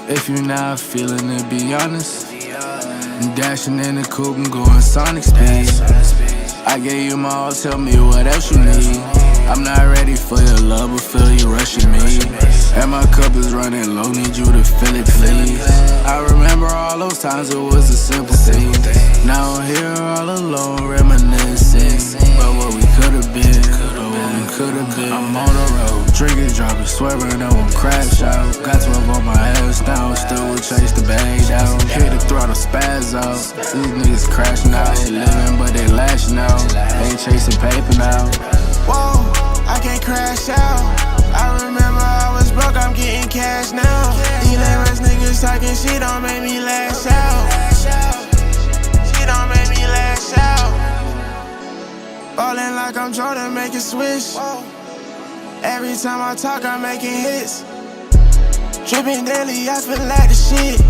If you're not feeling it, be honest. I'm dashing in the coupe, I'm going sonic speed. I gave you my all, tell me what else you need. I'm not ready for your love, but feel you rushing me. And my cup is running low, need you to fill it, please. I remember all those times it was a simple thing. Now I'm here all alone, reminiscing about what we could've been, I'm on the road, drinking, dropping, swerving, I won't crash out. Got 12 on my ass now, still will chase the bag down. Hit the throttle, spaz out. These niggas crashing out, they living but they lashing out. Ain't chasing paper now. Whoa, I can't crash out. I remember I was broke, I'm getting cash now. These lame-ass niggas talking shit don't make me lash out. She don't make me lash out. Ballin' like I'm Jordan, make it switch. Every time I talk, I'm making hits. Trippin' daily, I feel like the shit.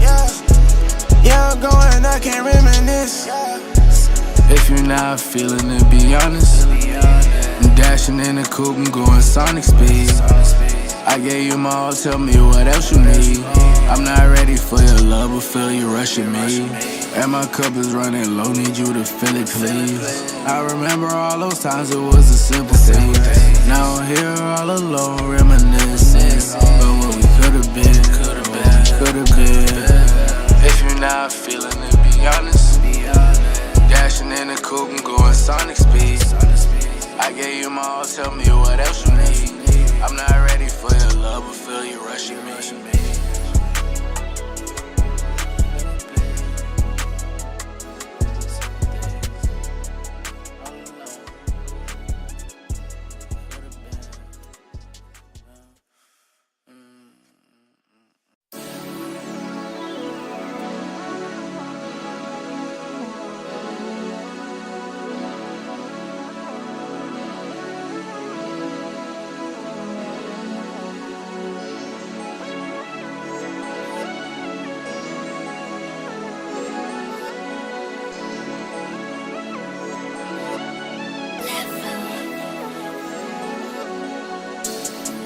Yeah, I'm going, I can't reminisce. If you're not feeling it, be honest. I'm dashing in the coupe, I'm going sonic speed. I gave you my all, tell me what else you need. I'm not ready for your love, but feel you rushing me. And my cup is running low, need you to fill it, please. I remember all those times it was a simple thing. Now I'm here all alone, reminiscing about what we could've been, If you're not feeling it, be honest. Dashing in the coupe, I'm going sonic speed. I gave you my all, tell me what else you need. I'm not ready for your love, but feel you rushing me.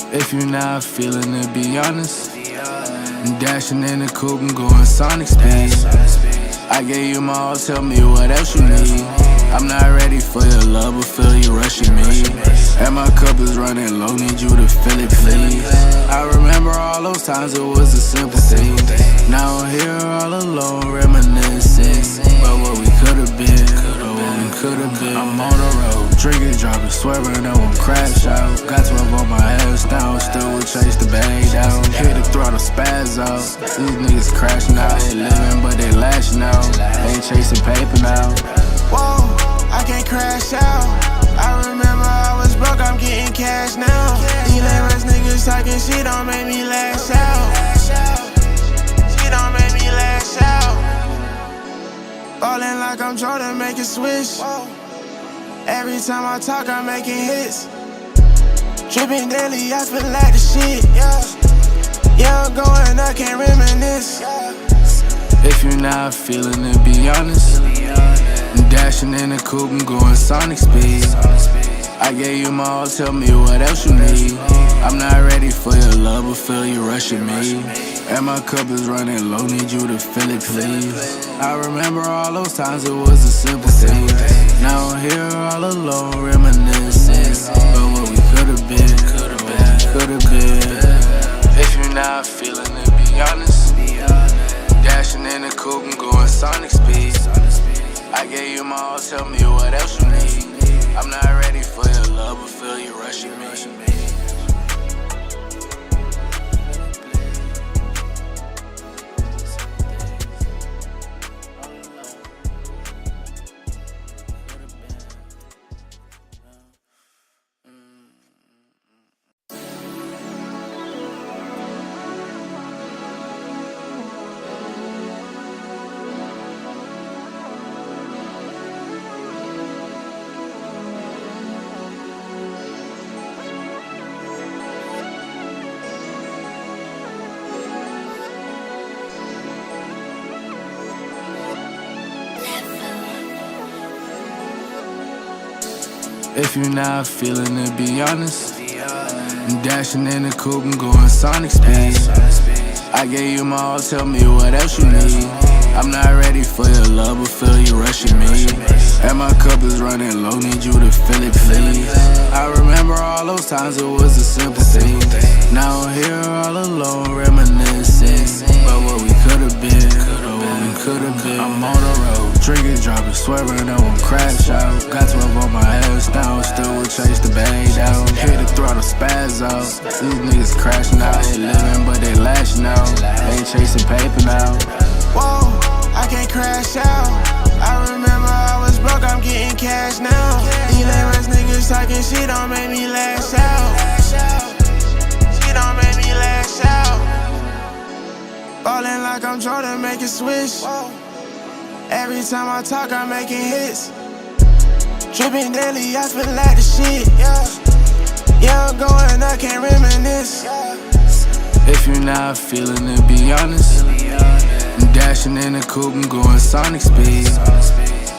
If you're not feeling it, be honest. I'm dashing in the coupe, I'm going sonic speed. I gave you my all, tell me what else you need. I'm not ready for your love, but feel you rushing me. And my cup is running low, need you to fill it, please. I remember all those times it was a simple thing. Now I'm here all alone, reminiscing about what we could've been, I'm on the road, drinking, dropping, swerving, I won't crash out. Got 12 on my ass now, still will chase the bag down. Hit the throttle, spaz out. These niggas crashing out, they living but they lashing out. Ain't chasing paper now. Whoa, I can't crash out. I remember I was broke, I'm getting cash now. These lame-ass niggas talking shit don't make me lash out. She don't make me lash out. Ballin' like I'm Jordan, make it switch. Every time I talk, I'm making hits. Trippin' daily, I feel like the shit. Yeah, I'm going, I can't reminisce. If you're not feeling it, be honest. I'm dashing in the coupe, I'm going sonic speed. I gave you my all, tell me what else you need. I'm not ready for your love, but feel you rushing me. And my cup is running low, need you to fill it, please. I remember all those times it was a simple thing. Now I'm here all alone, reminiscing about what we could've been, If you're not feeling it, be honest. Dashing in the coupe, I'm going sonic speed. I gave you my all, tell me what else you need. I'm not ready for your love, but feel you rushing me. If you're not feeling it, be honest. I'm dashing in the coupe, I'm going sonic speed. I gave you my all, tell me what else you need. I'm not ready for your love, but feel you rushing me. And my cup is running low, need you to fill it, please. I remember all those times, it was the simple things. Now I'm here all alone, reminiscing about what we could've been, I'm on the road, drinking, dropping, swerving, I won't crash out. Got 12 on my ass down, still will chase the bag down. Hit the throttle, spaz out. These niggas crashing out, they living but they lashing out. Ain't chasing paper now. Whoa, I can't crash out. I remember I was broke, I'm getting cash now. These lame-ass niggas talking shit don't make me lash out. Shit don't make me lash out. Ballin' like I'm Jordan, make it switch. Every time I talk, I'm making hits. Trippin' daily, I feel like the shit. Yeah, I'm going, I can't reminisce. If you're not feeling it, be honest. I'm dashing in the coupe, I'm going sonic speed.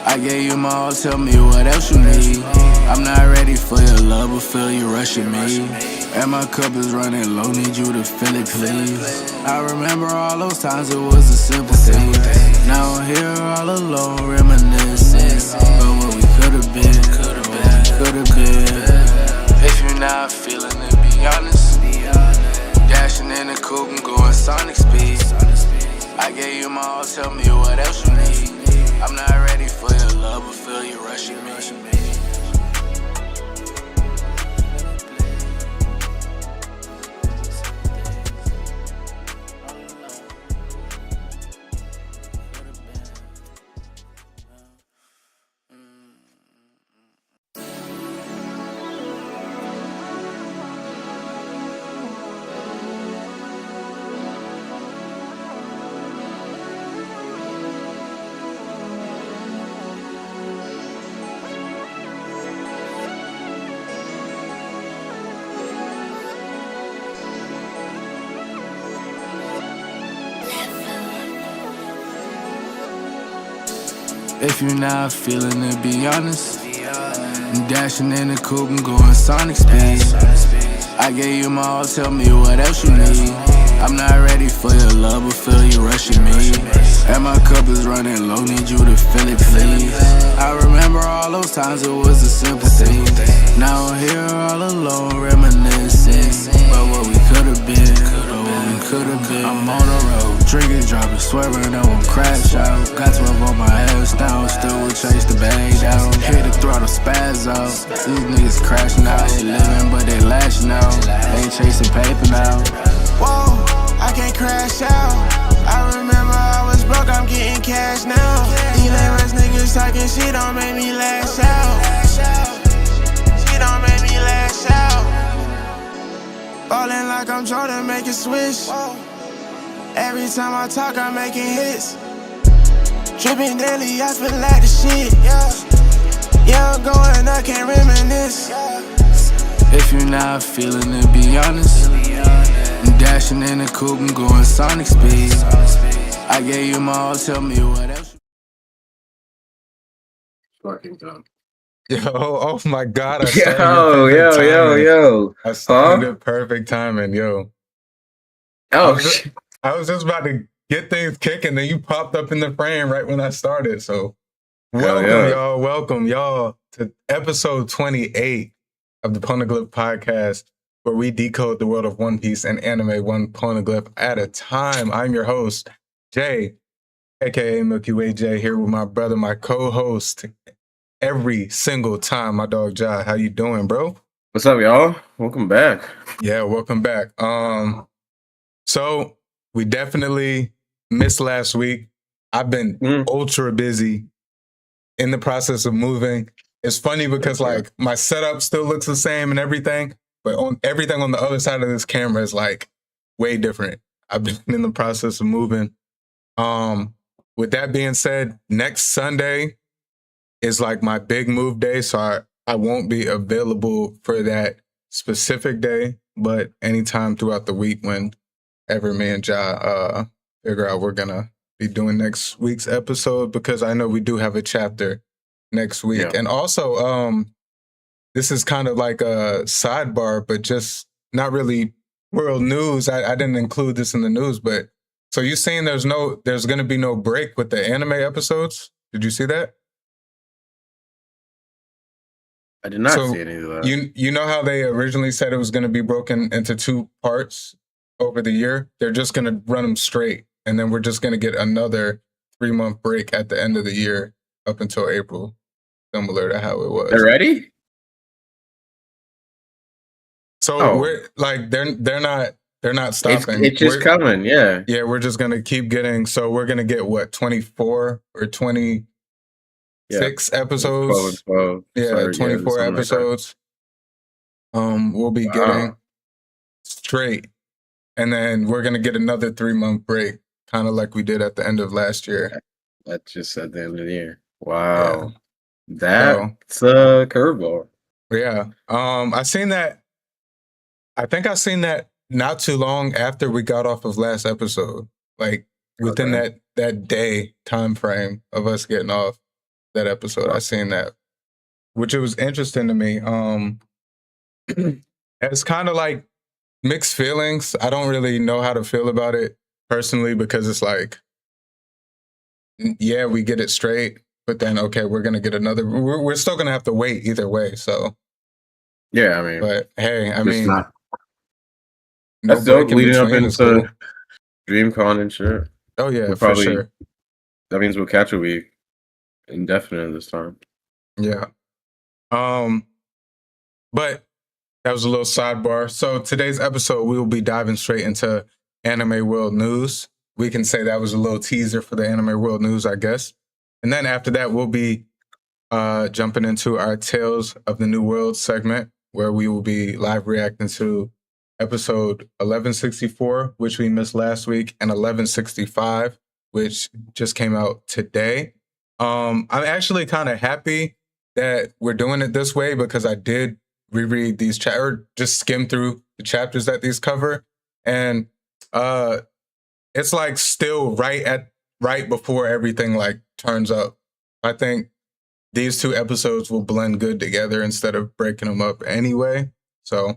I gave you my all, tell me what else you need. I'm not ready for your love, but feel you rushing me. And my cup is running low, need you to fill it, please. I remember all those times, it was a simple thing. Now I'm here all alone, reminiscing about what we could've been, If you're not feeling it, be honest. Dashing in the coupe, I'm going sonic speed. I gave you my all, tell me what else you need. I'm not ready for your love, but feel you rushing me. If you're not feeling it, be honest. I'm dashing in the coupe, I'm going sonic speed. I gave you my all, tell me what else you need. I'm not ready for your love, but feel you rushing me. And my cup is running low, need you to fill it, please. I remember all those times, it was a simple thing. Now I'm here all alone, reminiscing about what we could've been, I'm on the road, drinking, dropping, swerving, I won't crash out. Got 12 on my ass down, still will chase the bag down. Hit the throttle, spaz out. These niggas crashing out, they living but they lashing out. Ain't chasing paper now. Whoa, I can't crash out. I remember I was broke, I'm getting cash now. These lame-ass niggas talking shit don't make me lash out. Shit don't make me lash out. Ballin' like I'm Jordan, make it switch. Every time I talk, I'm making hits. Trippin' daily, I feel like the shit. Yeah, I'm going, I can't reminisce. If you're not feeling it, be honest. I'm dashing in the coupe, I'm going sonic speed. I gave you my all, tell me what else. Fucking dumb. Yo, oh my God. I started at perfect timing, yo. I was just about to get things kicking, then you popped up in the frame right when I started. So welcome y'all to episode 28 of the Poneglyph Podcast, where we decode the world of One Piece and anime one poneglyph at a time. I'm your host, Jay, aka Milky Way Jay, here with my brother, my co-host, every single time, my dog Jai. How you doing, bro? What's up, y'all? Welcome back. Yeah, welcome back. So we definitely missed last week. I've been ultra busy in the process of moving. It's funny because like my setup still looks the same and everything, but on everything on the other side of this camera is like way different. I've been in the process of moving. With that being said, next Sunday is like my big move day, so I won't be available for that specific day, but anytime throughout the week whenever me and Ja figure out we're gonna be doing next week's episode, because I know we do have a chapter next week. Yeah. And also, this is kind of like a sidebar, but just not really World news, I didn't include this in the news, but so you saying there's going to be no break with the anime episodes? Did you see that? I did not see any of that. You know how they originally said it was going to be broken into 2 parts over the year? They're just going to run them straight, and then we're just going to get another 3-month break at the end of the year up until April, similar to how it was. They're ready? So we're like they're not stopping. It's just coming, yeah. Yeah, we're just gonna keep getting. So we're gonna get what 24 or 26 episodes. 12. Yeah, 24 episodes. We'll be getting straight, and then we're gonna get another 3-month break, kind of like we did at the end of last year. That's just at the end of the year. Wow, that's a curveball. Yeah, I think I seen that not too long after we got off of last episode, like within that day time frame of us getting off that episode. I seen that, which it was interesting to me. It's kind of like mixed feelings. I don't really know how to feel about it personally because it's like, yeah, we get it straight, but then okay, we're gonna get another. We're still gonna have to wait either way. So yeah, I mean, but hey, I mean. That's dope. Leading up into DreamCon and shit. Oh yeah, for sure. That means we'll catch a week indefinite this time. Yeah. But that was a little sidebar. So today's episode, we will be diving straight into Anime World News. We can say that was a little teaser for the Anime World News, I guess. And then after that, we'll be jumping into our Tales of the New World segment, where we will be live reacting to episode 1164, which we missed last week, and 1165, which just came out today. I'm actually kind of happy that we're doing it this way because I did reread these or just skim through the chapters that these cover, and it's like still right before everything like turns up. I think these 2 episodes will blend good together instead of breaking them up anyway. So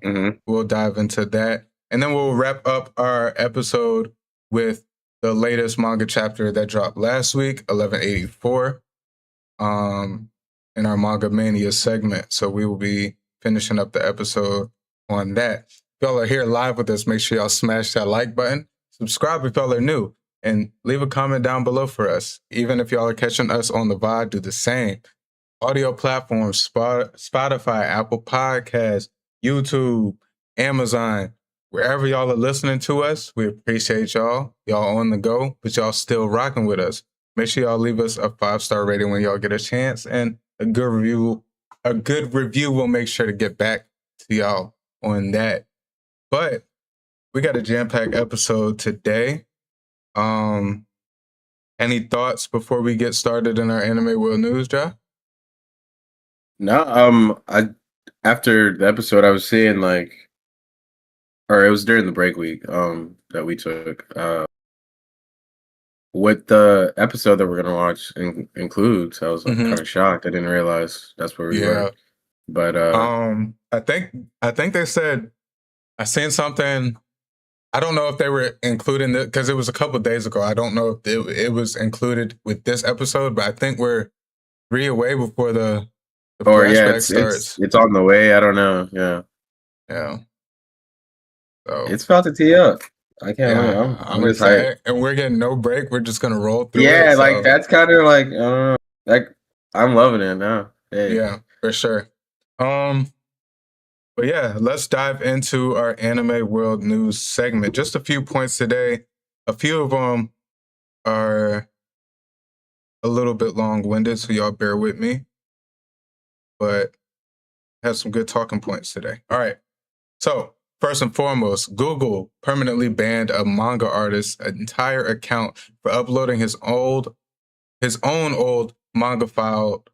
we'll dive into that. And then we'll wrap up our episode with the latest manga chapter that dropped last week, 1184, in our Manga Mania segment. So we will be finishing up the episode on that. If y'all are here live with us, make sure y'all smash that like button. Subscribe if y'all are new. And leave a comment down below for us. Even if y'all are catching us on the VOD, do the same. Audio platforms, Spotify, Apple Podcasts, YouTube, Amazon, wherever y'all are listening to us, we appreciate y'all. Y'all on the go, but y'all still rocking with us. Make sure y'all leave us a 5-star rating when y'all get a chance, and a good review. A good review will make sure to get back to y'all on that. But we got a jam-packed episode today. Any thoughts before we get started in our Anime World News, Ja? No, after the episode, I was seeing like, or it was during the break week that we took. What the episode that we're gonna watch includes. I was kind of shocked. I didn't realize that's where we were. But I think they said I seen something. I don't know if they were including it because it was a couple of days ago. I don't know if it was included with this episode, but I think we're 3 away before the flashback starts. It's on the way. I don't know. Yeah. So it's about to tee up. I can't wait. I'm excited, and we're getting no break. We're just gonna roll through. Yeah, like that's kind of like I don't know. Like I'm loving it now. Hey. Yeah, for sure. But yeah, let's dive into our Anime World News segment. Just a few points today. A few of them are a little bit long-winded, so y'all bear with me. But have some good talking points today. All right. So first and foremost, Google permanently banned a manga artist's entire account for uploading his own old manga file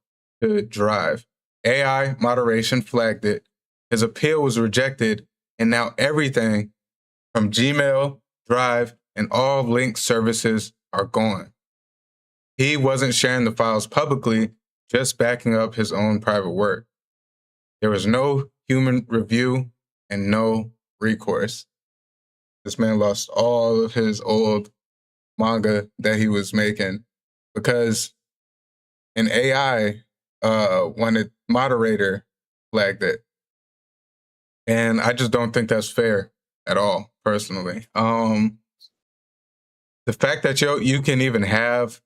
to Drive. AI moderation flagged it. His appeal was rejected, and now everything from Gmail, Drive, and all linked services are gone. He wasn't sharing the files publicly, just backing up his own private work. There was no human review and no recourse. This man lost all of his old manga that he was making because an AI wanted moderator flagged it. And I just don't think that's fair at all, personally. The fact that you can even have,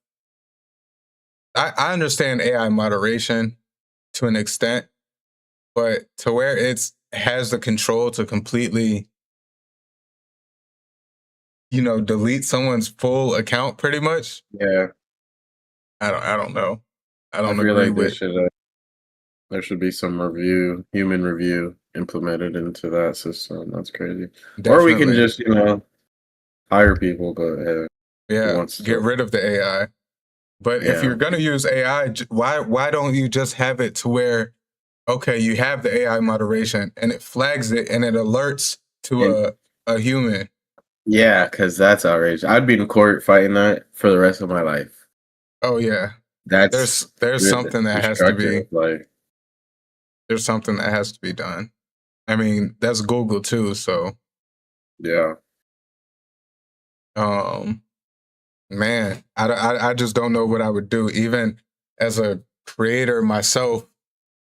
I understand AI moderation to an extent, but to where it's has the control to completely, delete someone's full account pretty much. Yeah. I don't know. I I don't feel agree like with. there should be some human review implemented into that system. That's crazy. Definitely. Or we can just, hire people, but who wants get to? rid of the AI. But if Yeah. you're gonna use AI, why don't you just have it to where, okay, you have the AI moderation and it flags it and it alerts to a human. Yeah, because that's outrageous. I'd be in court fighting that for the rest of my life. Oh yeah, That's there's something that has to be. Like, There's something that has to be done. I mean, that's Google too. So yeah. Man, I just don't know what I would do. Even as a creator myself,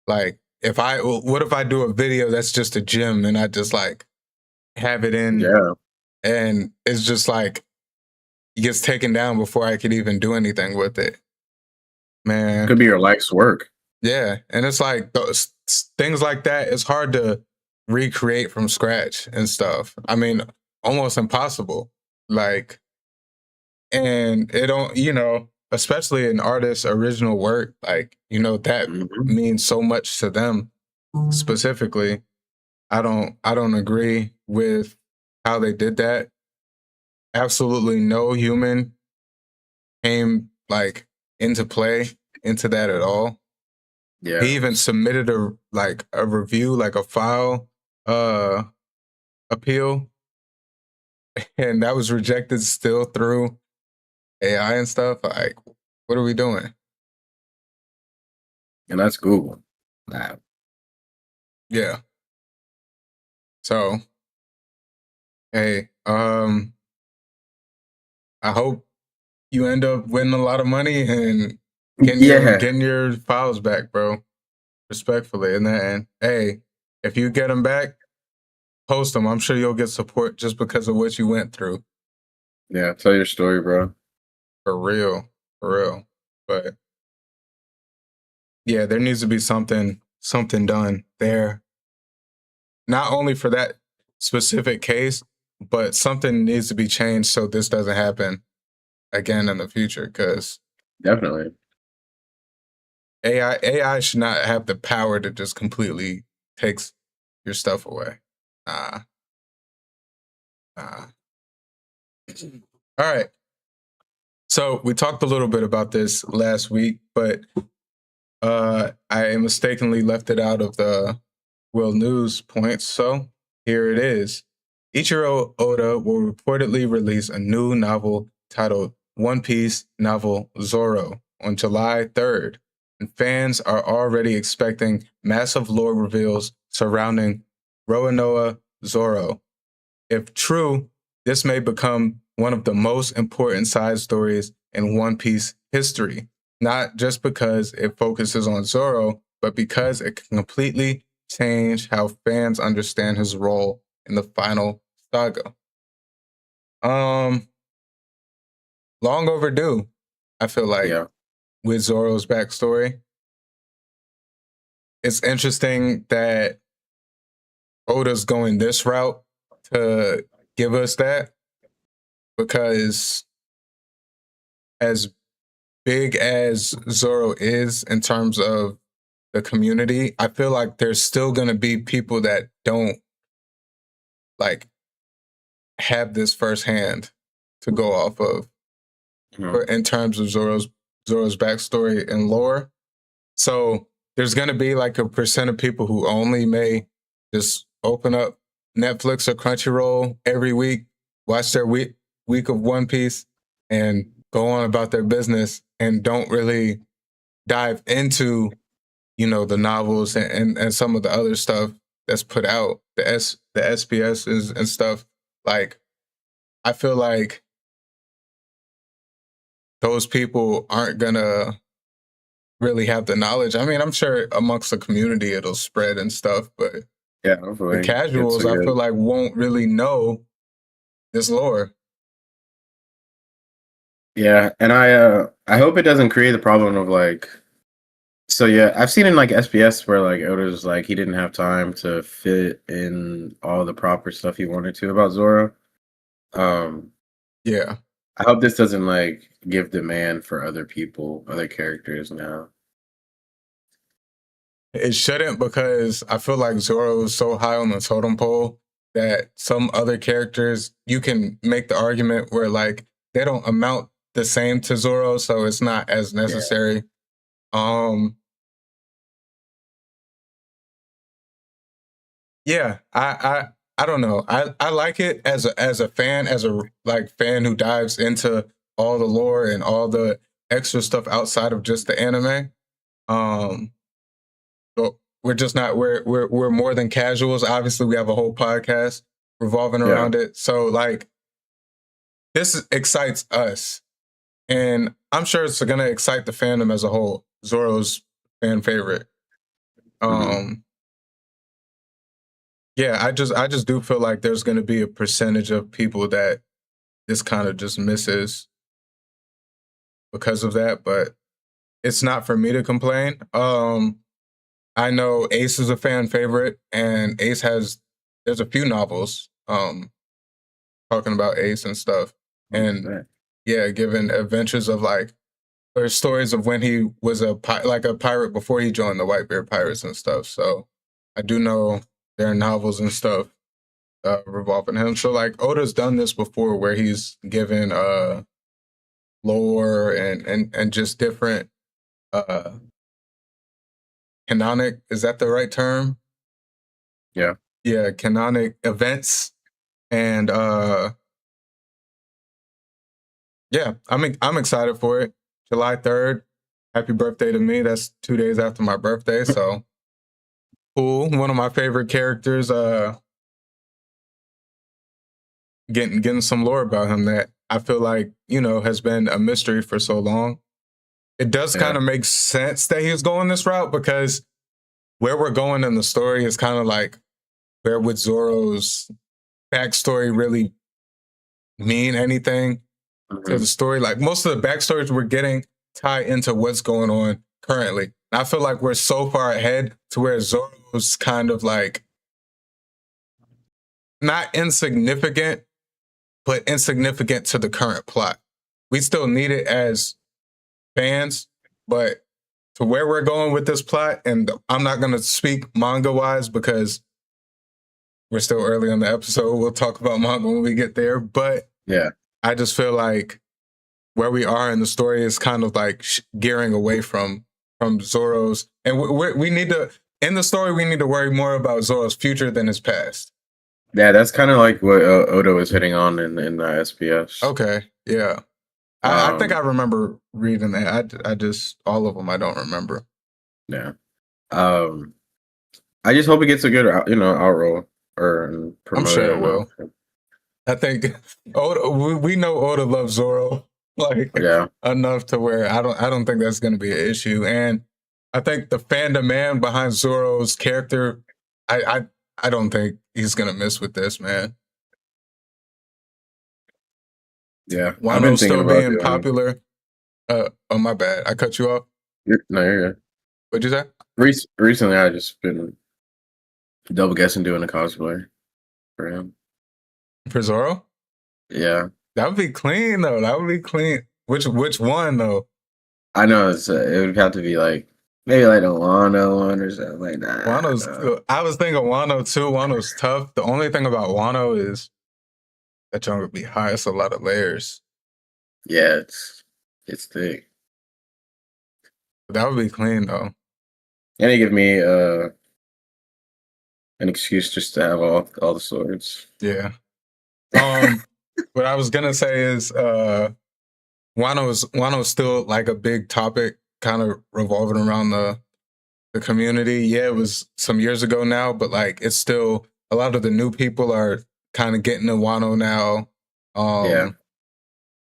like what if I do a video that's just a gym and I just like have it in, and it's just like it gets taken down before I could even do anything with it. Man, Could be your life's work. Yeah, and it's like those things like that. It's hard to recreate from scratch and stuff. I mean, almost impossible. Like, and it don't, especially an artist's original work, like, that means so much to them specifically. I don't agree with how they did that. Absolutely no human came like into play into that at all. Yeah. He even submitted a review, like a file appeal, and that was rejected still through AI and stuff. Like, what are we doing? And that's Google. Wow. Yeah. So, hey, I hope you end up winning a lot of money and getting your files back, bro. Respectfully. And then, hey, if you get them back, post them. I'm sure you'll get support just because of what you went through. Yeah, tell your story, bro. For real. But yeah, there needs to be something done there. Not only for that specific case, but something needs to be changed so this doesn't happen again in the future. Because definitely, AI should not have the power to just completely takes your stuff away. Nah. All right. So we talked a little bit about this last week, but I mistakenly left it out of the Will News points. So here it is. Eiichiro Oda will reportedly release a new novel titled One Piece novel Zoro on July 3rd. And fans are already expecting massive lore reveals surrounding Roronoa Zoro. If true, this may become one of the most important side stories in One Piece history, not just because it focuses on Zoro, but because it can completely change how fans understand his role in the final saga. Long overdue, I feel like, with Zoro's backstory. It's interesting that Oda's going this route to give us that, because as big as Zoro is in terms of the community, I feel like there's still going to be people that don't like have this firsthand to go off of in terms of Zoro's backstory and lore. So there's going to be like a percent of people who only may just open up Netflix or Crunchyroll every week, watch their week of One Piece, and go on about their business and don't really dive into, the novels and some of the other stuff that's put out, the SPSs and stuff. Like, I feel like those people aren't gonna really have the knowledge. I mean, I'm sure amongst the community it'll spread and stuff, but Yeah, the hopefully casuals, I feel like, won't really know this lore. Yeah, and I hope it doesn't create the problem of like. So yeah, I've seen in like SPS where like Oda's like he didn't have time to fit in all the proper stuff he wanted to about Zoro. Yeah. I hope this doesn't like give demand for other people, other characters now. It shouldn't, because I feel like Zoro is so high on the totem pole that some other characters, you can make the argument where like they don't amount the same to Zoro, so it's not as necessary. Yeah, I don't know. I like it as a fan, as a like fan who dives into all the lore and all the extra stuff outside of just the anime. But we're just not we're more than casuals. Obviously, we have a whole podcast revolving around it. So like this excites us. And I'm sure it's gonna excite the fandom as a whole. Zoro's fan favorite. Yeah, I just do feel like there's gonna be a percentage of people that this kind of just misses because of that, but it's not for me to complain. I know Ace is a fan favorite, and Ace there's a few novels talking about Ace and stuff. And yeah, given adventures of like, or stories of when he was like a pirate before he joined the Whitebeard Pirates and stuff. So I do know there are novels and stuff revolving him. So like Oda's done this before, where he's given lore and just different canonic, is that the right term? Yeah. Yeah, canonic events. And yeah, I'm excited for it. July 3rd. Happy birthday to me. That's 2 days after my birthday, so cool. One of my favorite characters, getting some lore about him that I feel like, has been a mystery for so long. It does kind of make sense that he's going this route, because where we're going in the story is kind of like, where would Zoro's backstory really mean anything to the story? Like most of the backstories we're getting tie into what's going on currently. And I feel like we're so far ahead to where Zoro's kind of like not insignificant, but insignificant to the current plot. We still need it as fans, but to where we're going with this plot, and I'm not going to speak manga-wise because we're still early on the episode. We'll talk about manga when we get there, but yeah, I just feel like where we are in the story is kind of like gearing away from Zoro's, and we need to, in the story, we need to worry more about Zoro's future than his past. Yeah, that's kind of like what Oda was hitting on in SPS. Okay, yeah. I think I remember reading that. I just, all of them I don't remember. Yeah. I just hope it gets a good, outroll or promote. I'm sure it will. I think Oda, we know Oda loves Zoro, like enough to where I don't think that's going to be an issue. And I think the fandom man behind Zoro's character, I don't think he's going to miss with this, man. Yeah, Wano's still being popular. Oh, my bad. I cut you off. No, you're good. What'd you say? Recently, I just been double guessing doing a cosplay for him. For Zoro? Yeah. That would be clean, though. That would be clean. Which one, though? I know it would have to be like, maybe like a Wano one or something like that. I was thinking Wano, too. Wano's tough. The only thing about Wano is that junk would be high. It's a lot of layers. Yeah, it's thick. That would be clean, though. And it give me an excuse just to have all the swords. Yeah. What I was gonna say is Wano's still like a big topic, kind of revolving around the community. Yeah, it was some years ago now, but like it's still, a lot of the new people are kind of getting to Wano now. Yeah.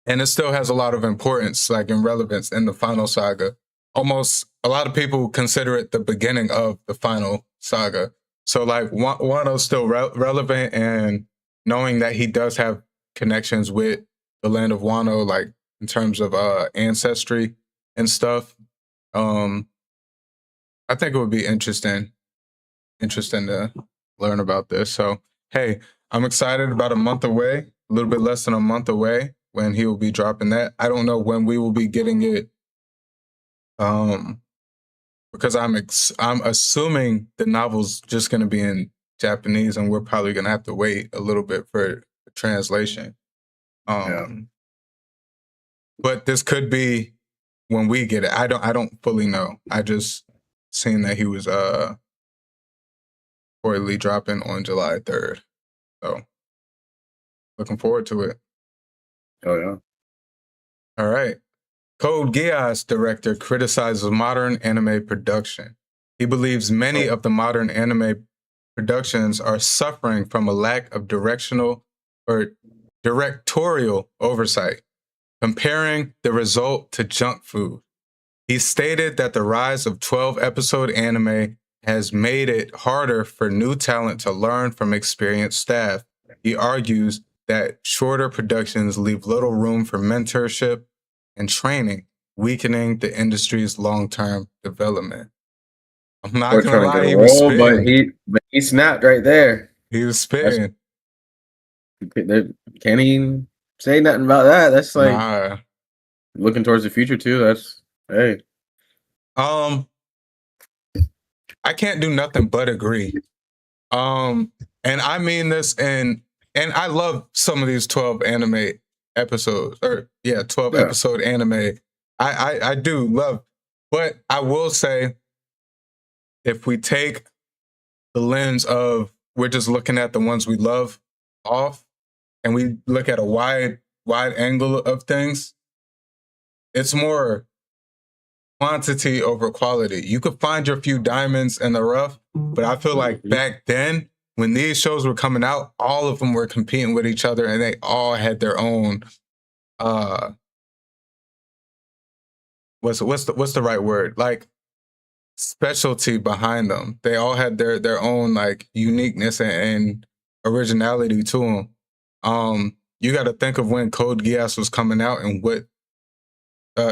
And it still has a lot of importance, like and relevance in the final saga. Almost a lot of people consider it the beginning of the final saga. So like Wano's still relevant, and knowing that he does have connections with the land of Wano, like in terms of ancestry and stuff. I think it would be interesting to learn about this. So hey, I'm excited. About a month away, a little bit less than a month away, when he will be dropping that. I don't know when we will be getting it, because I'm assuming the novel's just going to be in Japanese, and we're probably going to have to wait a little bit for translation. But this could be when we get it. I don't fully know. I just seen that he was reportedly dropping on July 3rd. So looking forward to it. Oh yeah. All right. Code Geass director criticizes modern anime production. He believes many of the modern anime productions are suffering from a lack of directorial oversight, comparing the result to junk food. He stated that the rise of 12-episode anime has made it harder for new talent to learn from experienced staff. He argues that shorter productions leave little room for mentorship and training, weakening the industry's long-term development. I'm not gonna lie, he was spitting. But he snapped right there. He was spitting. Can't even say nothing about that. That's like looking towards the future too. That's hey. I can't do nothing but agree. And I mean this, and I love some of these 12 anime episodes, 12 episode anime. I do love, but I will say, if we take the lens of we're just looking at the ones we love off, and we look at a wide angle of things, it's more quantity over quality. You could find your few diamonds in the rough, but I feel like back then, when these shows were coming out, all of them were competing with each other, and they all had their own what's the right word? Like specialty behind them. They all had their own like uniqueness and originality to them. You got to think of when Code Geass was coming out and what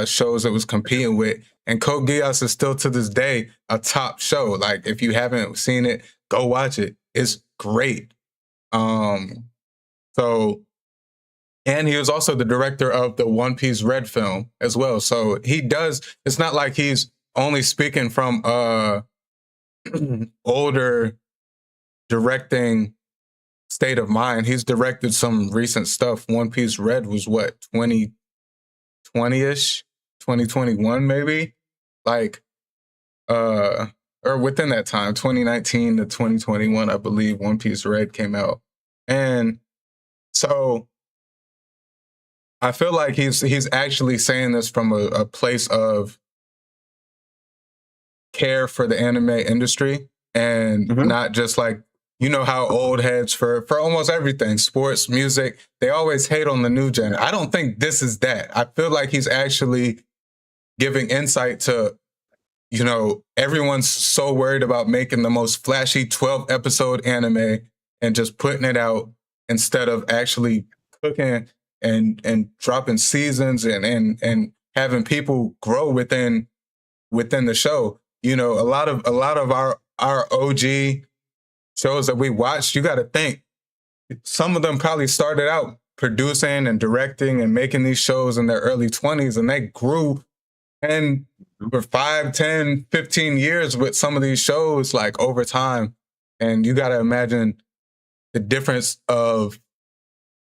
shows it was competing with, and Code Geass is still to this day a top show. Like if you haven't seen it, go watch it. It's great. So, and he was also the director of the One Piece Red film as well. So he does. It's not like he's only speaking from older directing state of mind. He's directed some recent stuff. One Piece Red was what, 2020-ish, 2021 maybe, like or within that time, 2019 to 2021, I believe One Piece Red came out. And so I feel like he's actually saying this from a place of care for the anime industry, and not just like, you know how old heads for almost everything, sports, music, they always hate on the new gen. I don't think this is that. I feel like he's actually giving insight to, you know, everyone's so worried about making the most flashy 12-episode anime and just putting it out instead of actually cooking and dropping seasons and having people grow within the show. You know, a lot of our OG shows that we watched, you got to think, some of them probably started out producing and directing and making these shows in their early 20s, and they grew and for 5, 10, 15 years with some of these shows, like over time. And you got to imagine the difference of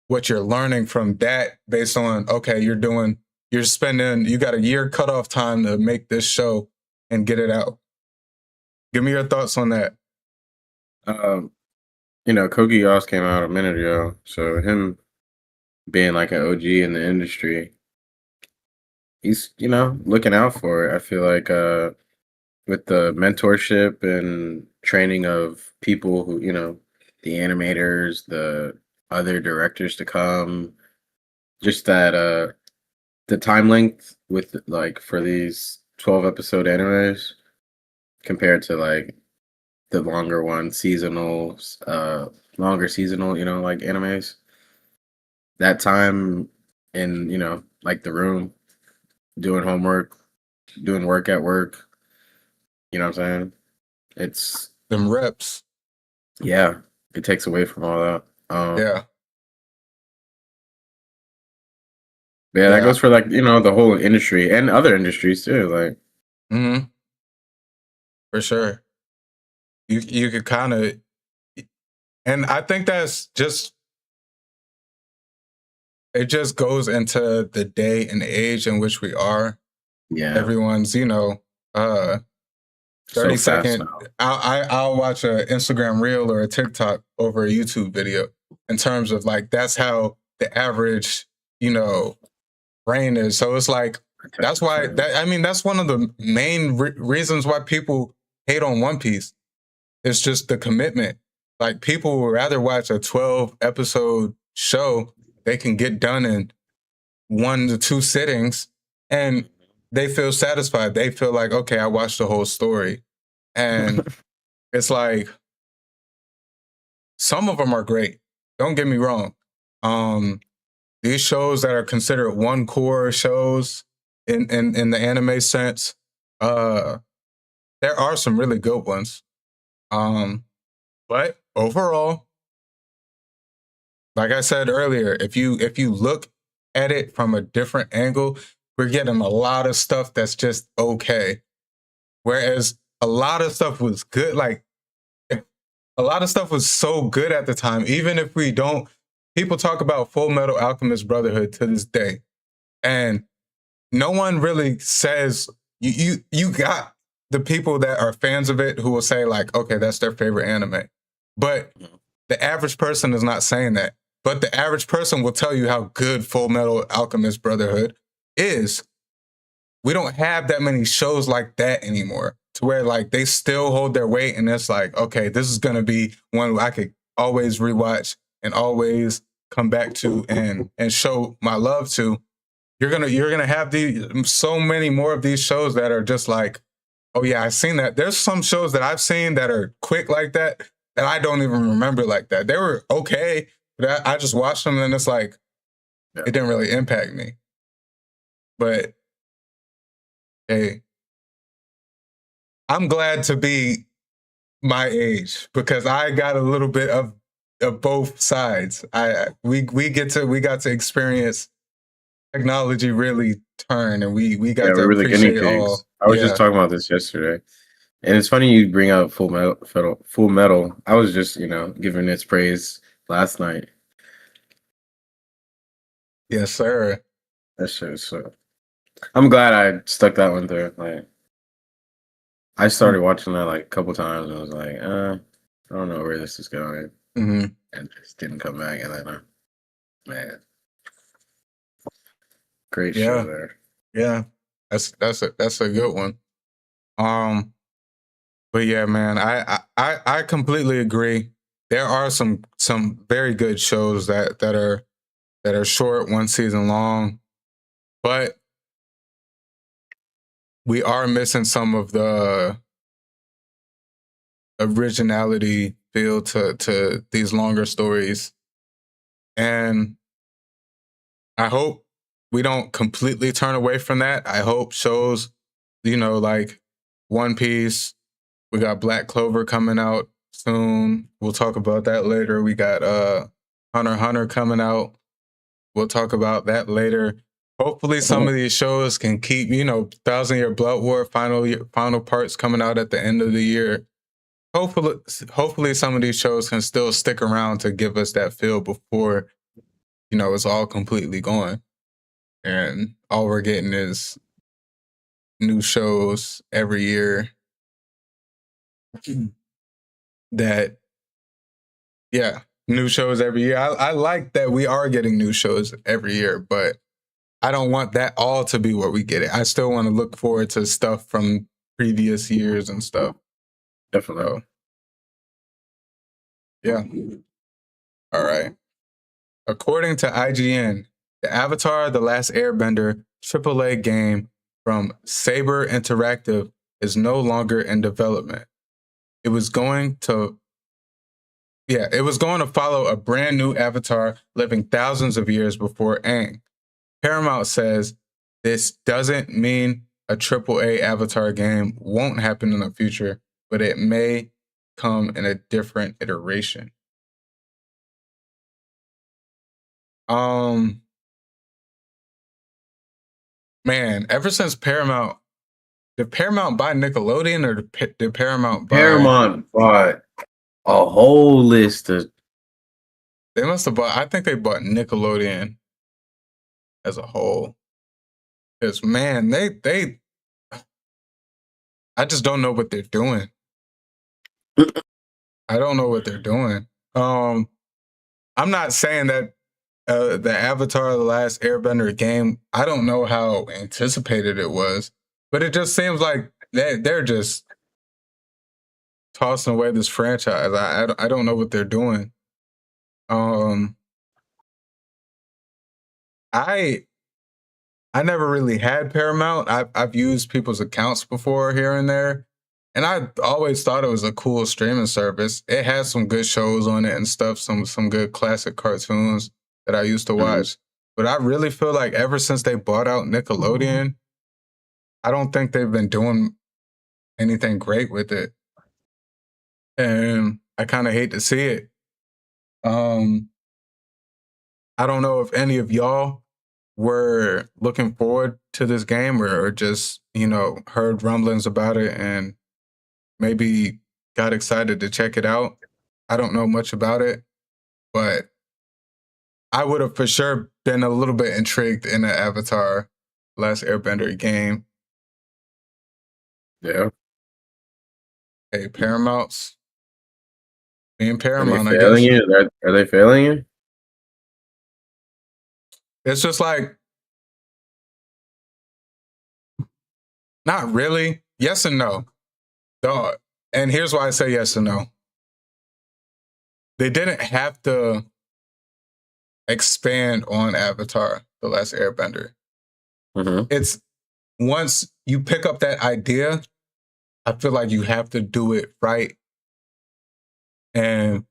what you're learning from that based on, okay, you got a year cutoff time to make this show and get it out. Give me your thoughts on that. You know, Code Geass came out a minute ago, so him being like an OG in the industry, he's, you know, looking out for it. I feel like with the mentorship and training of people who, you know, the animators, the other directors to come, just that the time length with like for these 12 episode animes compared to like the longer one seasonal longer seasonal, like animes. That time in, like the room, doing homework, doing work at work, you know what I'm saying? It's Them reps. yeah, it takes away from all that. Yeah. Yeah, that Yeah. goes for like, the whole industry and other industries too. Like, Mm-hmm. For sure. You could kind of, and I think that's just, it just goes into the day and age in which we are. yeah, Everyone's, 30 so fast second. now. I'll watch an Instagram reel or a TikTok over a YouTube video in terms of like, that's how the average, brain is. So it's like, that's why that's one of the main reasons why people hate on One Piece. It's just the commitment. Like people would rather watch a 12 episode show they can get done in 1 to 2 sittings and they feel satisfied. They feel like, okay, I watched the whole story. And it's like, some of them are great. Don't get me wrong. These shows that are considered one core shows in the anime sense, there are some really good ones. But overall, like I said earlier, if you look at it from a different angle, we're getting a lot of stuff that's just okay. Whereas a lot of stuff was good, like a lot of stuff was so good at the time, even if we don't, people talk about Full Metal Alchemist Brotherhood to this day. And no one really says, you got the people that are fans of it who will say like, okay, that's their favorite anime. But the average person is not saying that. But the average person will tell you how good Full Metal Alchemist Brotherhood is. We don't have that many shows like that anymore, to where like they still hold their weight, and it's like, okay, this is gonna be one I could always rewatch and always come back to and show my love to. You're gonna have so many more of these shows that are just like, oh yeah, I've seen that. There's some shows that I've seen that are quick like that I don't even remember like that. They were okay, but I just watched them and it's like, it didn't really impact me. But hey, I'm glad to be my age because I got a little bit of both sides. We got to experience technology really turn, and we got to really appreciate guinea pigs. all. I was just talking about this yesterday, and it's funny you bring up Full Metal. Full Metal. I was just giving its praise last night. Yes, sir. That shit is so. I'm glad I stuck that one through. Like, I started watching that like a couple times, and I was like, I don't know where this is going, and just didn't come back. And then, man, great show there. Yeah, that's a good one. But yeah, man, I completely agree. There are some very good shows that are short, one season long, but we are missing some of the originality feel to these longer stories. And I hope we don't completely turn away from that. I hope shows, like One Piece, we got Black Clover coming out soon. We'll talk about that later. We got Hunter x Hunter coming out. We'll talk about that later. Hopefully some of these shows can keep, 1,000 Year Blood War final parts coming out at the end of the year. Hopefully some of these shows can still stick around to give us that feel before, it's all completely gone. And all we're getting is new shows every year new shows every year. I like that we are getting new shows every year, but I don't want that all to be what we get it. I still want to look forward to stuff from previous years and stuff. Definitely. So, yeah. All right. According to IGN, The Avatar: The Last Airbender AAA game from Saber Interactive is no longer in development. It was going to follow a brand new Avatar living thousands of years before Aang. Paramount says this doesn't mean a AAA Avatar game won't happen in the future, but it may come in a different iteration. Man, ever since Paramount, did Paramount buy Nickelodeon or did Paramount buy... Paramount bought a whole list of... They must have bought... I think they bought Nickelodeon as a whole. Because, man, they... I just don't know what they're doing. I don't know what they're doing. I'm not saying that the Avatar: The Last Airbender game, I don't know how anticipated it was, but it just seems like they're just tossing away this franchise. I don't know what they're doing. I never really had Paramount. I've used people's accounts before here and there, and I always thought it was a cool streaming service. It has some good shows on it and stuff, some good classic cartoons that I used to watch. But I really feel like ever since they bought out Nickelodeon, I don't think they've been doing anything great with it. And I kind of hate to see it. I don't know if any of y'all were looking forward to this game or just, heard rumblings about it and maybe got excited to check it out. I don't know much about it, but I would have for sure been a little bit intrigued in the Avatar Last Airbender game. Yeah. Hey, Paramount's being Paramount, Are they I failing guess. you? Are they failing you? It's just like, not really. Yes and no. Dog. And here's why I say yes and no. They didn't have to expand on Avatar: The Last Airbender. It's once you pick up that idea, I feel like you have to do it right and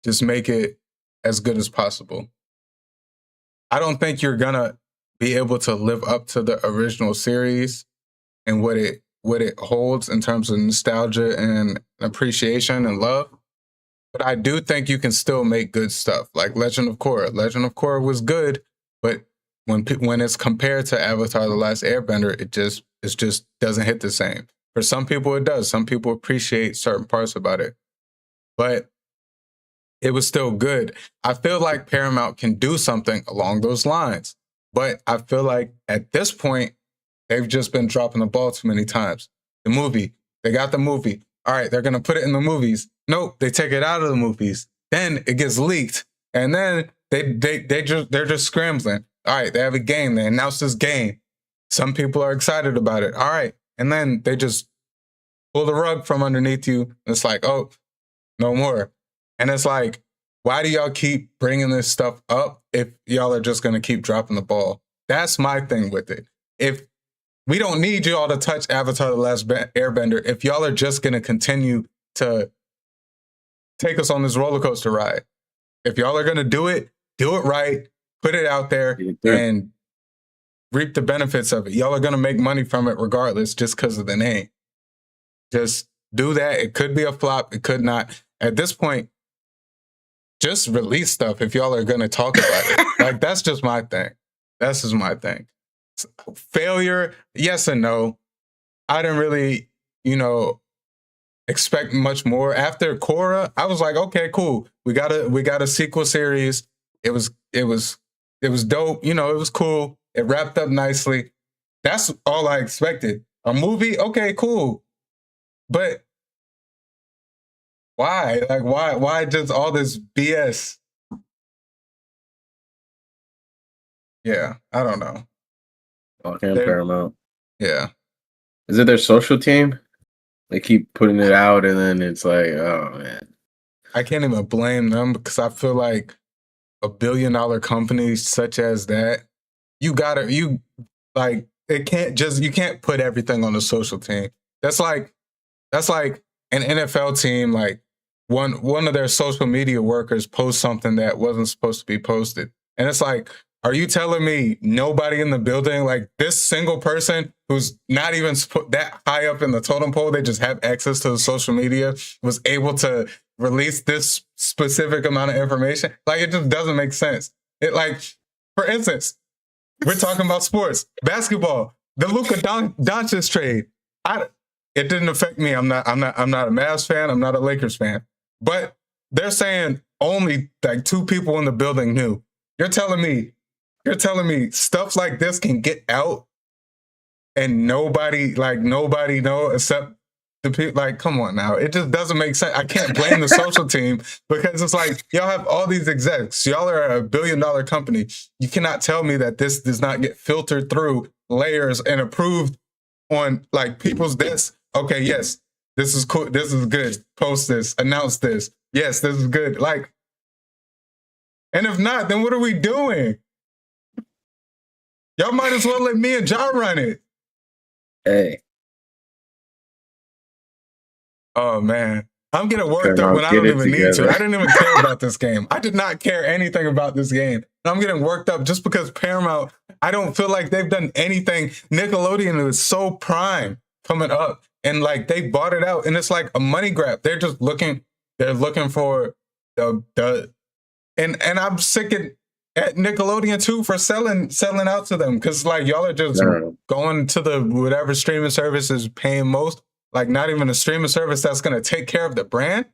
just make it as good as possible. I don't think you're gonna be able to live up to the original series and what it holds in terms of nostalgia and appreciation and love. But I do think you can still make good stuff, like Legend of Korra. Legend of Korra was good, but when it's compared to Avatar: The Last Airbender, it just doesn't hit the same. For some people, it does. Some people appreciate certain parts about it, but it was still good. I feel like Paramount can do something along those lines, but I feel like at this point, they've just been dropping the ball too many times. The movie, they got the movie. All right, they're gonna put it in the movies. Nope, they take it out of the movies. Then it gets leaked, and then they're just scrambling. All right, they have a game. They announced this game. Some people are excited about it. All right, and then they just pull the rug from underneath you. And it's like, oh, no more. And it's like, why do y'all keep bringing this stuff up if y'all are just gonna keep dropping the ball? That's my thing with it. If we don't need y'all to touch Avatar: The Last Airbender, if y'all are just gonna continue to take us on this roller coaster ride. If y'all are gonna do it right, put it out there, and reap the benefits of it. Y'all are gonna make money from it regardless, just because of the name. Just do that. It could be a flop. It could not. At this point, just release stuff if y'all are gonna talk about it. Like, that's just my thing. That's just my thing. Failure, yes and no. I didn't really, expect much more. After Korra, I was like, okay, cool. We got a sequel series. It was dope. It was cool. It wrapped up nicely. That's all I expected. A movie, okay, cool. But why? Like, why just all this BS? Yeah, I don't know. Okay, Paramount. Yeah. Is it their social team? They keep putting it out, and then it's like, oh man. I can't even blame them because I feel like $1 billion companies such as that you can't put everything on the social team. That's like an NFL team, like one of their social media workers posts something that wasn't supposed to be posted. And it's like, are you telling me nobody in the building, like this single person who's not even that high up in the totem pole, they just have access to the social media, was able to release this specific amount of information? Like, it just doesn't make sense. It, like, for instance, we're talking about sports, basketball, the Luka Doncic trade. It didn't affect me. I'm not a Mavs fan. I'm not a Lakers fan. But they're saying only like 2 people in the building knew. You're telling me stuff like this can get out and nobody know except the people. Like, come on now. It just doesn't make sense. I can't blame the social team because it's like, y'all have all these execs. Y'all are a $1 billion company. You cannot tell me that this does not get filtered through layers and approved on like people's desks. Okay, yes, this is cool. This is good. Post this. Announce this. Yes, this is good. Like, and if not, then what are we doing? Y'all might as well let me and John run it. Hey. Oh, man. I'm getting worked up when I don't even need to. I didn't even care about this game. I did not care anything about this game. And I'm getting worked up just because Paramount, I don't feel like they've done anything. Nickelodeon is so prime coming up. And like they bought it out. And it's like a money grab. They're just looking for the and I'm sick at Nickelodeon too for selling out to them. Because like y'all are just going to the whatever streaming service is paying most. Like not even a streaming service that's gonna take care of the brand.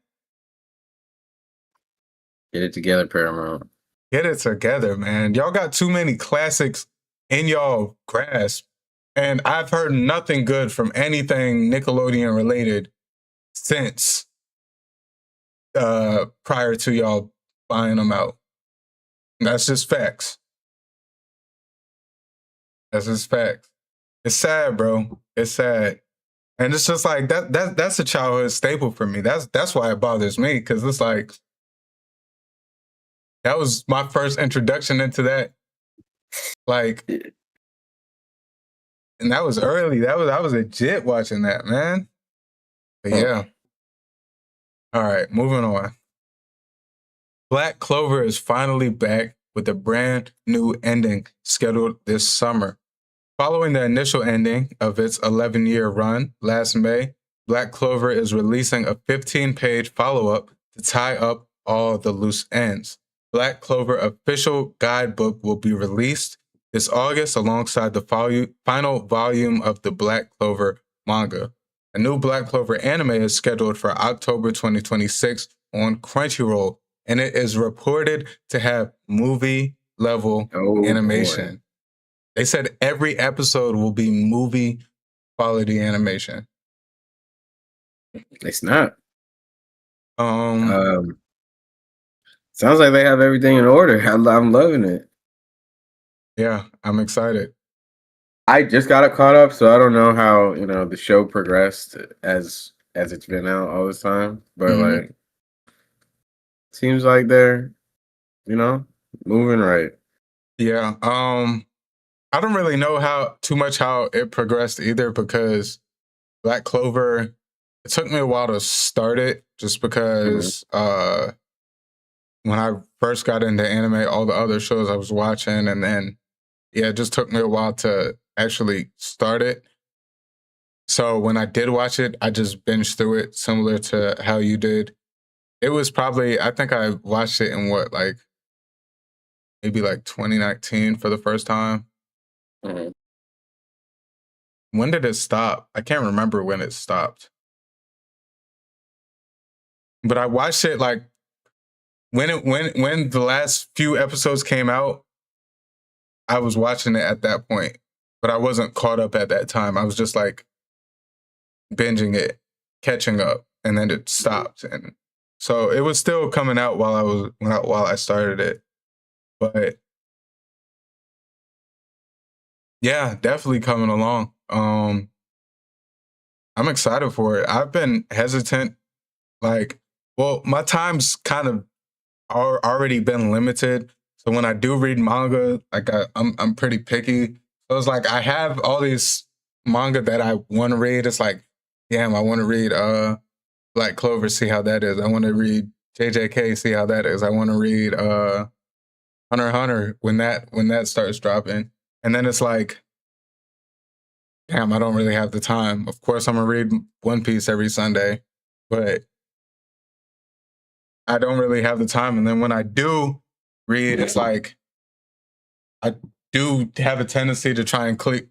Get it together, Paramount. Get it together, man. Y'all got too many classics in y'all grasp. And I've heard nothing good from anything Nickelodeon related since prior to y'all buying them out. That's just facts. That's just facts. It's sad, bro. It's sad. And it's just like that's a childhood staple for me. That's why it bothers me, because it's like that was my first introduction into that. Like, and that was early. I was legit watching that, man. But yeah. All right, moving on. Black Clover is finally back with a brand new ending scheduled this summer. Following the initial ending of its 11-year run last May, Black Clover is releasing a 15-page follow-up to tie up all the loose ends. Black Clover official guidebook will be released this August alongside the final volume of the Black Clover manga. A new Black Clover anime is scheduled for October 2026 on Crunchyroll, and it is reported to have movie-level animation. Boy. They said every episode will be movie-quality animation. It's not. Sounds like they have everything in order. I'm loving it. Yeah, I'm excited. I just got it caught up, so I don't know how the show progressed as it's been out all this time. But like, seems like they're moving right. Yeah. I don't really know how it progressed either, because Black Clover, it took me a while to start it just because when I first got into anime, all the other shows I was watching, and then it just took me a while to actually start it. So when I did watch it, I just binged through it, similar to how you did. It was probably, I think I watched it in maybe 2019 for the first time. Mm-hmm. When did it stop? I can't remember when it stopped. But I watched it when the last few episodes came out, I was watching it at that point. But I wasn't caught up at that time. I was just binging it, catching up, and then it stopped. And so it was still coming out while I started it. But yeah, definitely coming along. I'm excited for it. I've been hesitant. My time's kind of already been limited. So when I do read manga, like I'm pretty picky. So it's like I have all these manga that I want to read. It's like, damn, I want to read Black Clover, see how that is. I want to read JJK, see how that is. I want to read Hunter x Hunter when that starts dropping. And then it's like, damn, I don't really have the time. Of course, I'm gonna read One Piece every Sunday, but I don't really have the time. And then when I do read, it's like I do have a tendency to try and click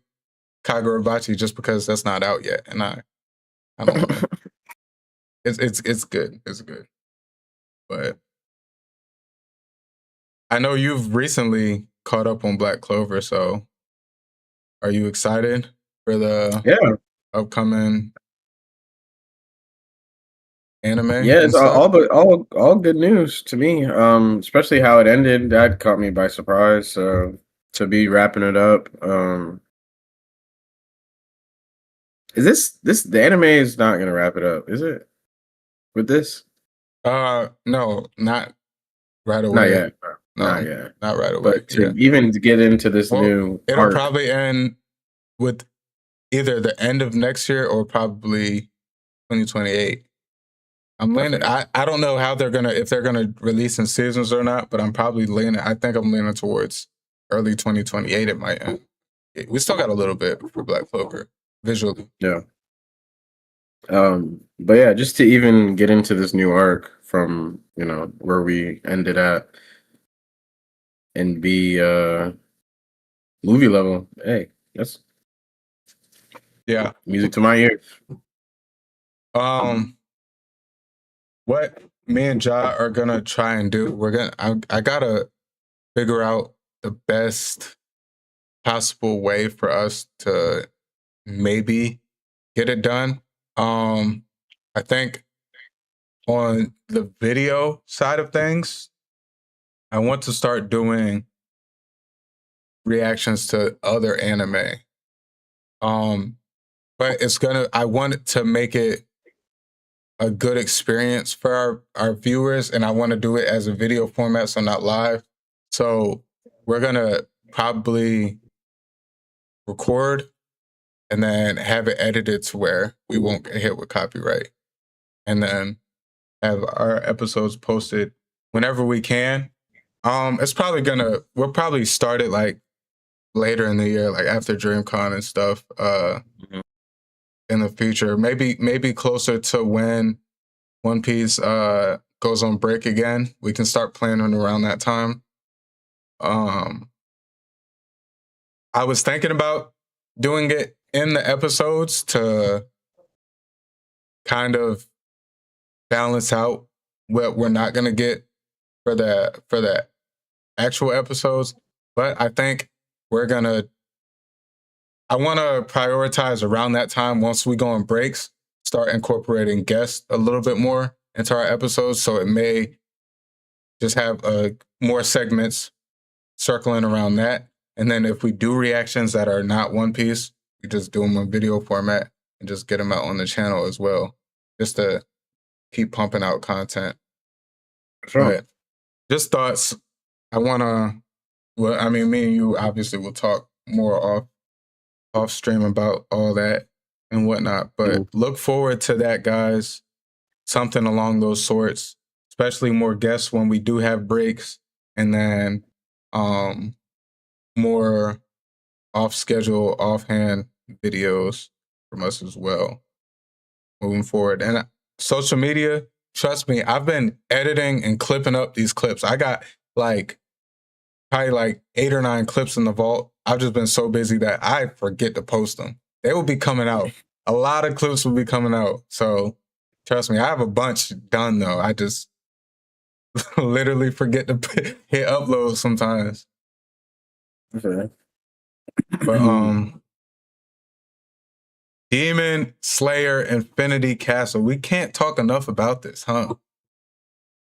Kagurabachi just because that's not out yet, and I don't want to. It's good. It's good, but I know you've recently caught up on Black Clover. So, are you excited for the upcoming anime? Yeah, it's all good news to me. Especially how it ended. That caught me by surprise. So to be wrapping it up. Is this the anime is not gonna wrap it up, is it? With this? No, not right away. Not yet. No, Not yet. not right away. But to get into this new it'll arc, probably end with either the end of next year or probably 2028. I'm leaning. I don't know how if they're gonna release in seasons or not, but I'm probably leaning. I think I'm leaning towards early 2028. It might end. We still got a little bit for Black Clover visually. Yeah. But yeah, just to even get into this new arc from, where we ended at and be movie level. Hey, that's music to my ears. What me and Ja are gonna try and do, I gotta figure out the best possible way for us to maybe get it done. I think on the video side of things, I want to start doing reactions to other anime. But I want it to make it a good experience for our viewers, and I want to do it as a video format, so not live. So we're gonna probably record and then have it edited to where we won't get hit with copyright, and then have our episodes posted whenever we can. We'll probably start it like later in the year, like after DreamCon and stuff. In the future, maybe closer to when One Piece goes on break again, we can start planning around that time. I was thinking about doing it in the episodes to kind of balance out what we're not gonna get for the actual episodes, but I think I want to prioritize around that time, once we go on breaks, start incorporating guests a little bit more into our episodes. So it may just have more segments circling around that. And then if we do reactions that are not One Piece, we just do them in video format and just get them out on the channel as well, just to keep pumping out content. Sure. But just thoughts. Me and you obviously will talk more off stream about all that and whatnot, but look forward to that, guys. Something along those sorts, especially more guests when we do have breaks, and then more off schedule, offhand videos from us as well moving forward. And social media, trust me, I've been editing and clipping up these clips. I got probably 8 or 9 clips in the vault. I've just been so busy that I forget to post them. They will be coming out. A lot of clips will be coming out. So trust me, I have a bunch done though. I just literally forget to hit upload sometimes. Okay. But Demon Slayer Infinity Castle. We can't talk enough about this, huh?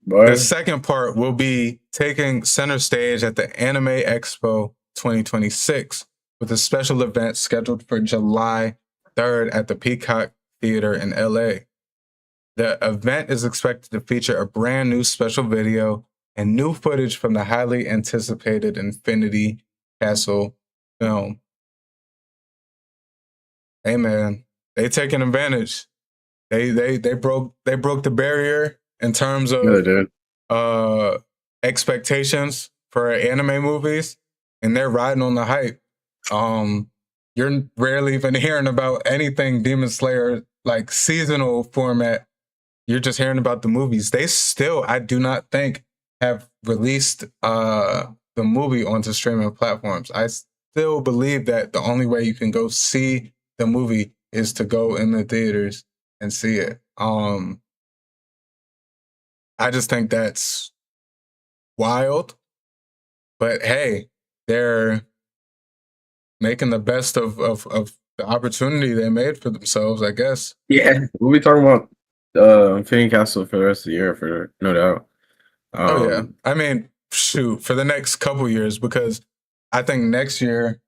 Boy. The second part will be taking center stage at the Anime Expo 2026 with a special event scheduled for July 3rd at the Peacock Theater in LA. The event is expected to feature a brand new special video and new footage from the highly anticipated Infinity Castle film. Hey man, they taking advantage. They broke the barrier in terms Yeah, they of did. expectations for anime movies, and they're riding on the hype. You're rarely even hearing about anything Demon Slayer like seasonal format. You're just hearing about the movies. They still, I do not think, have released the movie onto streaming platforms. I still believe that the only way you can go see the movie is to go in the theaters and see it. I just think that's wild. But hey, they're making the best of the opportunity they made for themselves, I guess. Yeah, we'll be talking about Infinity Castle for the rest of the year, for no doubt. Oh yeah, I mean, shoot, for the next couple years, because I think next year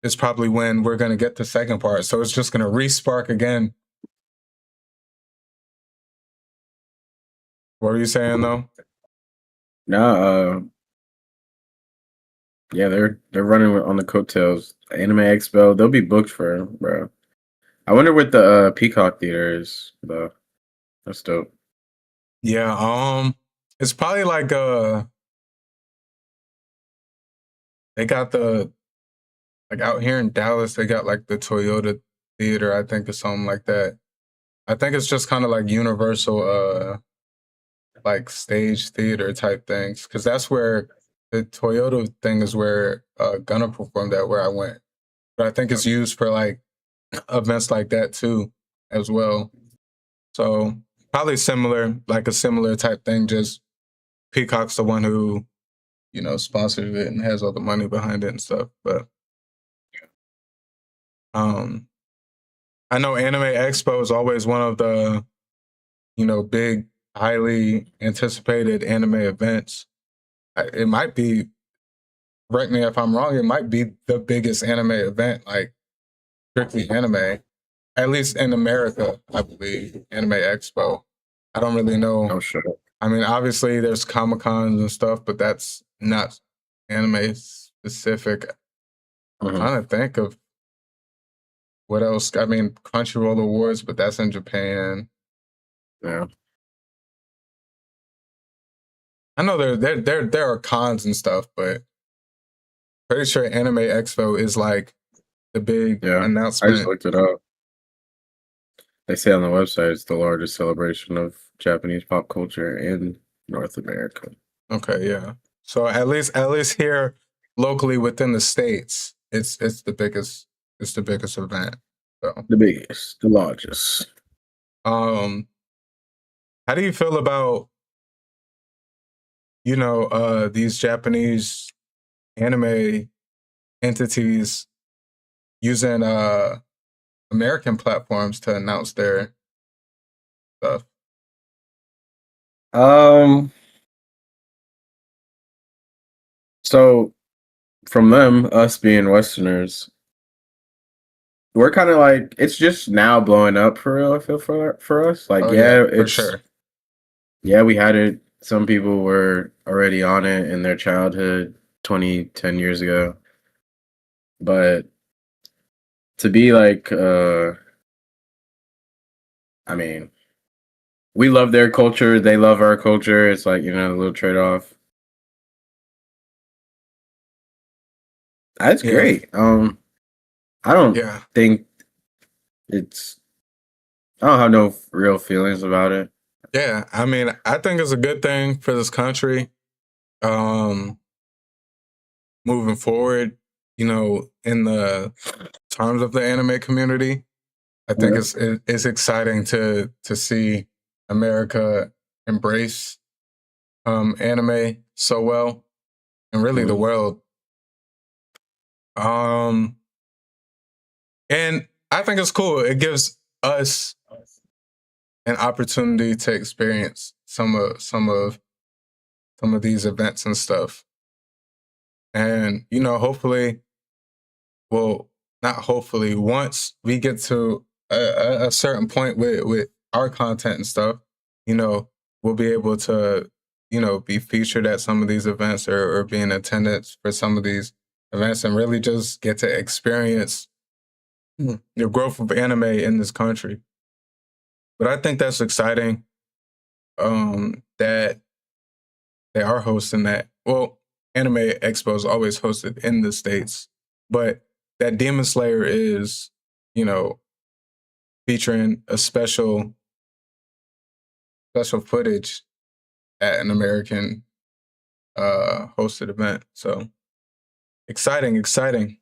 is probably when we're gonna get the second part. So it's just gonna re-spark again. What were you saying though? No, yeah, they're running on the coattails. Anime Expo, they'll be booked for, bro. I wonder what the Peacock Theater is, though. That's dope. Yeah, it's probably like they got the like out here in Dallas, they got like the Toyota Theater, I think, or something like that. I think it's just kind of like Universal like stage theater type things, because that's where the Toyota thing is where Gunna performed at, where I went. But I think it's used for like events like that too, as well. So probably similar, like a similar type thing. Just Peacock's the one who, you know, sponsored it and has all the money behind it and stuff. But I know Anime Expo is always one of the, you know, big, highly anticipated anime events. It might be, correct me if I'm wrong, it might be the biggest anime event, like strictly anime, at least in America, I believe, Anime Expo. I don't really know. Oh, sure. I mean, obviously there's Comic-Cons and stuff, but that's not anime specific. I'm trying to think of what else. I mean, Crunchyroll Awards, but that's in Japan. Yeah. I know there are cons and stuff, but pretty sure Anime Expo is like the big announcement. I just looked it up. They say on the website it's the largest celebration of Japanese pop culture in North America. Okay, yeah. So at least here locally within the states, it's the biggest event. So The biggest, the largest. how do you feel about, you know, these Japanese anime entities using American platforms to announce their stuff? So from them, us being Westerners, we're kind of like, it's just now blowing up for real. I feel for us, like, For sure. Yeah, we had it. Some people were already on it in their childhood 10 years ago. But to be like, I mean, we love their culture. They love our culture. It's like, you know, a little trade-off. That's great. I don't think I don't have no real feelings about it. Yeah, I mean, I think it's a good thing for this country. Moving forward, you know, in the terms of the anime community, I think it's exciting to see America embrace anime so well, and really the world. And I think it's cool. It gives us an opportunity to experience some of these events and stuff. And, you know, hopefully, well, not hopefully, once we get to a certain point with our content and stuff, you know, we'll be able to be featured at some of these events or be in attendance for some of these events and really just get to experience the growth of anime in this country. But I think that's exciting that they are hosting that. Well, Anime Expo is always hosted in the States, but that Demon Slayer is, featuring a special footage at an American hosted event. So exciting.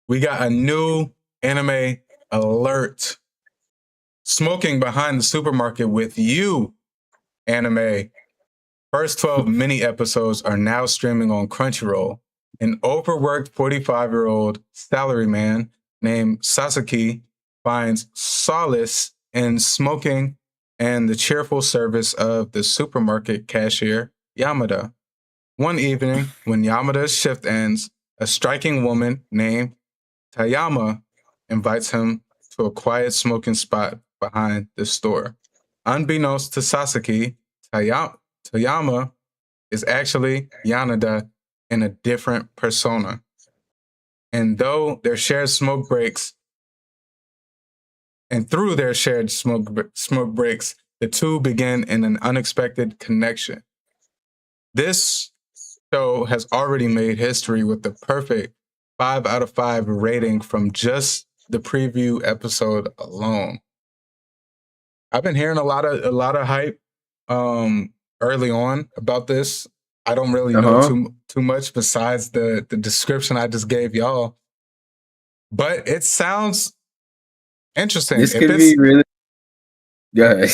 We got a new anime alert. Smoking Behind the Supermarket with You anime. First 12 mini episodes are now streaming on Crunchyroll. An overworked 45-year-old salaryman named Sasaki finds solace in smoking and the cheerful service of the supermarket cashier, Yamada. One evening, when Yamada's shift ends, a striking woman named Tayama invites him to a quiet smoking spot behind the store. Unbeknownst to Sasaki, Tayama is actually Yanada in a different persona. And through their shared smoke breaks, the two begin in an unexpected connection. This show has already made history with the perfect 5 out of 5 rating from just the preview episode alone. I've been hearing a lot of hype early on about this. I don't really know too much besides the description I just gave y'all, but it sounds interesting. This could be really good.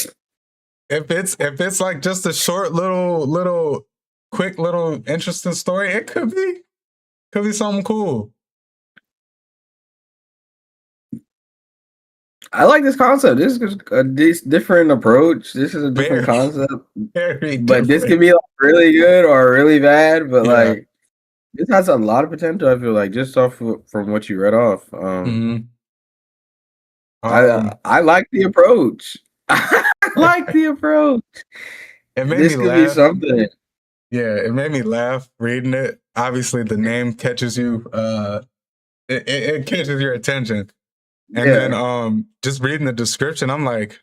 If it's like just a short little quick little interesting story, it could be something cool. I like this concept. This is a different approach. This is a different concept. But this could be like really good or really bad. But like, this has a lot of potential. I feel like just off from what you read off. I like the approach. I like the approach. It made this me could laugh. Be something. Yeah, it made me laugh reading it. Obviously, the name catches you. It catches your attention. And then just reading the description, I'm like,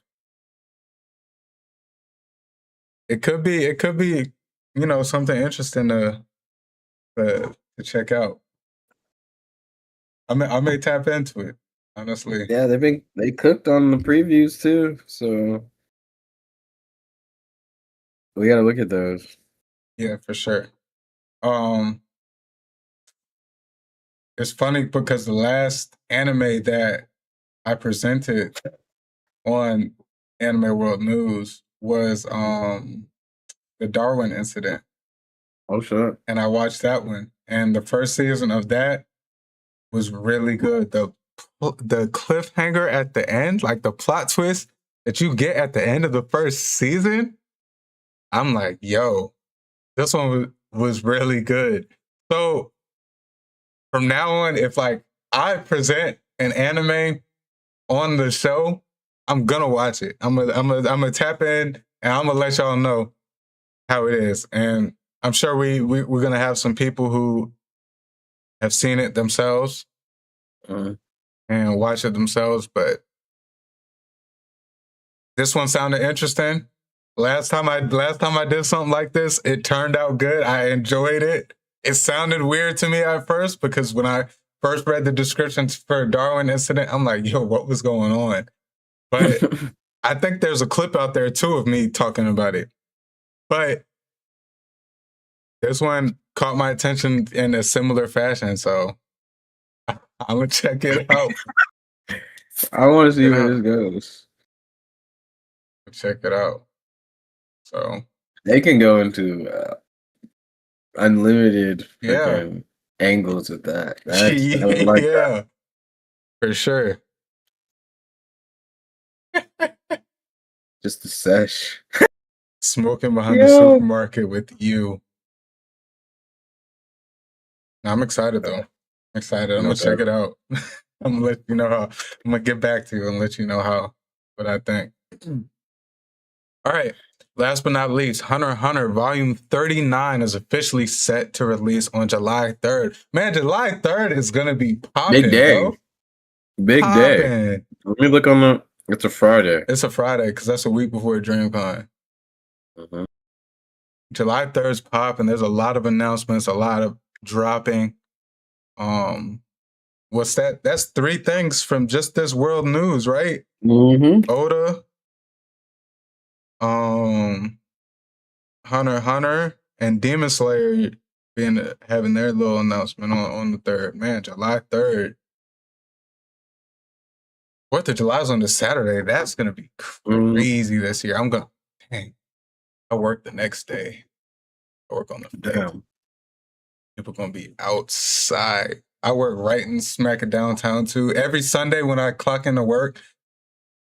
it could be, something interesting to check out. I may tap into it, honestly. Yeah, they cooked on the previews too, so we gotta look at those. Yeah, for sure. It's funny because the last anime that I presented on Anime World News was the Darwin incident. Oh, sure. And I watched that one. And the first season of that was really good. The cliffhanger at the end, like the plot twist that you get at the end of the first season, I'm like, yo, this one was really good. So from now on, if like I present an anime on the show, I'm gonna watch it. I'm gonna tap in and I'm gonna let y'all know how it is. And I'm sure we're gonna have some people who have seen it themselves and watch it themselves. But this one sounded interesting. Last time I did something like this, it turned out good. I enjoyed it. It sounded weird to me at first because when I first read the descriptions for Darwin incident, I'm like, yo, what was going on? But I think there's a clip out there too of me talking about it. But this one caught my attention in a similar fashion, so I'm gonna check it out. I want to see where this goes. Check it out. So they can go into unlimited angles with that. I like that. For sure. Just a sesh. Smoking behind the supermarket with you. I'm excited though. I'm excited. I'm gonna check it out. I'm gonna let you know how. I'm gonna get back to you and let you know what I think. All right, last but not least, Hunter x Hunter Volume 39 is officially set to release on July 3rd. Man, July 3rd is going to be popping, Big day. bro. Big day. Let me look on the... It's a Friday. It's a Friday because that's a week before DreamCon. Mm-hmm. July 3rd's popping. There's a lot of announcements, a lot of dropping. What's that? That's 3 things from just this world news, right? Mm-hmm. Oda, Hunter x Hunter, and Demon Slayer having their little announcement on the 3rd. Man, July 3rd. 4th of July is on the Saturday. That's gonna be crazy this year. I work the next day. I work on the 5th. Damn. People gonna be outside. I work right in smack of downtown too. Every Sunday when I clock into work,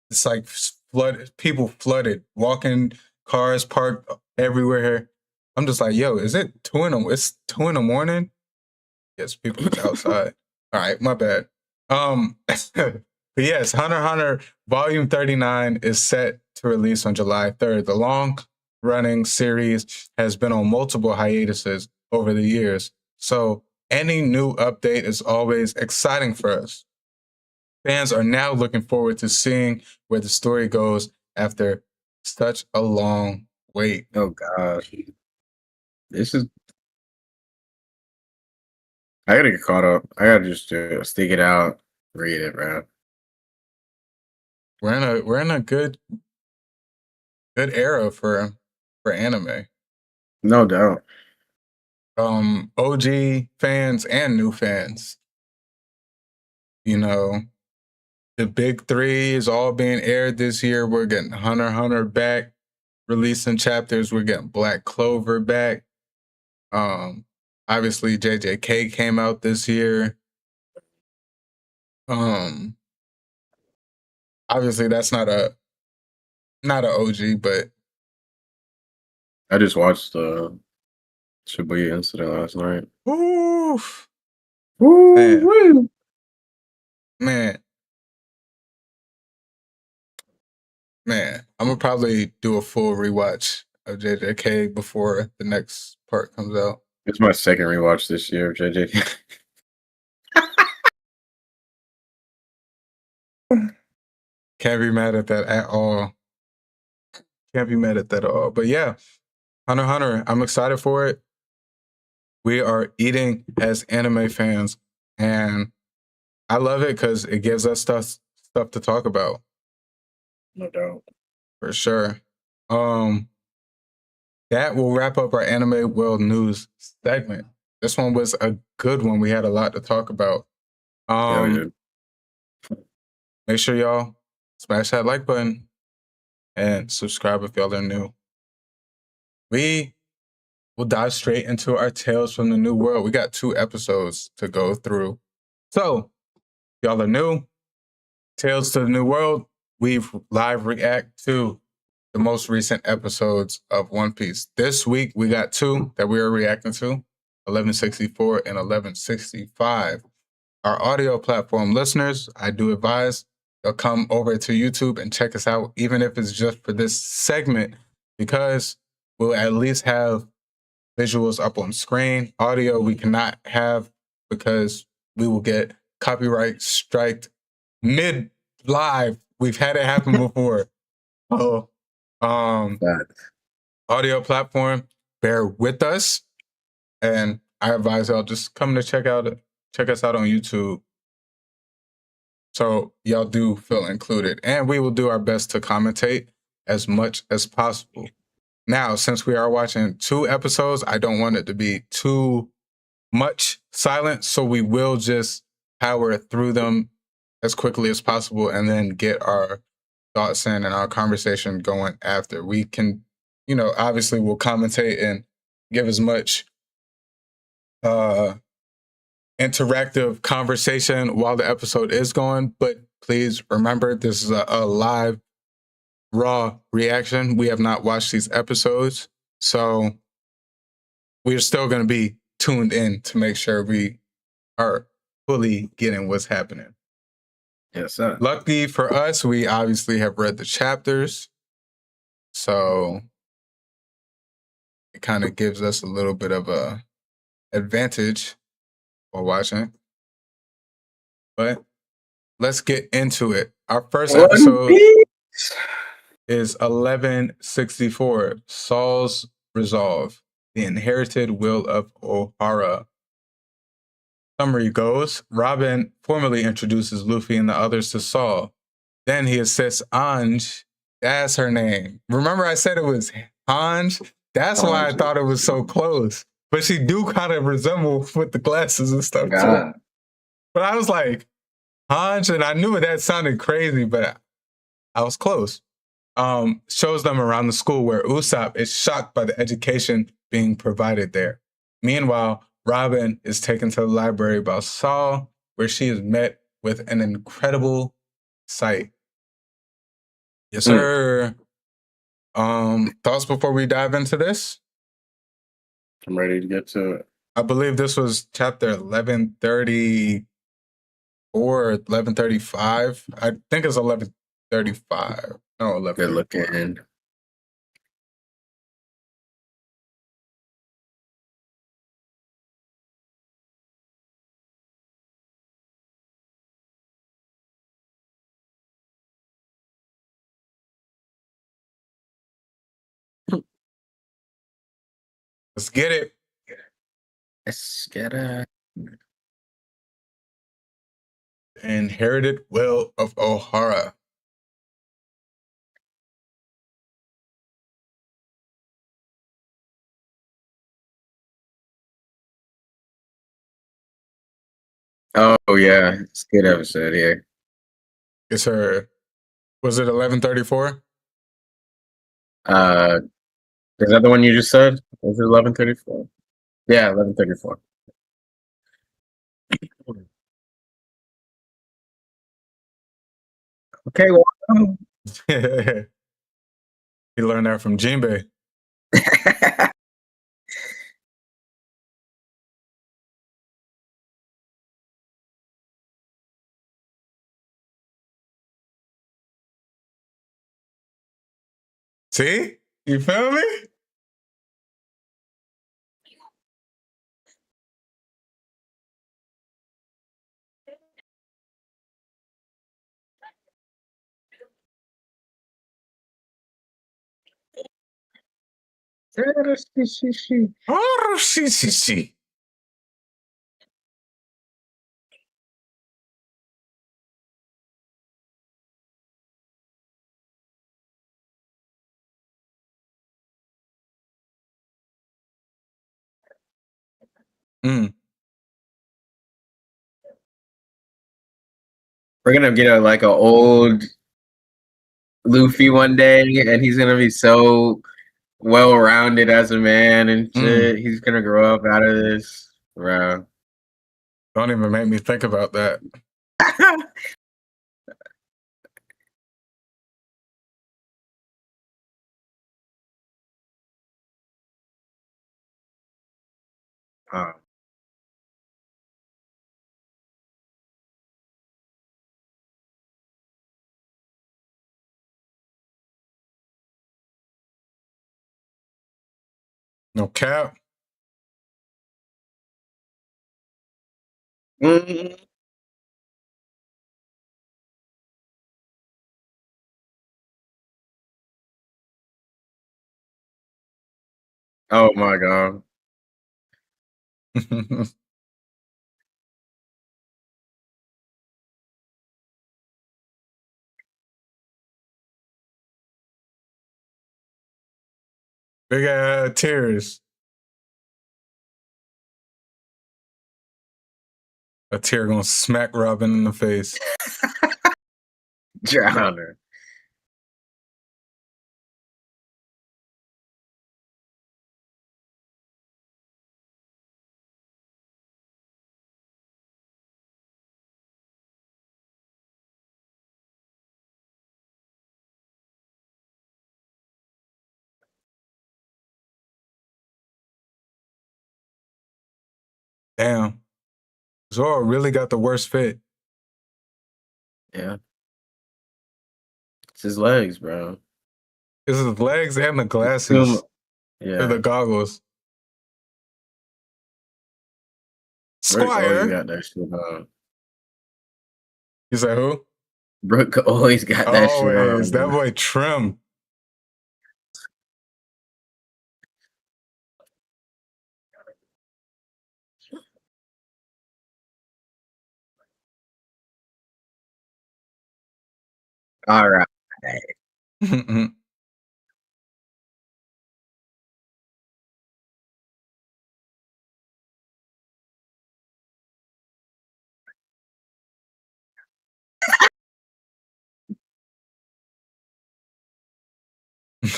it's like people flooded, walking, cars parked everywhere here. I'm just like, yo, is it 2 in the? It's 2 in the morning. Yes, people is outside. All right, my bad. But yes, Hunter x Hunter Volume 39 is set to release on July 3rd. The long-running series has been on multiple hiatuses over the years, so any new update is always exciting for us. Fans are now looking forward to seeing where the story goes after such a long wait. Oh gosh, this is. I gotta get caught up. I gotta just stick it out, read it, man. We're in a good era for anime. No doubt. OG fans and new fans. You know, the big 3 is all being aired this year. We're getting Hunter x Hunter back, releasing chapters. We're getting Black Clover back. Obviously JJK came out this year. Obviously that's not a OG, but I just watched the Shibuya incident last night. oof. Woo! Man, I'm gonna probably do a full rewatch of JJK before the next part comes out. It's my second rewatch this year of JJK. Can't be mad at that at all. Can't be mad at that at all. But yeah, Hunter x Hunter, I'm excited for it. We are eating as anime fans, and I love it because it gives us stuff to talk about. No doubt. For sure. That will wrap up our anime world news segment. This one was a good one. We had a lot to talk about. Yeah. Make sure y'all smash that like button and subscribe if y'all are new. We will dive straight into our Tales from the New World. We got 2 episodes to go through. So, if y'all are new, Tales to the New World, we live react to the most recent episodes of One Piece. This week, we got 2 that we are reacting to, 1164 and 1165. Our audio platform listeners, I do advise you'll come over to YouTube and check us out, even if it's just for this segment, because we'll at least have visuals up on screen. Audio we cannot have because we will get copyright striked mid-live. We've had it happen before. So, audio platform, bear with us. And I advise y'all just come to check us out on YouTube. So y'all do feel included. And we will do our best to commentate as much as possible. Now, since we are watching 2 episodes, I don't want it to be too much silence. So we will just power through them as quickly as possible and then get our thoughts in and our conversation going after. We can, obviously we'll commentate and give as much interactive conversation while the episode is going, but please remember this is a live raw reaction. We have not watched these episodes, so we're still going to be tuned in to make sure we are fully getting what's happening. Yes, sir. Lucky for us, we obviously have read the chapters, so kind of gives us a little bit of a advantage while watching. But let's get into it. Our first episode is 1164, Saul's Resolve, the inherited will of O'Hara. Summary goes, Robin formally introduces Luffy and the others to Saul. Then he assists Anj. That's her name. Remember I said it was Anj? That's why I thought it was so close. But she do kind of resemble with the glasses and stuff too. But I was like, Anj, and I knew that sounded crazy, but I was close. Shows them around the school where Usopp is shocked by the education being provided there. Meanwhile, Robin is taken to the library by Saul, where she is met with an incredible sight. Yes, sir. Thoughts before we dive into this? I'm ready to get to it. I believe this was chapter 1134, 1135. I think it's 1135. No, 11. Good looking. Let's get it. Let's get it. Inherited will of O'Hara. Oh yeah, it's a good episode here. It's her. Was it 1134? Is that the one you just said? Was it 1134? Yeah, 1134. Okay, well. He learned that from Jinbei. See? You feel me? Oh, she. We're gonna get like an old Luffy one day, and he's gonna be so well-rounded as a man and shit. He's gonna grow up out of this, bro. Don't even make me think about that. No cap. Oh my god. Big tears. A tear gonna smack Robin in the face. Drown her. Damn. Zoro really got the worst fit. Yeah. It's his legs, bro. It's his legs and the glasses. Yeah. They're the goggles. Brooke always Squire. got that shit on. You say who? Brooke always got that shit on. Always. That boy trim. All right.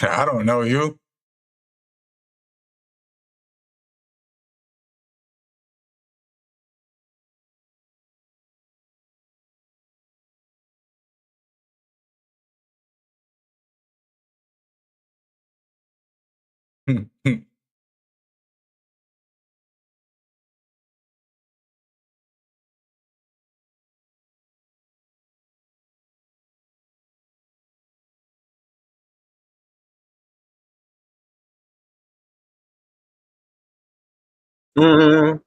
I don't know you. Mhm.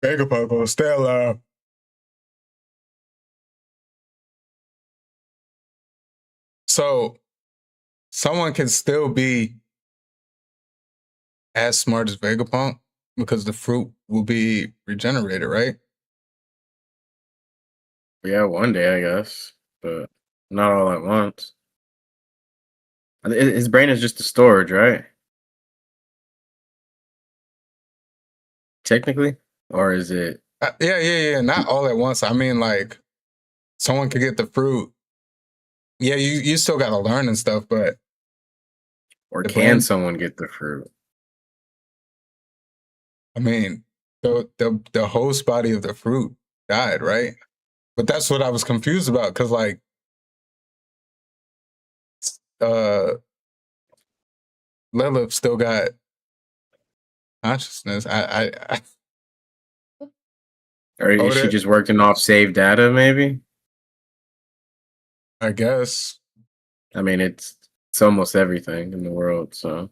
Vegapunk, stay alive. So someone can still be as smart as Vegapunk because the fruit will be regenerated, right? Yeah, one day I guess, but not all at once. His brain is just a storage, right? Technically, or is it? Yeah. Not all at once. I mean, like, someone could get the fruit. Yeah, you still got to learn and stuff, but Or the can brain. someone get the fruit? I mean, the host body of the fruit died, right? But that's what I was confused about because, like, uh, Lilith still got consciousness. Or is she Oda, just working off saved data? Maybe. I guess. I mean, it's almost everything in the world, so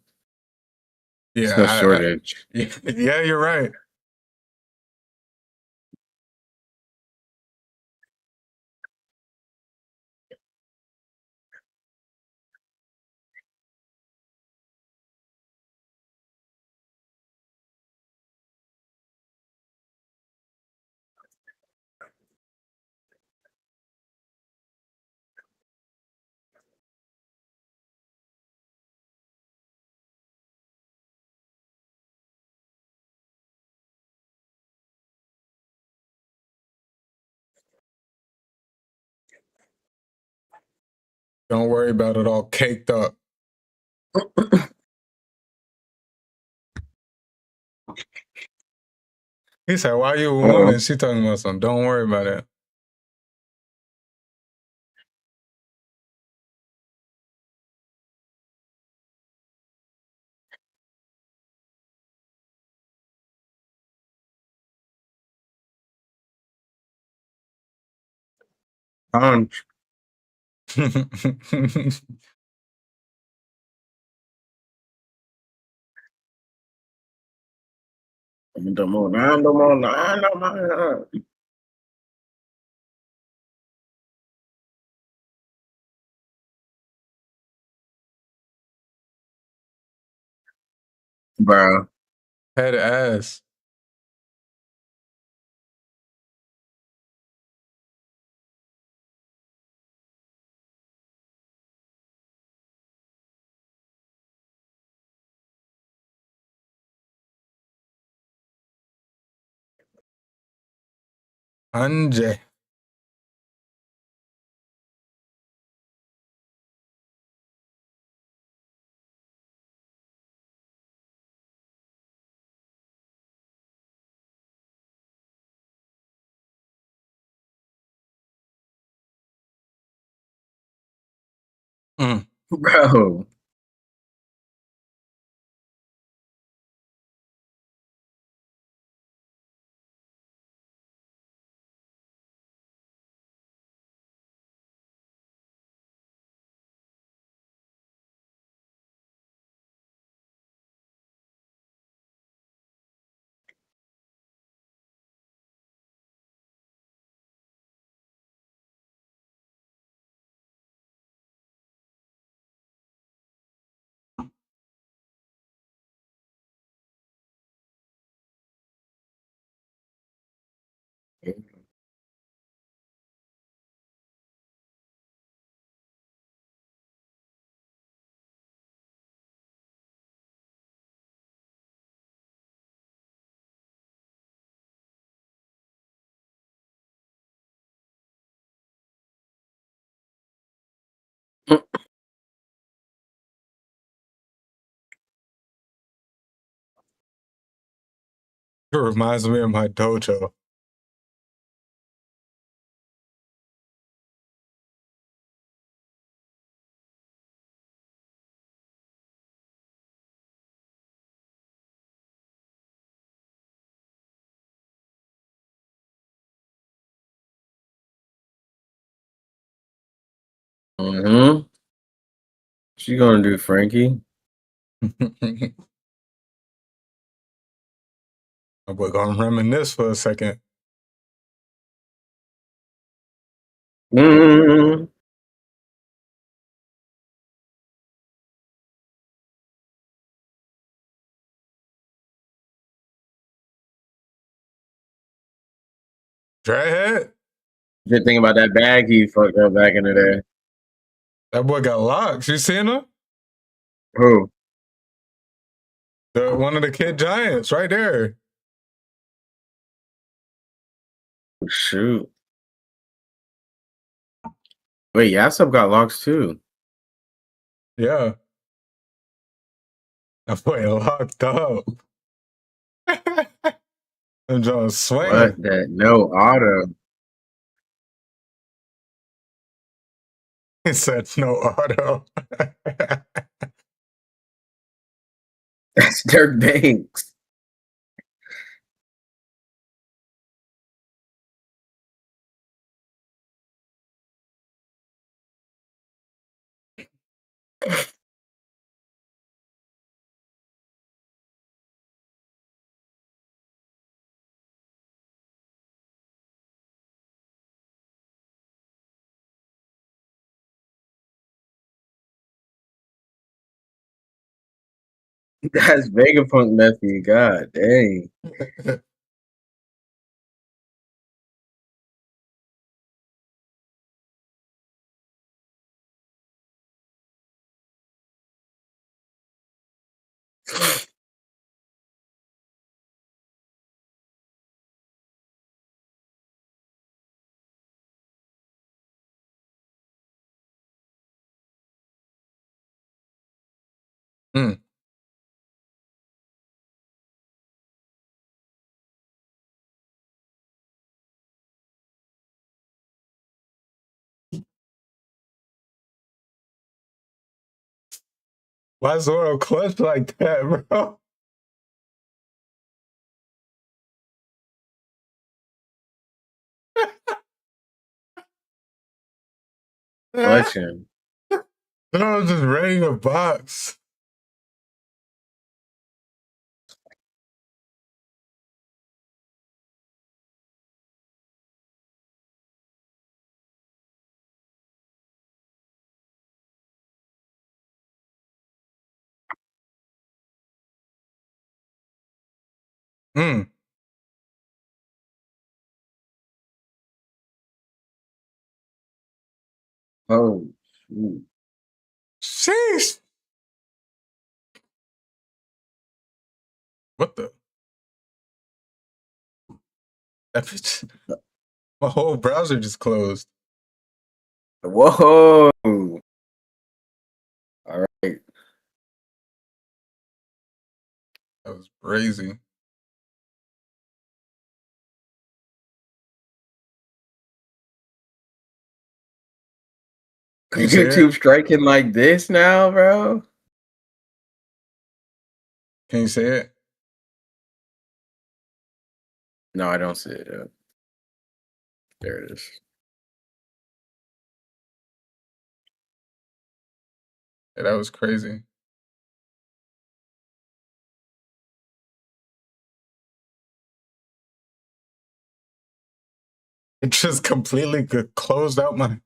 there's no Yeah, shortage. yeah, you're right. Don't worry about it all caked up. He said, "Why you a Uh-oh. woman?" She talking about something. Don't worry about it. Punch. Bro. Head ass. Anje. Bro. It reminds me of my dojo. Mm-hmm. What you gonna do, Frankie? We're gonna reminisce for a second. Mm-hmm. Dreadhead? Just think about that bag he fucked up back in the day. That boy got locks. You seen him? Who? One of the kid giants right there. Shoot. Wait, Yasop got locks too. Yeah. That boy locked up. I'm just swinging. What? That no auto. He said no auto. That's Dirk Banks. That's Vegapunk nephew. God dang. Mm. Why Zoro clutch like that, bro? Clutching. Zoro's just ready to box. Mm. Oh, shoot. Sheesh. What the? That bitch. My whole browser just closed. Whoa. All right. That was crazy. Can you see YouTube it? striking like this now, bro. Can you see it? No, I don't see it yet. There it is. Yeah, that was crazy. It just completely closed out my.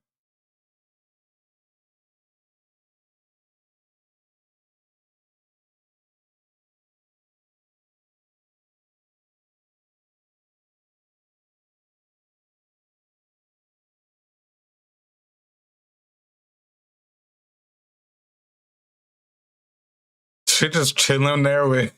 She just chilling there with.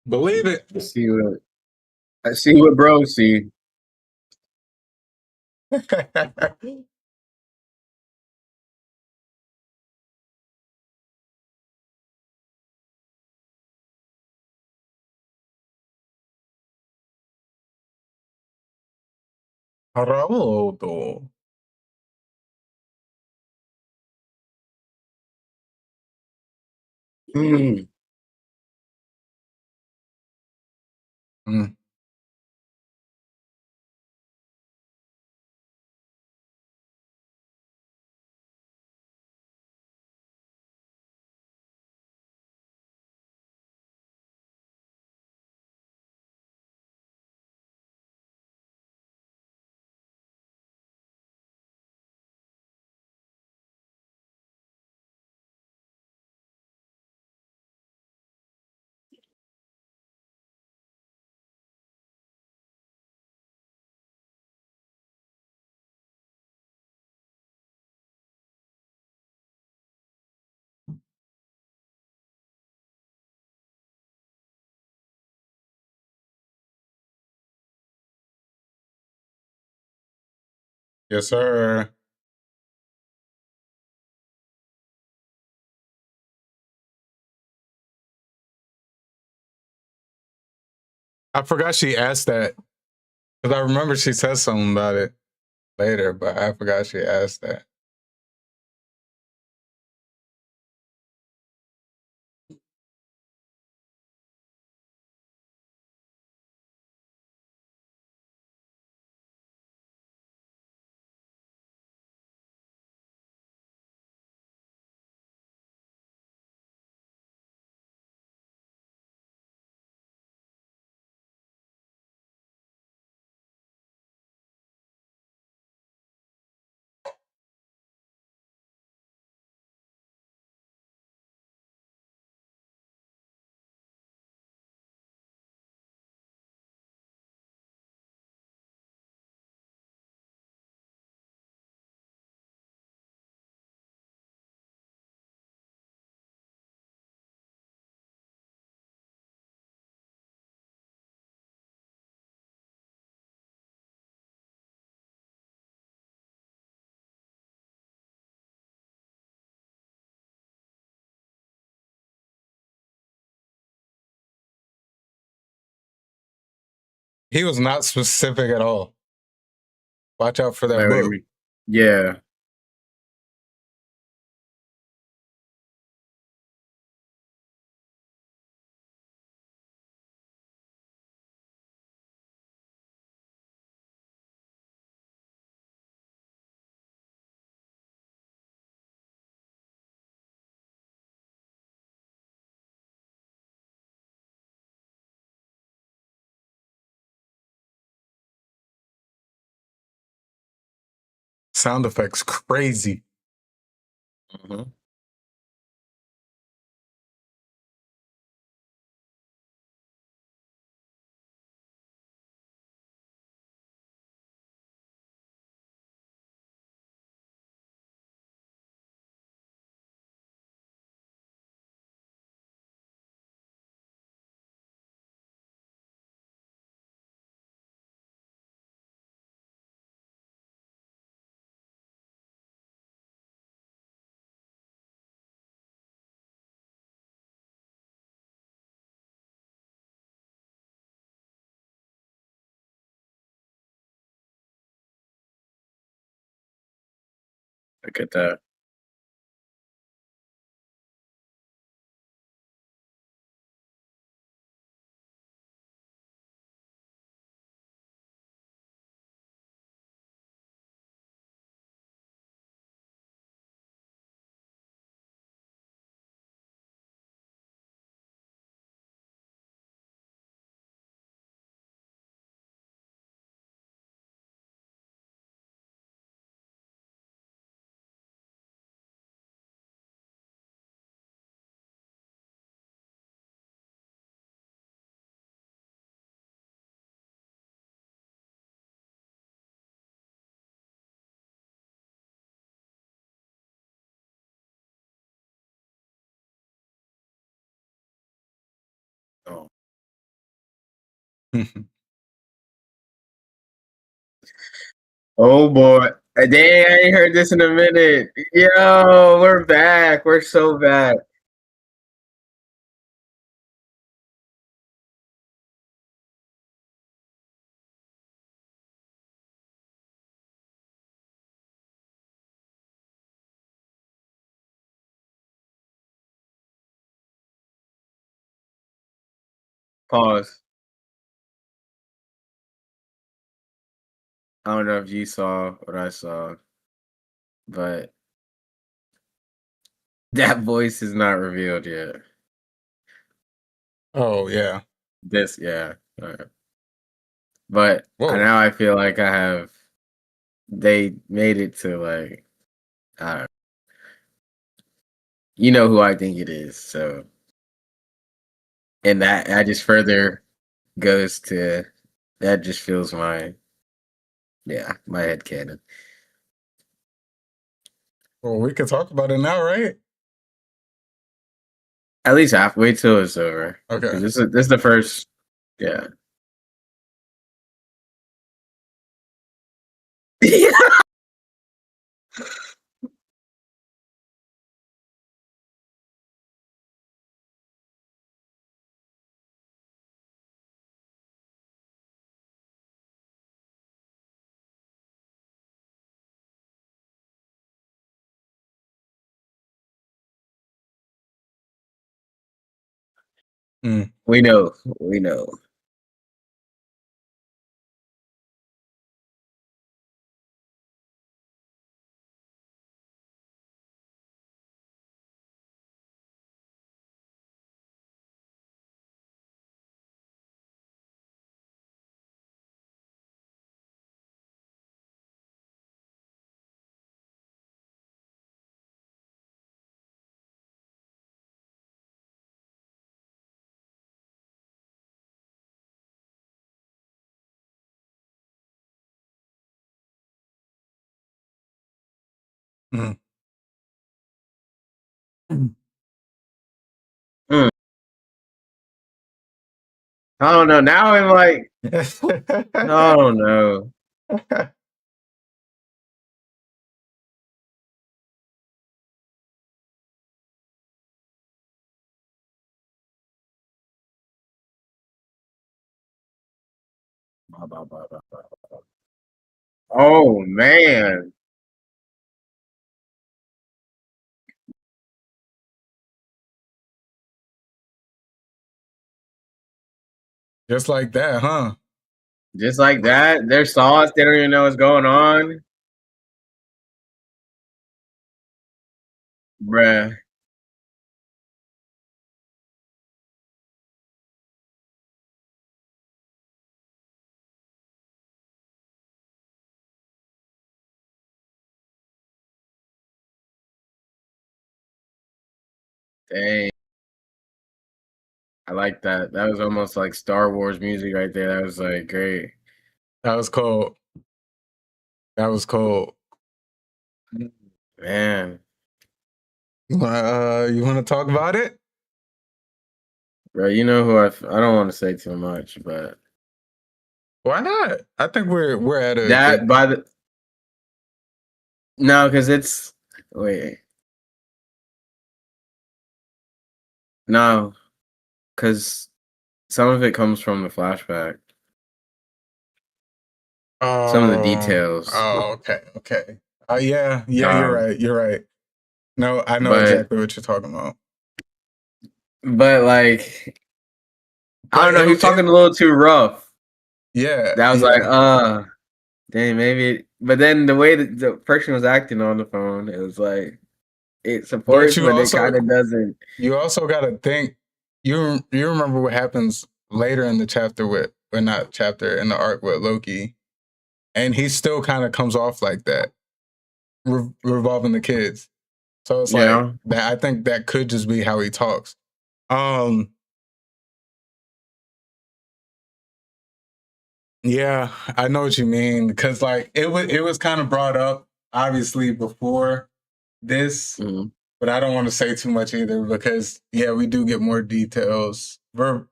Believe it. I see what bro see. Haraudo. Mm. Mm. Yes, sir. I forgot she asked that because I remember she said something about it later, but I forgot she asked that. He was not specific at all. Watch out for that book. Yeah. Sound effects crazy. Mm-hmm. Look at that. Oh. Oh boy. Dang, I ain't heard this in a minute. Yo, we're back. We're so back. Pause. I don't know if you saw what I saw, but that voice is not revealed yet. Oh yeah. This, yeah. But Whoa. now I feel like I have. They made it to like, I don't know. You know who I think it is, so, and that just further goes to that just fills my head canon. Well, we could talk about it now, right? At least halfway till it's over. Okay. This is the first, yeah. Mm. We know. We know. Mm. Mm. I don't know. Now I'm like, I don't know. Oh man. Just like that, huh? Just like that. They're sauce. They don't even know what's going on. Bruh. Dang. I like that. That was almost like Star Wars music right there. That was like great. That was cold. That was cold. Man. You wanna talk about it? Bro, you know who I don't want to say too much, but Why not? I think we're at a that by the no, because it's wait. No, because some of it comes from the flashback. Some of the details. Oh, okay, okay. Yeah, you're right. You're right. No, I know But exactly what you're talking about. like I don't But know, he was talking a little too rough. yeah, That was yeah. like, dang, maybe. But then the way that the person was acting on the phone, it was like it But supports, but it kind of doesn't. you also got to think. You remember what happens later in the chapter with, or not chapter in the arc with Loki, and he still kind of comes off like that, revolving the kids. So it's like that. I think that could just be how he talks. Yeah, I know what you mean, because like it was kind of brought up obviously before this, but I don't want to say too much either because yeah, we do get more details. Or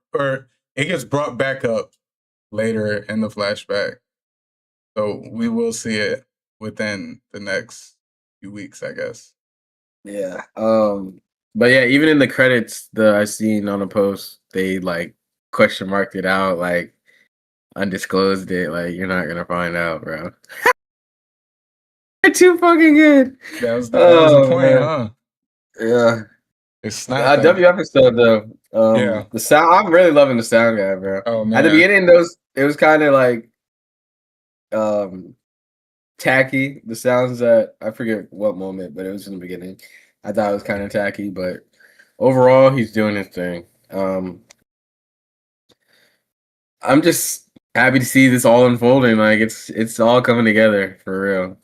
it gets brought back up later in the flashback, so we will see it within the next few weeks, I guess. Yeah. But yeah, even in the credits that I seen on a post, they like question marked it out, like undisclosed it. Like you're not gonna find out, bro. They're too fucking good. That was the point, man. huh? Yeah. It's not W episode though. Yeah. The sound. I'm really loving the sound guy, bro. Oh man. At the beginning, it was kind of like tacky. The sounds that I forget what moment, but it was in the beginning. I thought it was kind of tacky, but overall, he's doing his thing. I'm just happy to see this all unfolding. Like it's all coming together for real.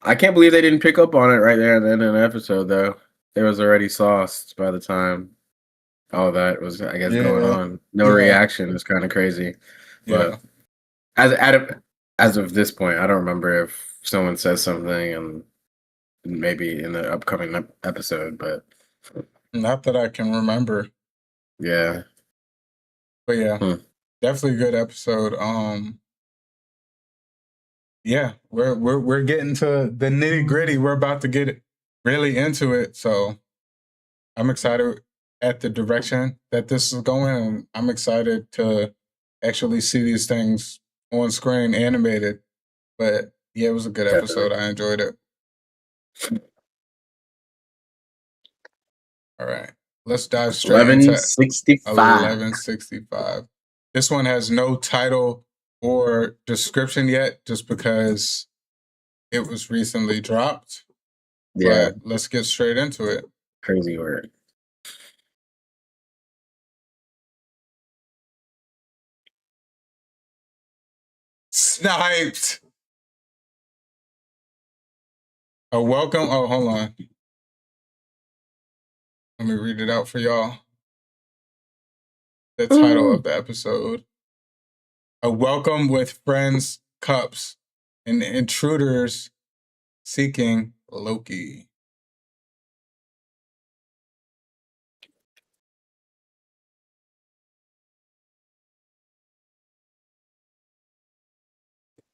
I can't believe they didn't pick up on it right there at the end of the episode, though. It was already sauced by the time all that was, I guess, going on. No reaction is kind of crazy. But as of this point, I don't remember if someone says something and maybe in the upcoming episode, but not that I can remember. Yeah. But yeah, definitely a good episode. Yeah, we're getting to the nitty gritty. We're about to get really into it, so I'm excited at the direction that this is going. And I'm excited to actually see these things on screen animated. But yeah, it was a good episode. I enjoyed it. All right, let's dive straight into 1165. This one has no title or description yet, just because it was recently dropped. Yeah. But let's get straight into it. Crazy word. Sniped. A welcome. Oh, hold on. Let me read it out for y'all. The title of the episode. A welcome with friends, cups, and intruders seeking Loki.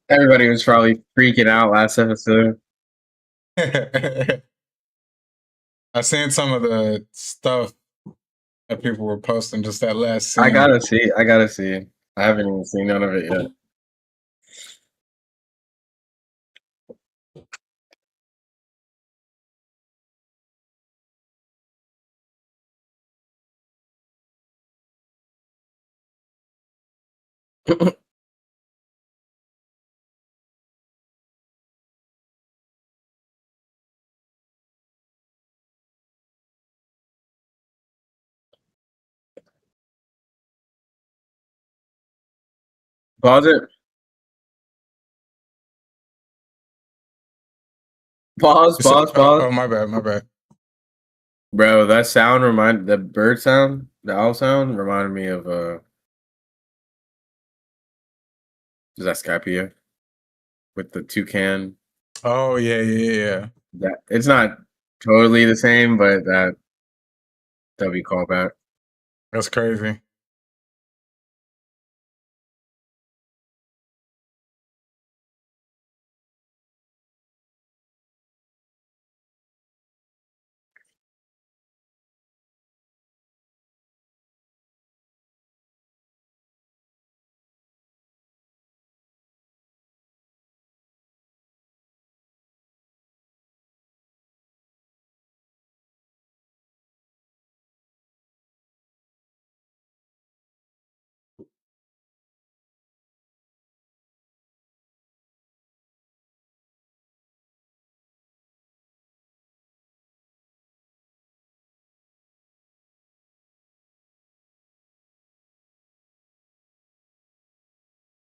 Everybody was probably freaking out last episode. I seen some of the stuff that people were posting, just that last scene. I gotta see. I haven't even seen none of it yet. Pause it. Pause. Oh, my bad. Bro, that sound the bird sound, the owl sound reminded me of is that Scapia? With the toucan. Oh yeah. That it's not totally the same, but that'll be callback. That's crazy.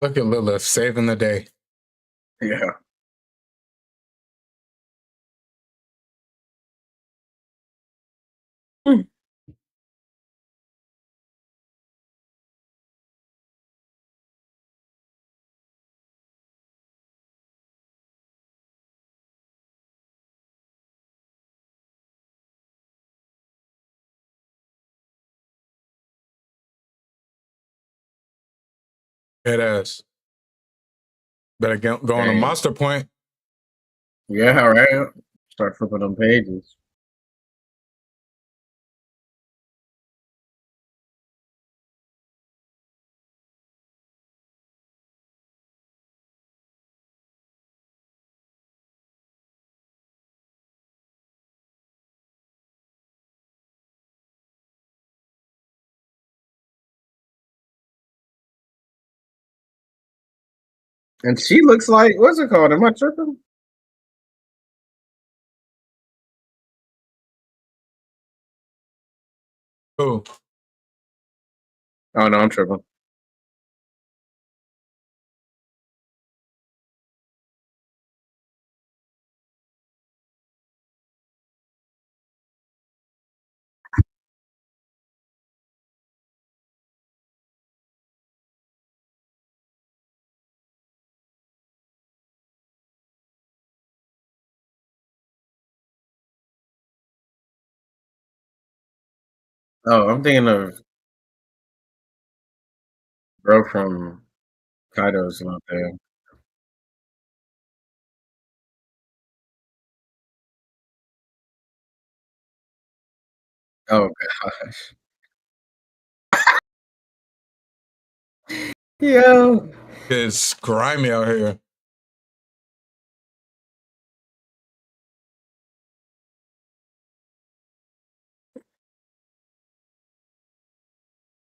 Look at Lilith saving the day. Yeah. Head ass. Better go on a Dang. monster point. Yeah, right. Start flipping them pages. And she looks like, what's it called? Am I tripping? Ooh. Oh no, I'm tripping. Oh, I'm thinking of bro from Kaido's not there. Oh gosh. Yo. It's grimy out here.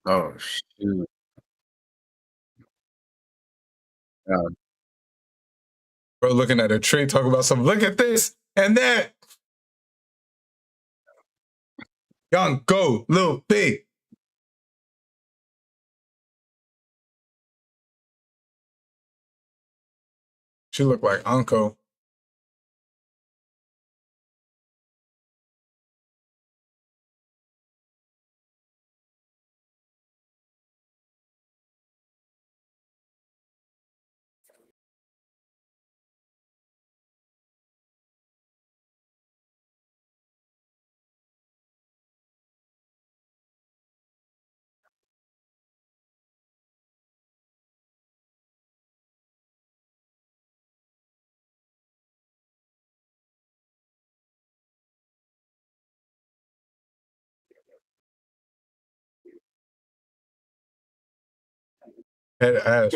Oh shoot. Oh, Bro looking at a tree, talking about something. Look at this and that. Young go, Lil B. She look like Uncle. Head ass.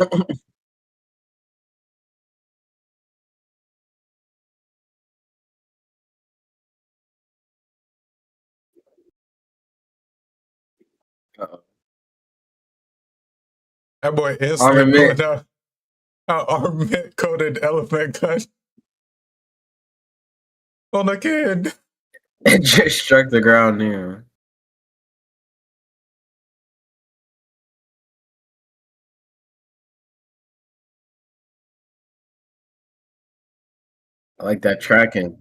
uh-oh. That boy instantly Armament. pulling out an armament coated elephant gun on a kid. It just struck the ground near. I like that tracking.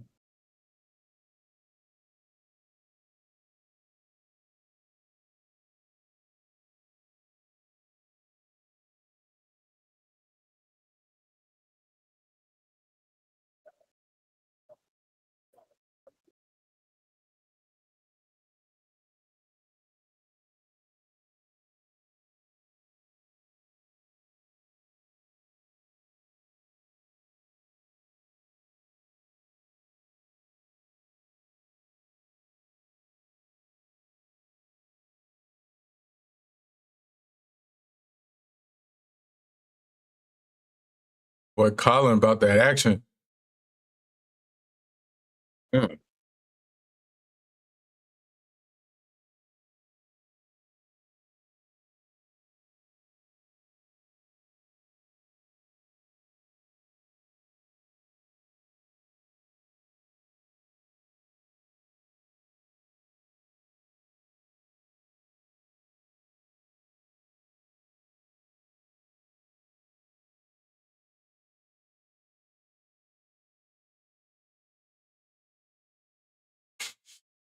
Boy, Colin about that action. Hmm.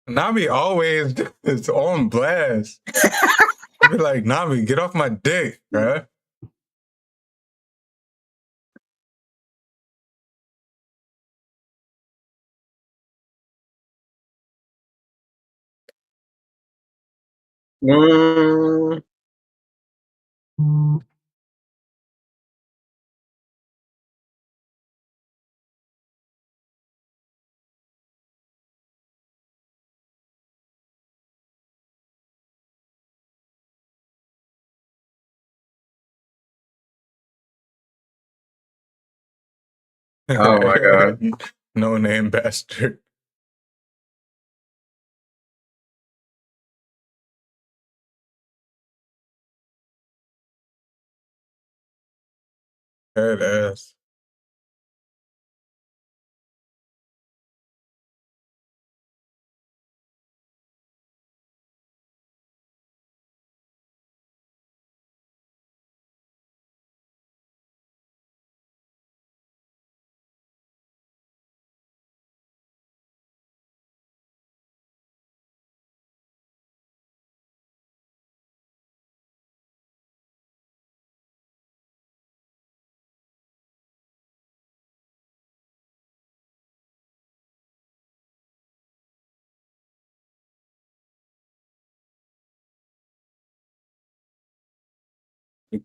Nami always is on blast. I be like, Nami, get off my dick, bruh. Mm, oh my god. No name bastard. Head ass.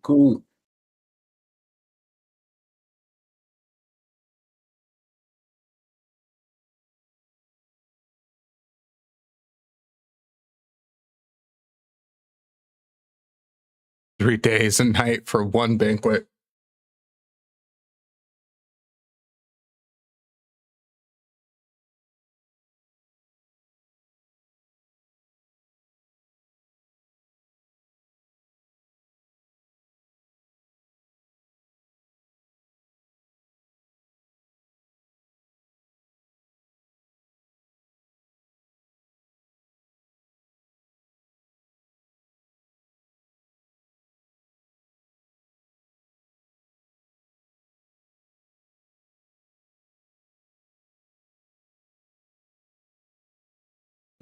Cool. 3 days a night for one banquet.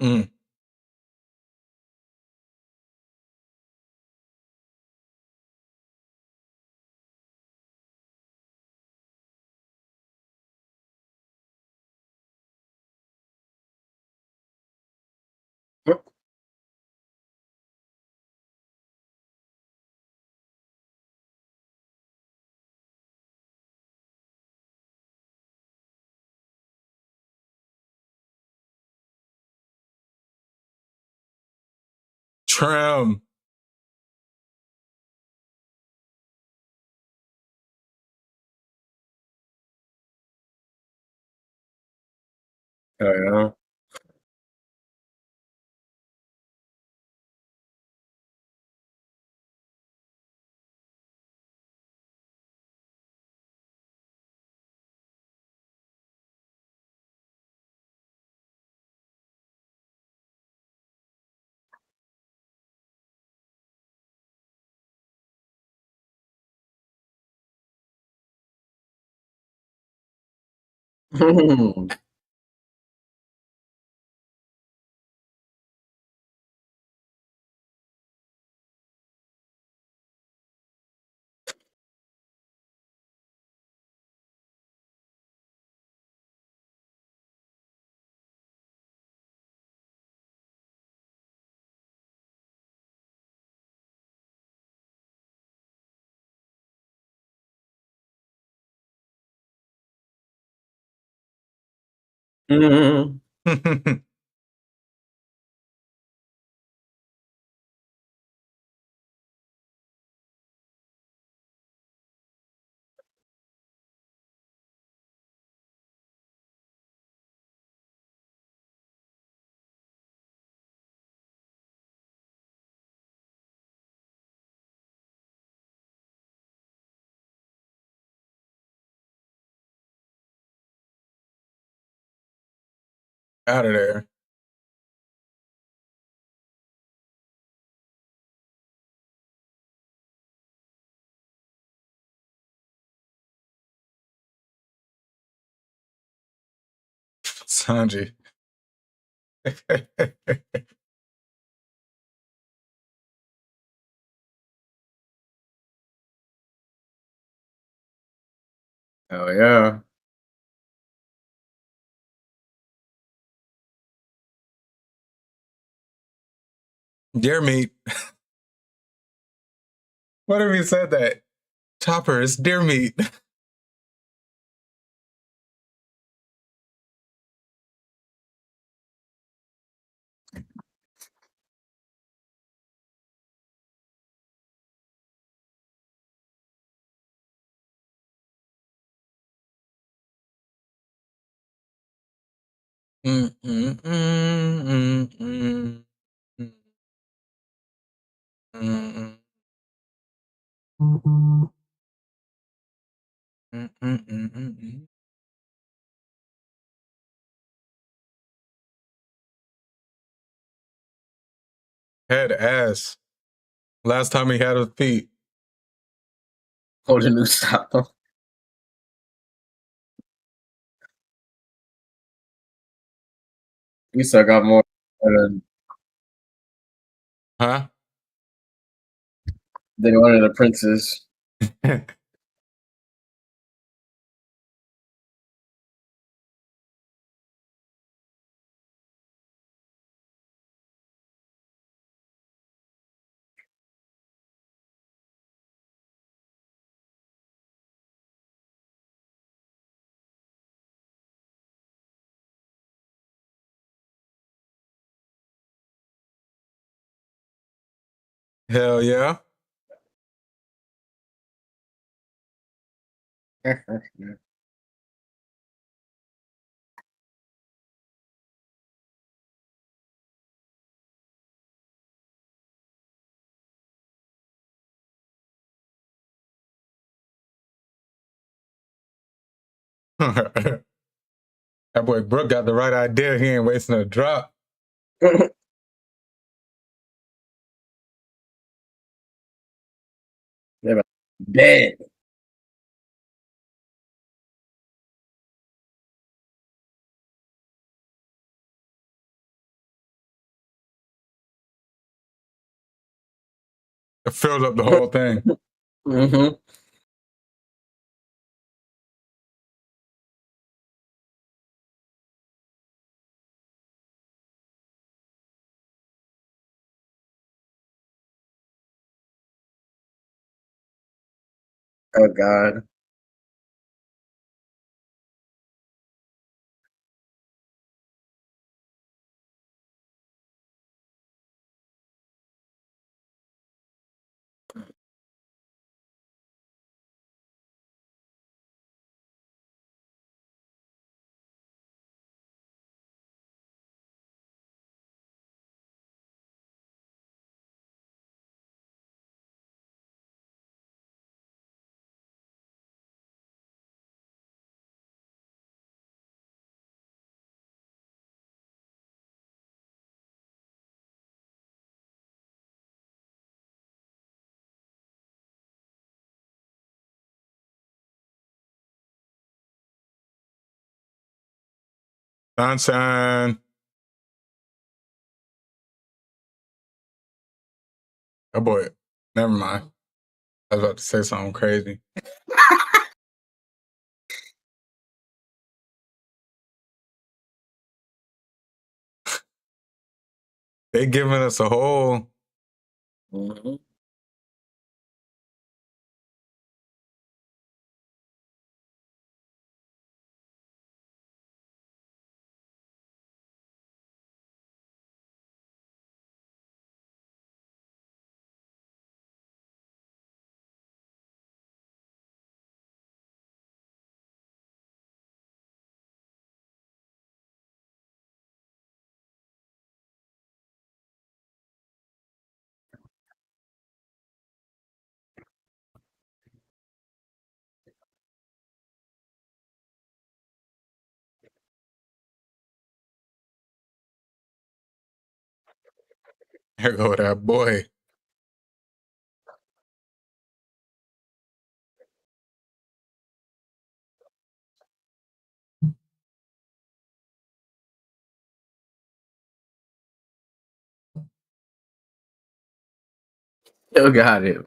Mm. Trim. Oh yeah. Mm. Out of there. Sanji. Oh yeah. Deer meat. What if he said that? Chopper, it's deer meat. Mm, mm, mm, mm, mm, mm, mm, mm. Head ass. Last time he had his feet. Hold a new style. You still got more than Huh? one of the princes. Hell yeah. That boy Brooke got the right idea. He ain't wasting a drop. They're like, dead. It filled up the whole thing. Mm-hmm. Oh God. Sunshine. Oh boy. Never mind. I was about to say something crazy. They giving us a whole. Mm-hmm. Here go that boy. Still got it.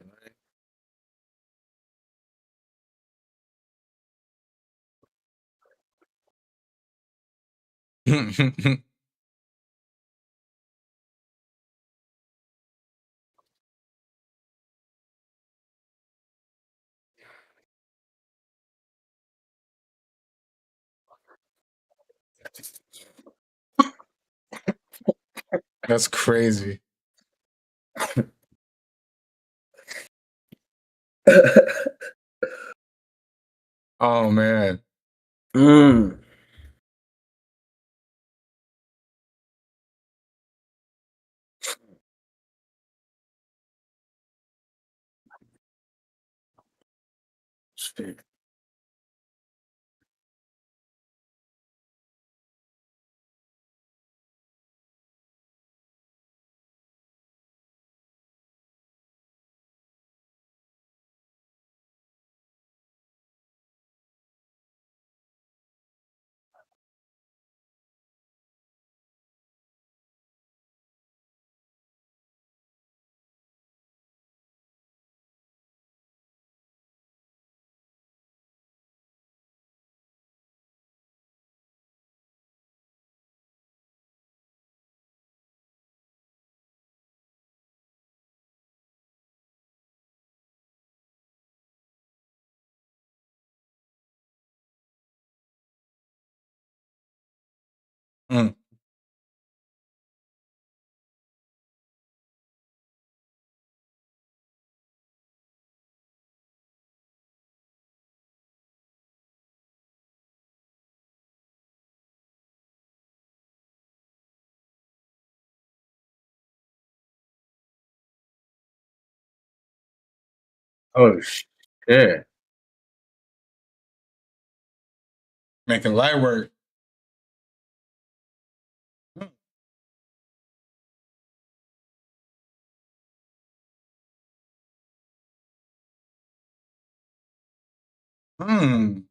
That's crazy. Oh man. Mm. Shit. Mm. Oh shit. Making light work. Hmm.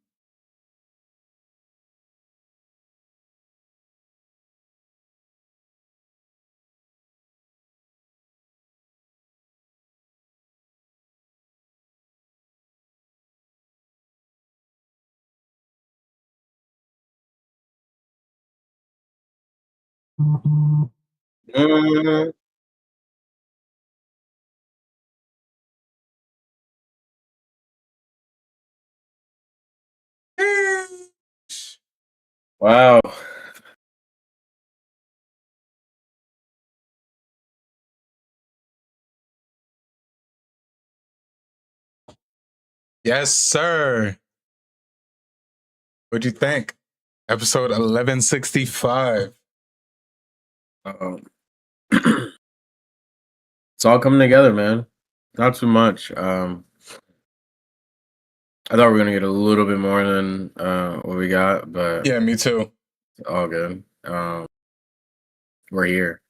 Mm. Wow. Yes, sir. What'd you think? Episode 1165. Um, it's all coming together, man. Not too much. I thought we were gonna get a little bit more than what we got, but Yeah, me too. it's all good. We're here.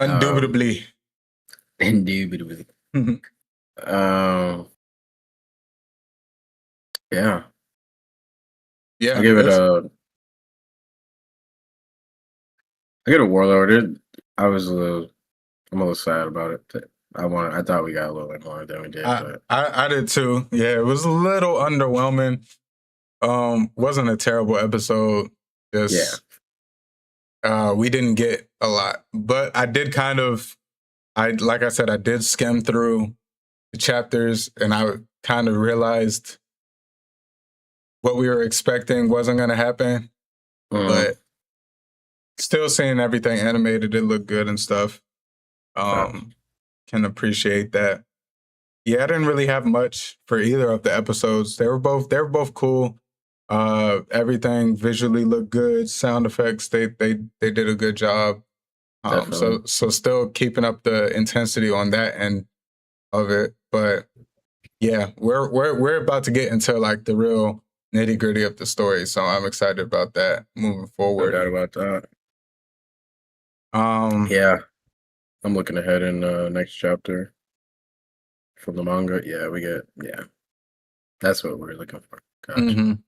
Indubitably. Indubitably. Um, yeah. Yeah. I give it a. I get a Warlord. I was I'm a little sad about it. I thought we got a little bit more than we did, but I did too. Yeah, it was a little underwhelming. Wasn't a terrible episode. Just we didn't get a lot. But I did like I said, I did skim through the chapters and I kind of realized what we were expecting wasn't gonna happen. But still seeing everything animated, it looked good and stuff. Can appreciate that. Yeah, I didn't really have much for either of the episodes. They were both cool. Everything visually looked good. Sound effects, they did a good job. So still keeping up the intensity on that end of it. But yeah, we're about to get into like the real nitty gritty of the story. So I'm excited about that moving forward. no doubt about that. Yeah, I'm looking ahead in next chapter from the manga. Yeah, that's what we're looking for. Gotcha.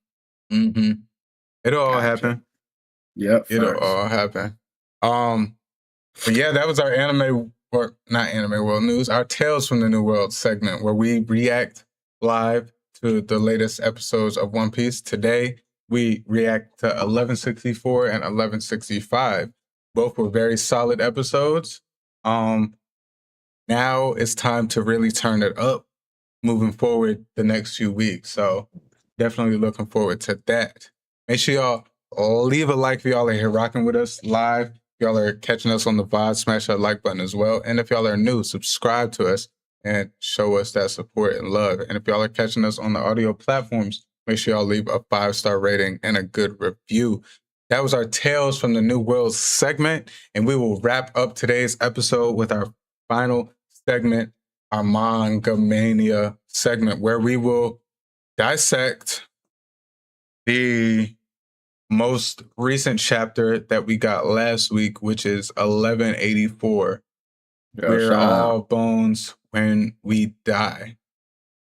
It'll all happen. Yep. It'll all happen. But yeah, that was our anime or not Anime World News, our Tales from the New World segment, where we react live to the latest episodes of One Piece. Today, we react to 1164 and 1165. Both were very solid episodes. Now it's time to really turn it up moving forward the next few weeks. So definitely looking forward to that. Make sure y'all leave a like if y'all are here rocking with us live. If y'all are catching us on the VOD, smash that like button as well. And if y'all are new, subscribe to us and show us that support and love. And if y'all are catching us on the audio platforms, make sure y'all leave a 5-star rating and a good review. That was our Tales from the New World segment. And we will wrap up today's episode with our final segment, our Manga Mania segment, where we will dissect the most recent chapter that we got last week, which is 1184. We're all bones when we die.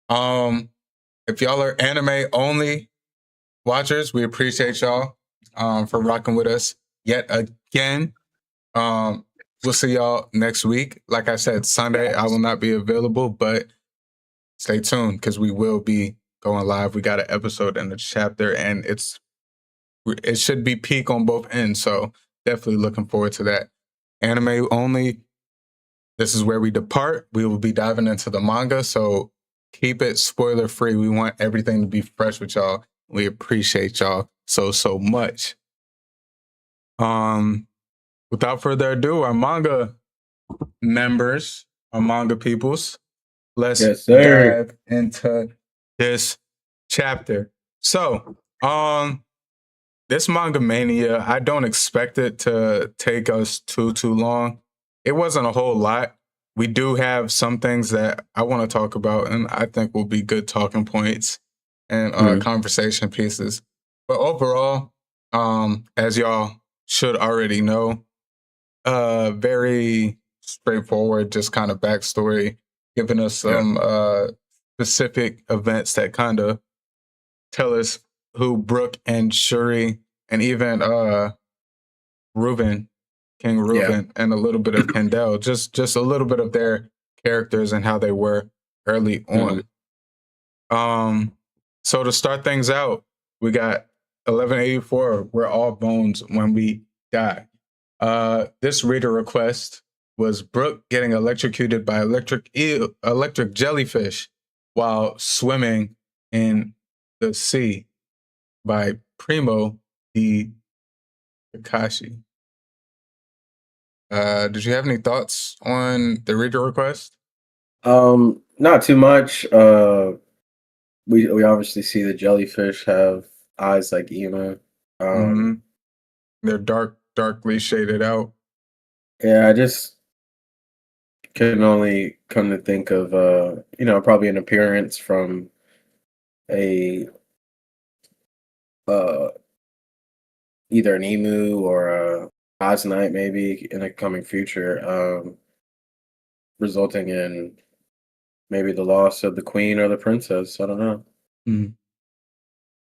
If y'all are anime only watchers, we appreciate y'all for rocking with us yet again. We'll see y'all next week. Like I said, Sunday I will not be available, but stay tuned because we will be going live. We got an episode and a chapter, and it should be peak on both ends. So definitely looking forward to that. Anime only, this is where we depart. We will be diving into the manga, so keep it spoiler free. We want everything to be fresh with y'all. We appreciate y'all so much. Without further ado, our manga members, our manga peoples, let's dive into this chapter. So, this Manga Mania, I don't expect it to take us too long. It wasn't a whole lot. We do have some things that I want to talk about, and I think will be good talking points and conversation pieces. But overall, as y'all should already know, very straightforward, just kind of backstory, giving us some specific events that kind of tell us who Brook and Shuri and even Reuben, King Reuben, and a little bit of Kendall, just a little bit of their characters and how they were early on. So to start things out, we got 1184, we're all bones when we die. This reader request was Brook getting electrocuted by electric jellyfish while swimming in the sea by Primo di Kakashi. Did you have any thoughts on the reader request? Not too much. We obviously see the jellyfish have eyes like Ema. They're darkly shaded out. Yeah, I just can only come to think of probably an appearance from a either an emu or a Osnite maybe in a coming future, resulting in maybe the loss of the queen or the princess. I don't know.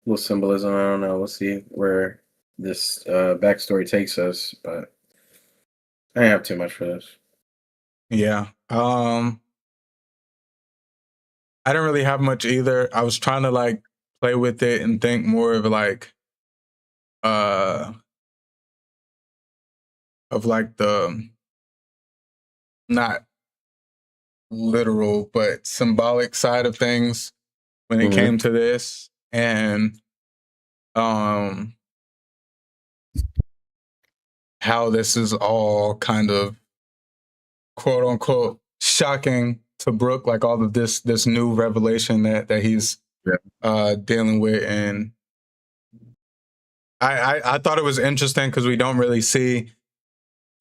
Little symbolism. I don't know. We'll see where this backstory takes us, but I didn't have too much for this. Yeah. I didn't really have much either. I was trying to play with it and think more of the not literal but symbolic side of things when it came to this, and how this is all kind of quote unquote shocking to Brook, like all of this new revelation that he's dealing with. And I thought it was interesting because we don't really see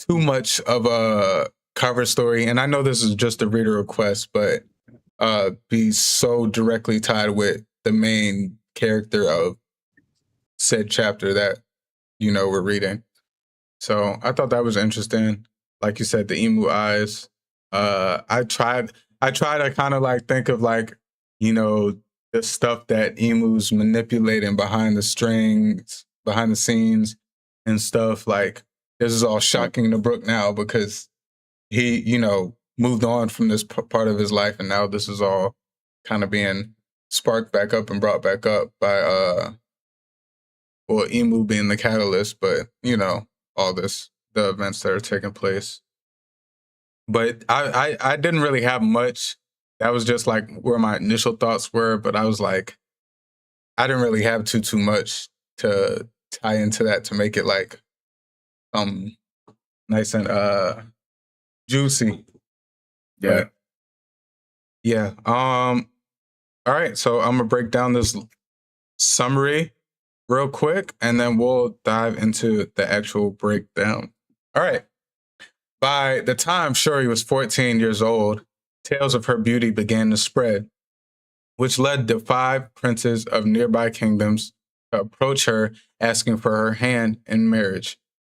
too much of a cover story, and I know this is just a reader request, but be so directly tied with the main character of said chapter that we're reading. So I thought that was interesting. Like you said, the emu eyes. I tried to kind of think of the stuff that emus manipulating behind the strings, behind the scenes and stuff. Like, this is all shocking to Brook now because he, moved on from this part of his life, and now this is all kind of being sparked back up and brought back up by Emu being the catalyst, but all this, the events that are taking place. But I didn't really have much. That was just like where my initial thoughts were, but I was like, I didn't really have too much to tie into that to make it like nice and juicy. Yeah. But, yeah. All right, so I'm gonna break down this summary real quick, and then we'll dive into the actual breakdown. All right. By the time Shuri was 14 years old, tales of her beauty began to spread, which led the 5 princes of nearby kingdoms to approach her, asking for her hand in marriage.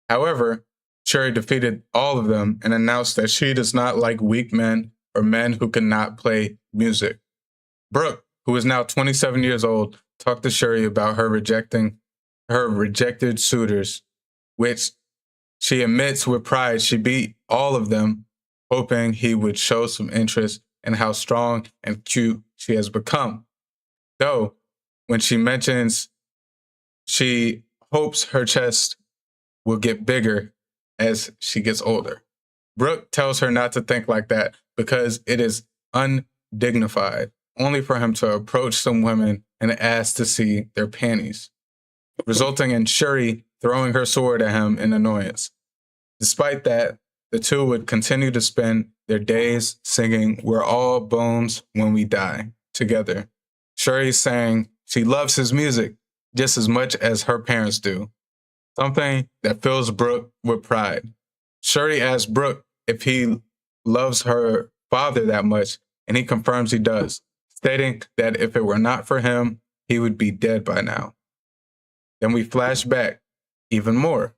However, Shuri defeated all of them and announced that she does not like weak men or men who cannot play music. Brooke, who is now 27 years old, talked to Shuri about her rejected suitors, which she admits with pride she beat all of them, hoping he would show some interest in how strong and cute she has become. Though, when she mentions she hopes her chest will get bigger as she gets older, Brooke tells her not to think like that because it is undignified, only for him to approach some women and ask to see their panties, resulting in Shuri throwing her sword at him in annoyance. Despite that, the two would continue to spend their days singing "We're All Bones When We Die" together. Shuri sang she loves his music just as much as her parents do, something that fills Brooke with pride. Shuri asks Brooke if he loves her father that much, and he confirms he does, stating that if it were not for him, he would be dead by now. Then we flash back even more.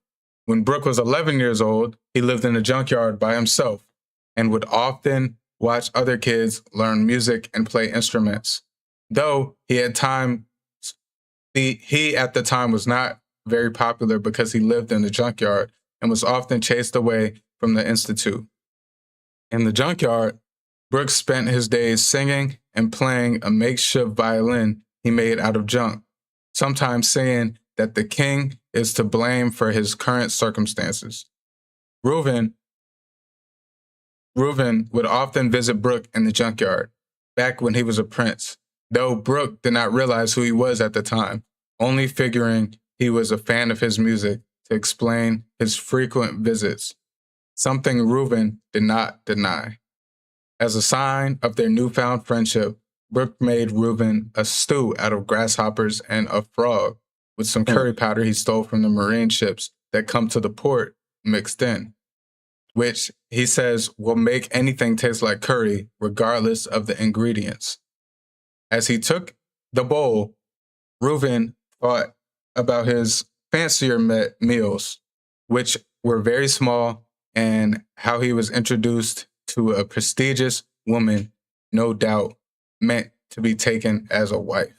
When Brooke was 11 years old, he lived in a junkyard by himself and would often watch other kids learn music and play instruments. Though he at the time was not very popular because he lived in the junkyard and was often chased away from the institute. In the junkyard, Brooke spent his days singing and playing a makeshift violin he made out of junk, sometimes saying that the king is to blame for his current circumstances. Reuven would often visit Brooke in the junkyard, back when he was a prince, though Brooke did not realize who he was at the time, only figuring he was a fan of his music to explain his frequent visits, something Reuven did not deny. As a sign of their newfound friendship, Brooke made Reuven a stew out of grasshoppers and a frog, with some curry powder he stole from the marine ships that come to the port mixed in, which he says will make anything taste like curry regardless of the ingredients. As he took the bowl, Reuven thought about his fancier meals, which were very small, and how he was introduced to a prestigious woman, no doubt meant to be taken as a wife.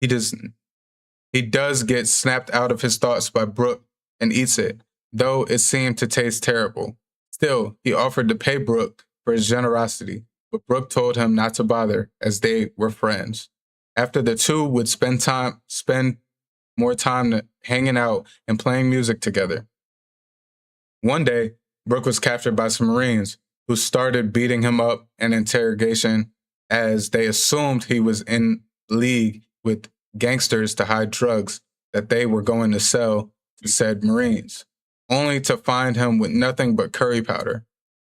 He does get snapped out of his thoughts by Brooke and eats it, though it seemed to taste terrible. Still, he offered to pay Brooke for his generosity, but Brooke told him not to bother as they were friends. After the two would spend more time hanging out and playing music together. One day, Brooke was captured by some Marines who started beating him up in interrogation as they assumed he was in league with gangsters to hide drugs that they were going to sell to said Marines, only to find him with nothing but curry powder.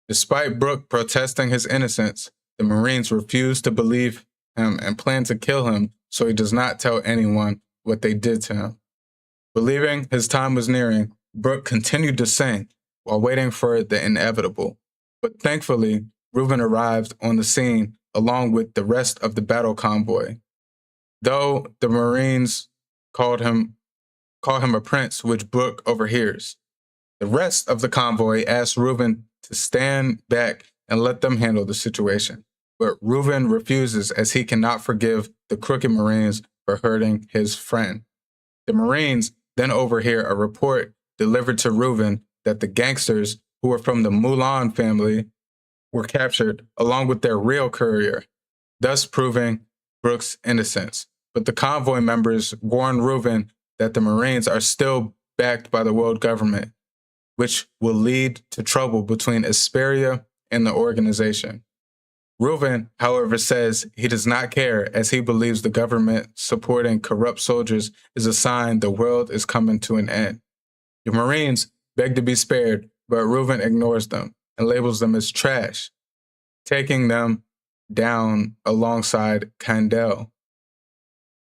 Despite Brooke protesting his innocence, the Marines refused to believe him and plan to kill him so he does not tell anyone what they did to him. Believing his time was nearing, Brooke continued to sing while waiting for the inevitable. But thankfully, Reuven arrived on the scene along with the rest of the battle convoy. Though the Marines call him a prince, which Brooke overhears. The rest of the convoy asks Reuven to stand back and let them handle the situation. But Reuven refuses as he cannot forgive the crooked Marines for hurting his friend. The Marines then overhear a report delivered to Reuven that the gangsters who were from the Mulan family, were captured along with their real courier, thus proving Brooks' innocence. But the convoy members warn Reuven that the Marines are still backed by the world government, which will lead to trouble between Esperia and the organization. Reuven, however, says he does not care, as he believes the government supporting corrupt soldiers is a sign the world is coming to an end. The Marines beg to be spared, but Reuven ignores them and labels them as trash, taking them down alongside Kandel.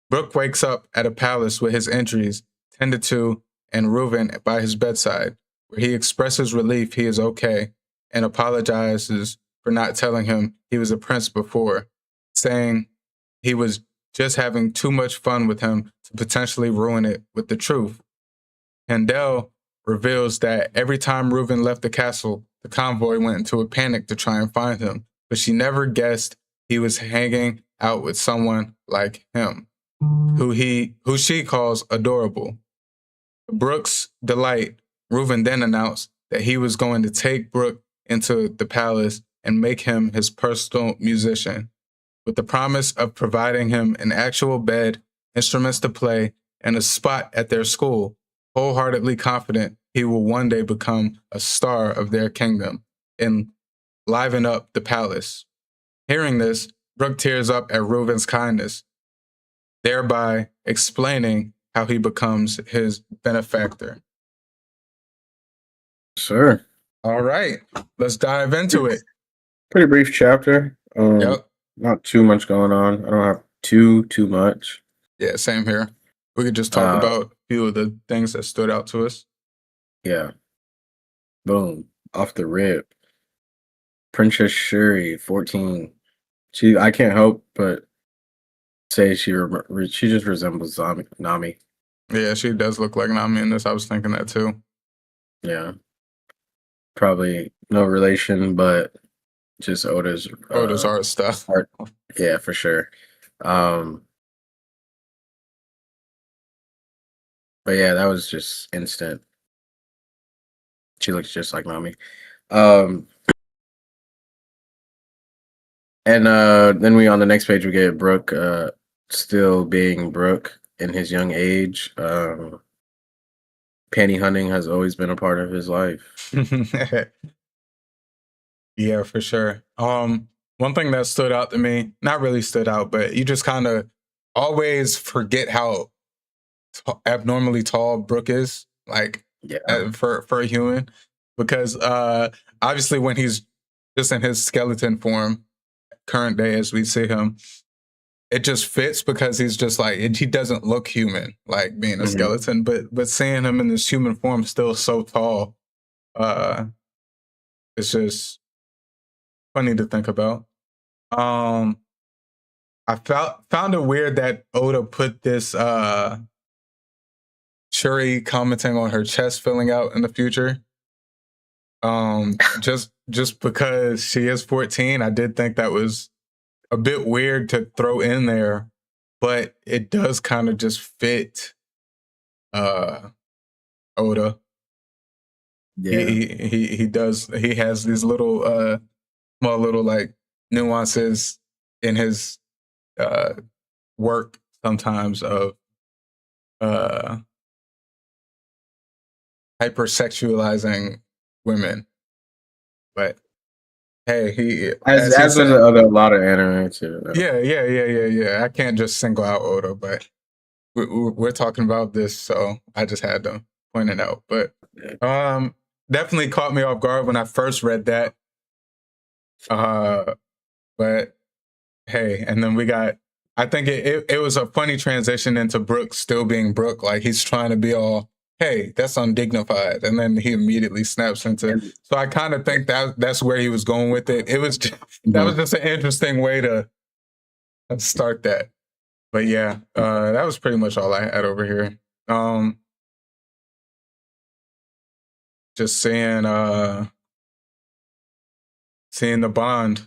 Brook wakes up at a palace with his injuries tended to and Reuven by his bedside, where he expresses relief he is okay and apologizes for not telling him he was a prince before, saying he was just having too much fun with him to potentially ruin it with the truth. Kandel reveals that every time Reuven left the castle, the convoy went into a panic to try and find him, but she never guessed he was hanging out with someone like him, who she calls adorable. To Brooks' delight, Reuven then announced that he was going to take Brook into the palace and make him his personal musician, with the promise of providing him an actual bed, instruments to play, and a spot at their school, wholeheartedly confident he will one day become a star of their kingdom and liven up the palace. Hearing this, Brook tears up at Reuven's kindness, thereby explaining how he becomes his benefactor. Sure. All right, let's dive into it. Pretty brief chapter. Yep. Not too much going on. I don't have too much. Yeah, same here. We could just talk about a few of the things that stood out to us. Yeah. Boom. Off the rip. Princess Shuri, 14. I can't help but say she just resembles Nami. Yeah, she does look like Nami in this. I was thinking that too. Yeah. Probably no relation, but just Oda's art stuff. Art. Yeah, for sure. But yeah, that was just instant. She looks just like Nami. And then on the next page we get Brook still being Brook in his young age. Panty hunting has always been a part of his life. Yeah, for sure. One thing that stood out to me, not really stood out, but you just kind of always forget how abnormally tall Brook is, like for a human, because obviously when he's just in his skeleton form, current day as we see him, it just fits because he's just like, he doesn't look human, like being a skeleton, but seeing him in this human form still so tall, it's just funny to think about. I found it weird that Oda put this Shuri commenting on her chest filling out in the future. Just because she is 14, I did think that was a bit weird to throw in there, but it does kind of just fit Oda. Yeah. He has these little small little like nuances in his work sometimes of hypersexualizing women. But hey, he as he with said, a lot of anime too. Yeah. I can't just single out Oda, but we're talking about this, so I just had to point it out. But definitely caught me off guard when I first read that. But hey, and then we got, I think it was a funny transition into Brook still being Brook. Like he's trying to be all, hey, that's undignified. And then he immediately snaps into, so I kind of think that's where he was going with it. It was just, that was just an interesting way to start that. But yeah, that was pretty much all I had over here. Just seeing the bond.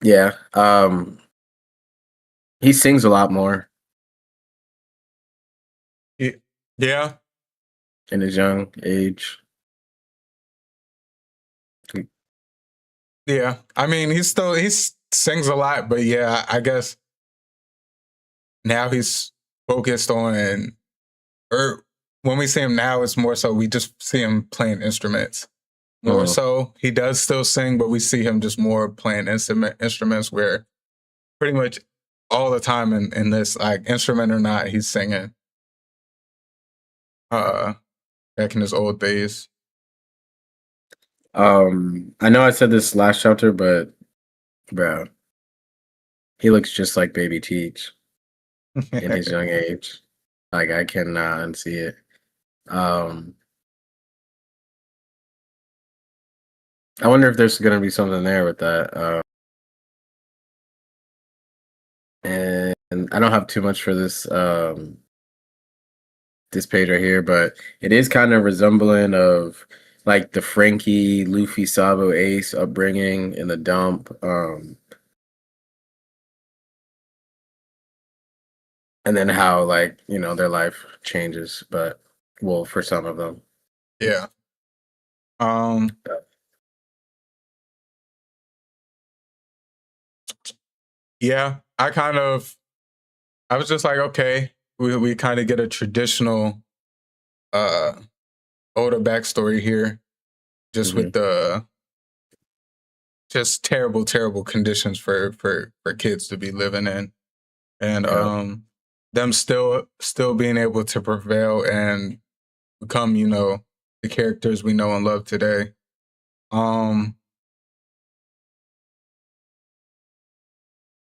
Yeah. He sings a lot more. Yeah. in his young age. Yeah, I mean, he sings a lot, but yeah, I guess now he's focused on, or when we see him now, it's more so we just see him playing instruments. More so, he does still sing, but we see him just more playing instruments where pretty much all the time in this, like instrument or not, he's singing. Back in his old days. I know I said this last chapter, but bro, he looks just like Baby Teach in his young age. Like I cannot unsee it. I wonder if there's gonna be something there with that. And I don't have too much for this this page right here, but it is kind of resembling of like the Frankie, Luffy, Sabo, Ace upbringing in the dump. And then how like, you know, their life changes, but well, for some of them. Yeah. Yeah, I was just like, okay, we kind of get a traditional Oda backstory here, just with the just terrible conditions for kids to be living in, and them still being able to prevail and become, you know, the characters we know and love today.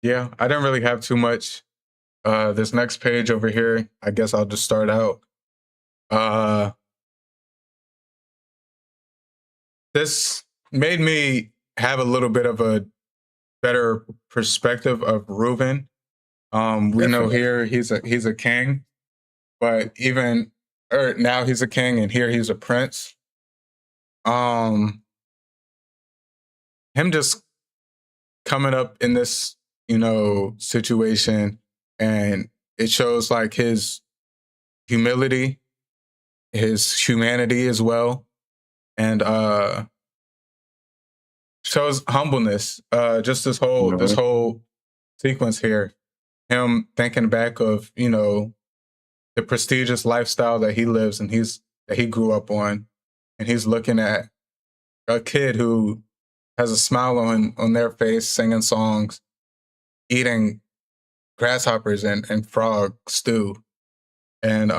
Yeah, I didn't really have too much. This next page over here, I guess I'll just start out. This made me have a little bit of a better perspective of Reuben. We know here he's a king, but now he's a king, and here he's a prince. Him just coming up in this, you know, situation, and it shows like his humility, his humanity as well, and shows humbleness. Just this whole sequence here, him thinking back of, you know, the prestigious lifestyle that he lives and that he grew up on, and he's looking at a kid who has a smile on their face, singing songs, eating grasshoppers and frog stew, and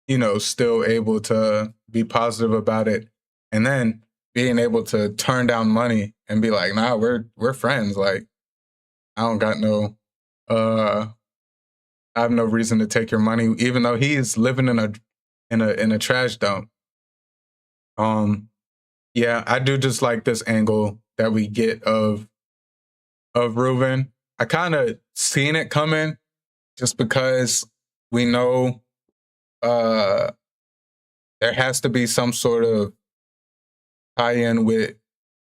you know, still able to be positive about it, and then being able to turn down money and be like, nah, we're friends. Like, I don't got no I have no reason to take your money, even though he is living in a trash dump. Yeah, I do just like this angle that we get of Reuben. I kind of seen it coming, just because we know there has to be some sort of tie-in with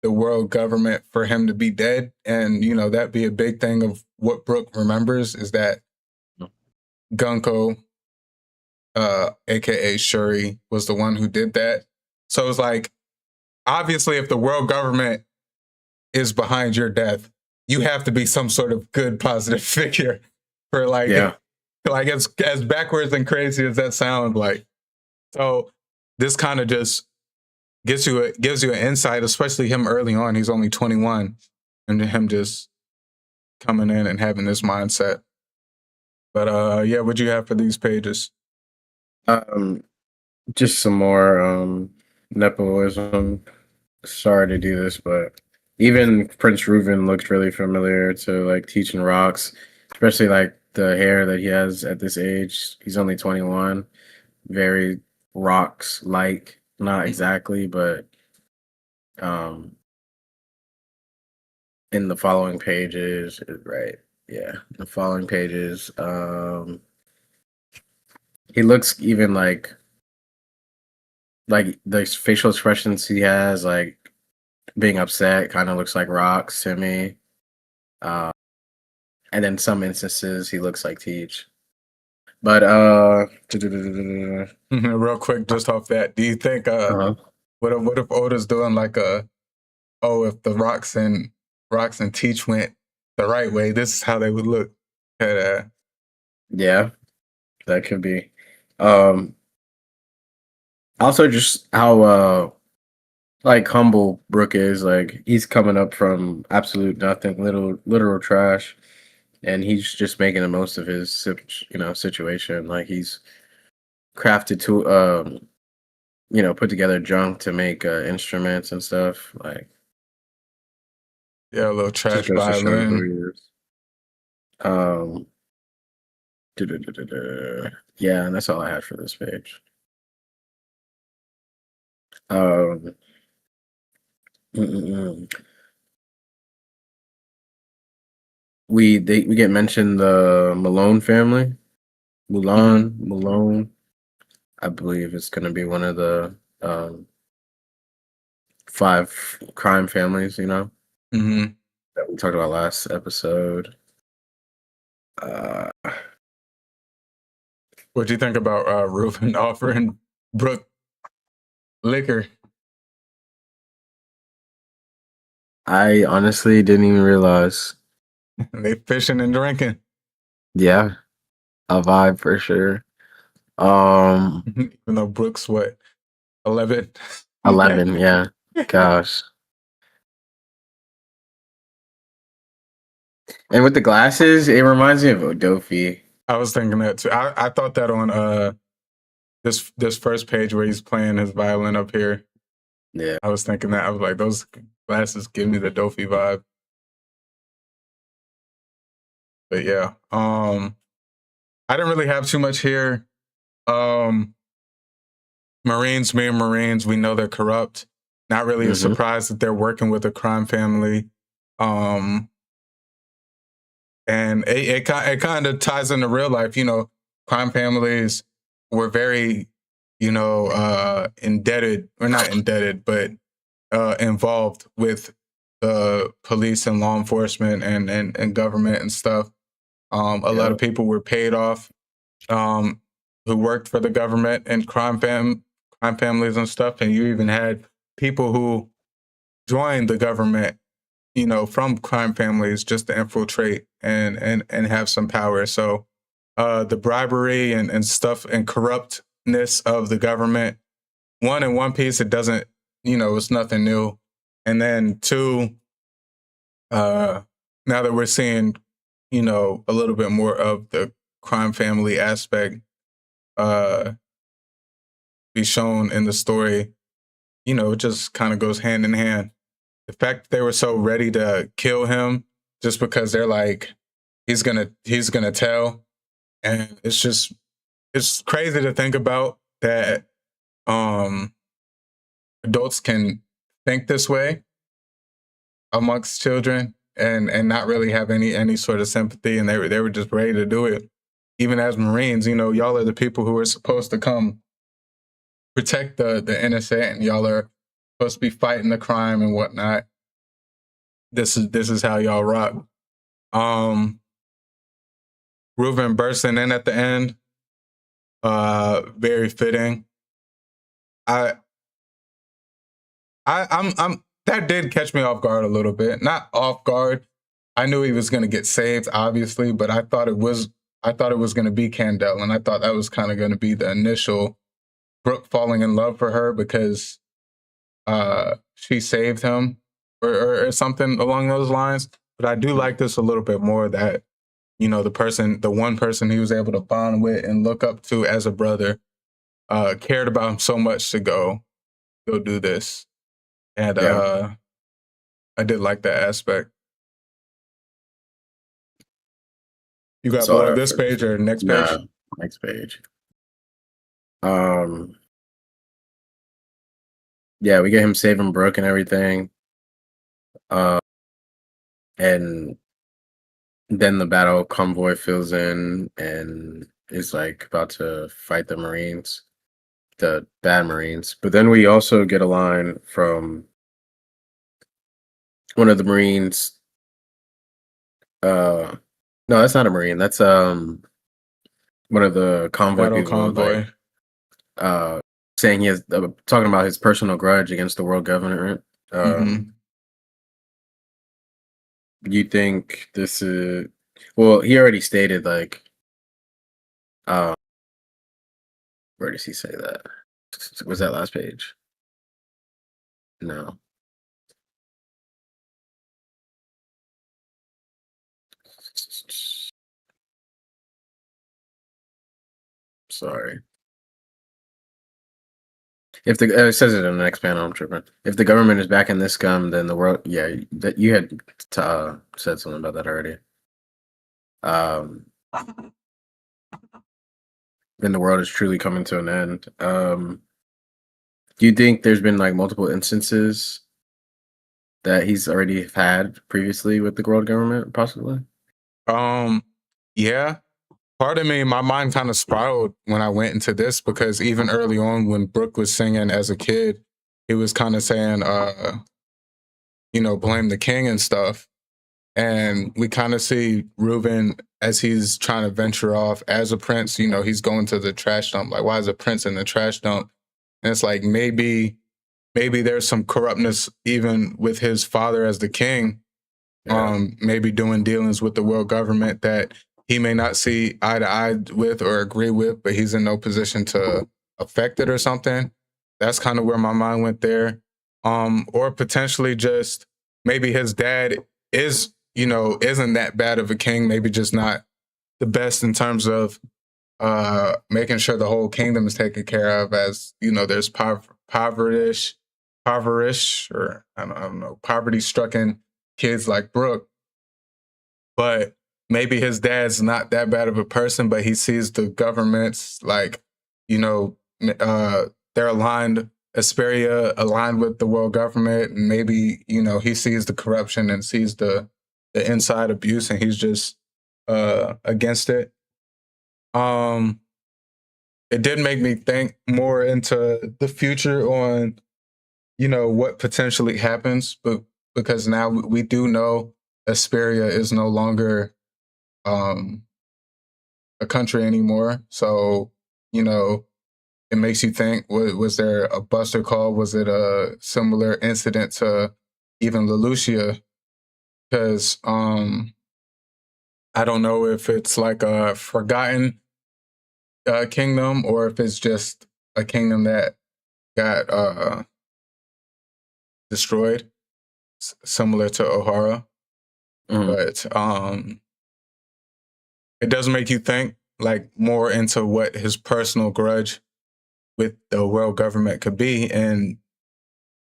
the world government for him to be dead, and you know, that be a big thing of what Brook remembers, is that Gunko, aka Shuri, was the one who did that. So it's like, obviously, if the world government is behind your death, you have to be some sort of good, positive figure for like, like as backwards and crazy as that sounds like. So this kind of just gives you an insight, especially him early on. He's only 21, and him just coming in and having this mindset. But yeah, what'd you have for these pages? Just some more nepotism. Sorry to do this, but even Prince Reuben looked really familiar to like teaching rocks, especially like the hair that he has at this age. He's only 21. Very rocks like, not exactly, but in the following pages, right? Yeah, the following pages, he looks even like the facial expressions he has, like being upset, kind of looks like rocks to me. And then some instances he looks like Teach. But Real quick, just off that, do you think what if Oda's doing like if the rocks and Teach went the right way, this is how they would look at yeah, that could be. Also, just how like humble Brook is. Like he's coming up from absolute nothing, literal trash, and he's just making the most of his situation. Like he's crafted to put together junk to make instruments and stuff. Like a little just trash goes to show who violin. he is. Um, duh. Yeah, and that's all I had for this page. Um, mm-mm-mm. we get mentioned the Malone family. Malone. I believe it's going to be one of the 5 crime families. Mm-hmm. That we talked about last episode. What do you think about Reuben offering Brooke liquor? I honestly didn't even realize. They fishing and drinking. Yeah, a vibe for sure. Even though Brooke's what, 11? 11, yeah. Gosh. And with the glasses, it reminds me of Odofi. I was thinking that too. I thought that on this first page where he's playing his violin up here. Yeah. I was thinking that. I was like, those glasses give me the Dofi vibe. But yeah, I didn't really have too much here. Marines being Marines, we know they're corrupt. Not really a surprise that they're working with a crime family. And it kind of ties into real life. Crime families were very, indebted, or not indebted, but involved with the police and law enforcement and government and stuff. A lot of people were paid off who worked for the government and crime families and stuff. And you even had people who joined the government, from crime families just to infiltrate and have some power. So the bribery and stuff and corruptness of the government, in one piece, it doesn't, it's nothing new. And then 2, now that we're seeing, a little bit more of the crime family aspect be shown in the story, it just kind of goes hand in hand. The fact that they were so ready to kill him just because they're like, he's gonna tell, and it's crazy to think about that adults can think this way amongst children and not really have any sort of sympathy, and they were just ready to do it. Even as Marines, y'all are the people who are supposed to come protect the innocent, and y'all are supposed to be fighting the crime and whatnot. This is how y'all rock. Reuben bursting in at the end, very fitting. I'm that did catch me off guard a little bit. Not off guard. I knew he was going to get saved, obviously, but I thought it was going to be Candle, and I thought that was kind of going to be the initial Brooke falling in love for her because she saved him or something along those lines. But I do like this a little bit more that, the one person he was able to bond with and look up to as a brother cared about him so much to go do this. And I did like that aspect. You got more of this page or next page? Next page. Yeah, we get him saving Brooke and everything. And then the battle convoy fills in and is like about to fight the Marines, the bad Marines. But then we also get a line from one of the Marines. No, that's not a Marine. That's one of the convoy Battle people, convoy. like, saying he has talking about his personal grudge against the world government. You think this is? Well, he already stated like, where does he say that? Was that last page? No. Sorry. If the it says it in the next panel, I'm tripping. If the government is back in this scum, then the world. Yeah, that you had said something about that already. Then the world is truly coming to an end. Do you think there's been like multiple instances that he's already had previously with the world government, possibly? Yeah. Part of me, my mind kind of spiraled when I went into this because even early on when Brooke was singing as a kid, he was kind of saying, blame the king and stuff. And we kind of see Reuben as he's trying to venture off as a prince, he's going to the trash dump. Like, why is a prince in the trash dump? And it's like, maybe there's some corruptness even with his father as the king, maybe doing dealings with the world government that he may not see eye to eye with or agree with, but he's in no position to affect it or something. That's kind of where my mind went there. Or potentially just maybe his dad isn't that bad of a king, maybe just not the best in terms of making sure the whole kingdom is taken care of, as, there's poverty-stricken kids like Brooke. But maybe his dad's not that bad of a person, but he sees the governments like, they're aligned, Asperia aligned with the world government. And maybe, he sees the corruption and sees the inside abuse and he's just against it. It did make me think more into the future on, what potentially happens, but because now we do know Asperia is no longer a country anymore. So, it makes you think, was there a buster call? Was it a similar incident to even Lelouchia? Because I don't know if it's like a forgotten kingdom or if it's just a kingdom that got destroyed, similar to O'Hara. But it does make you think like more into what his personal grudge with the world government could be, and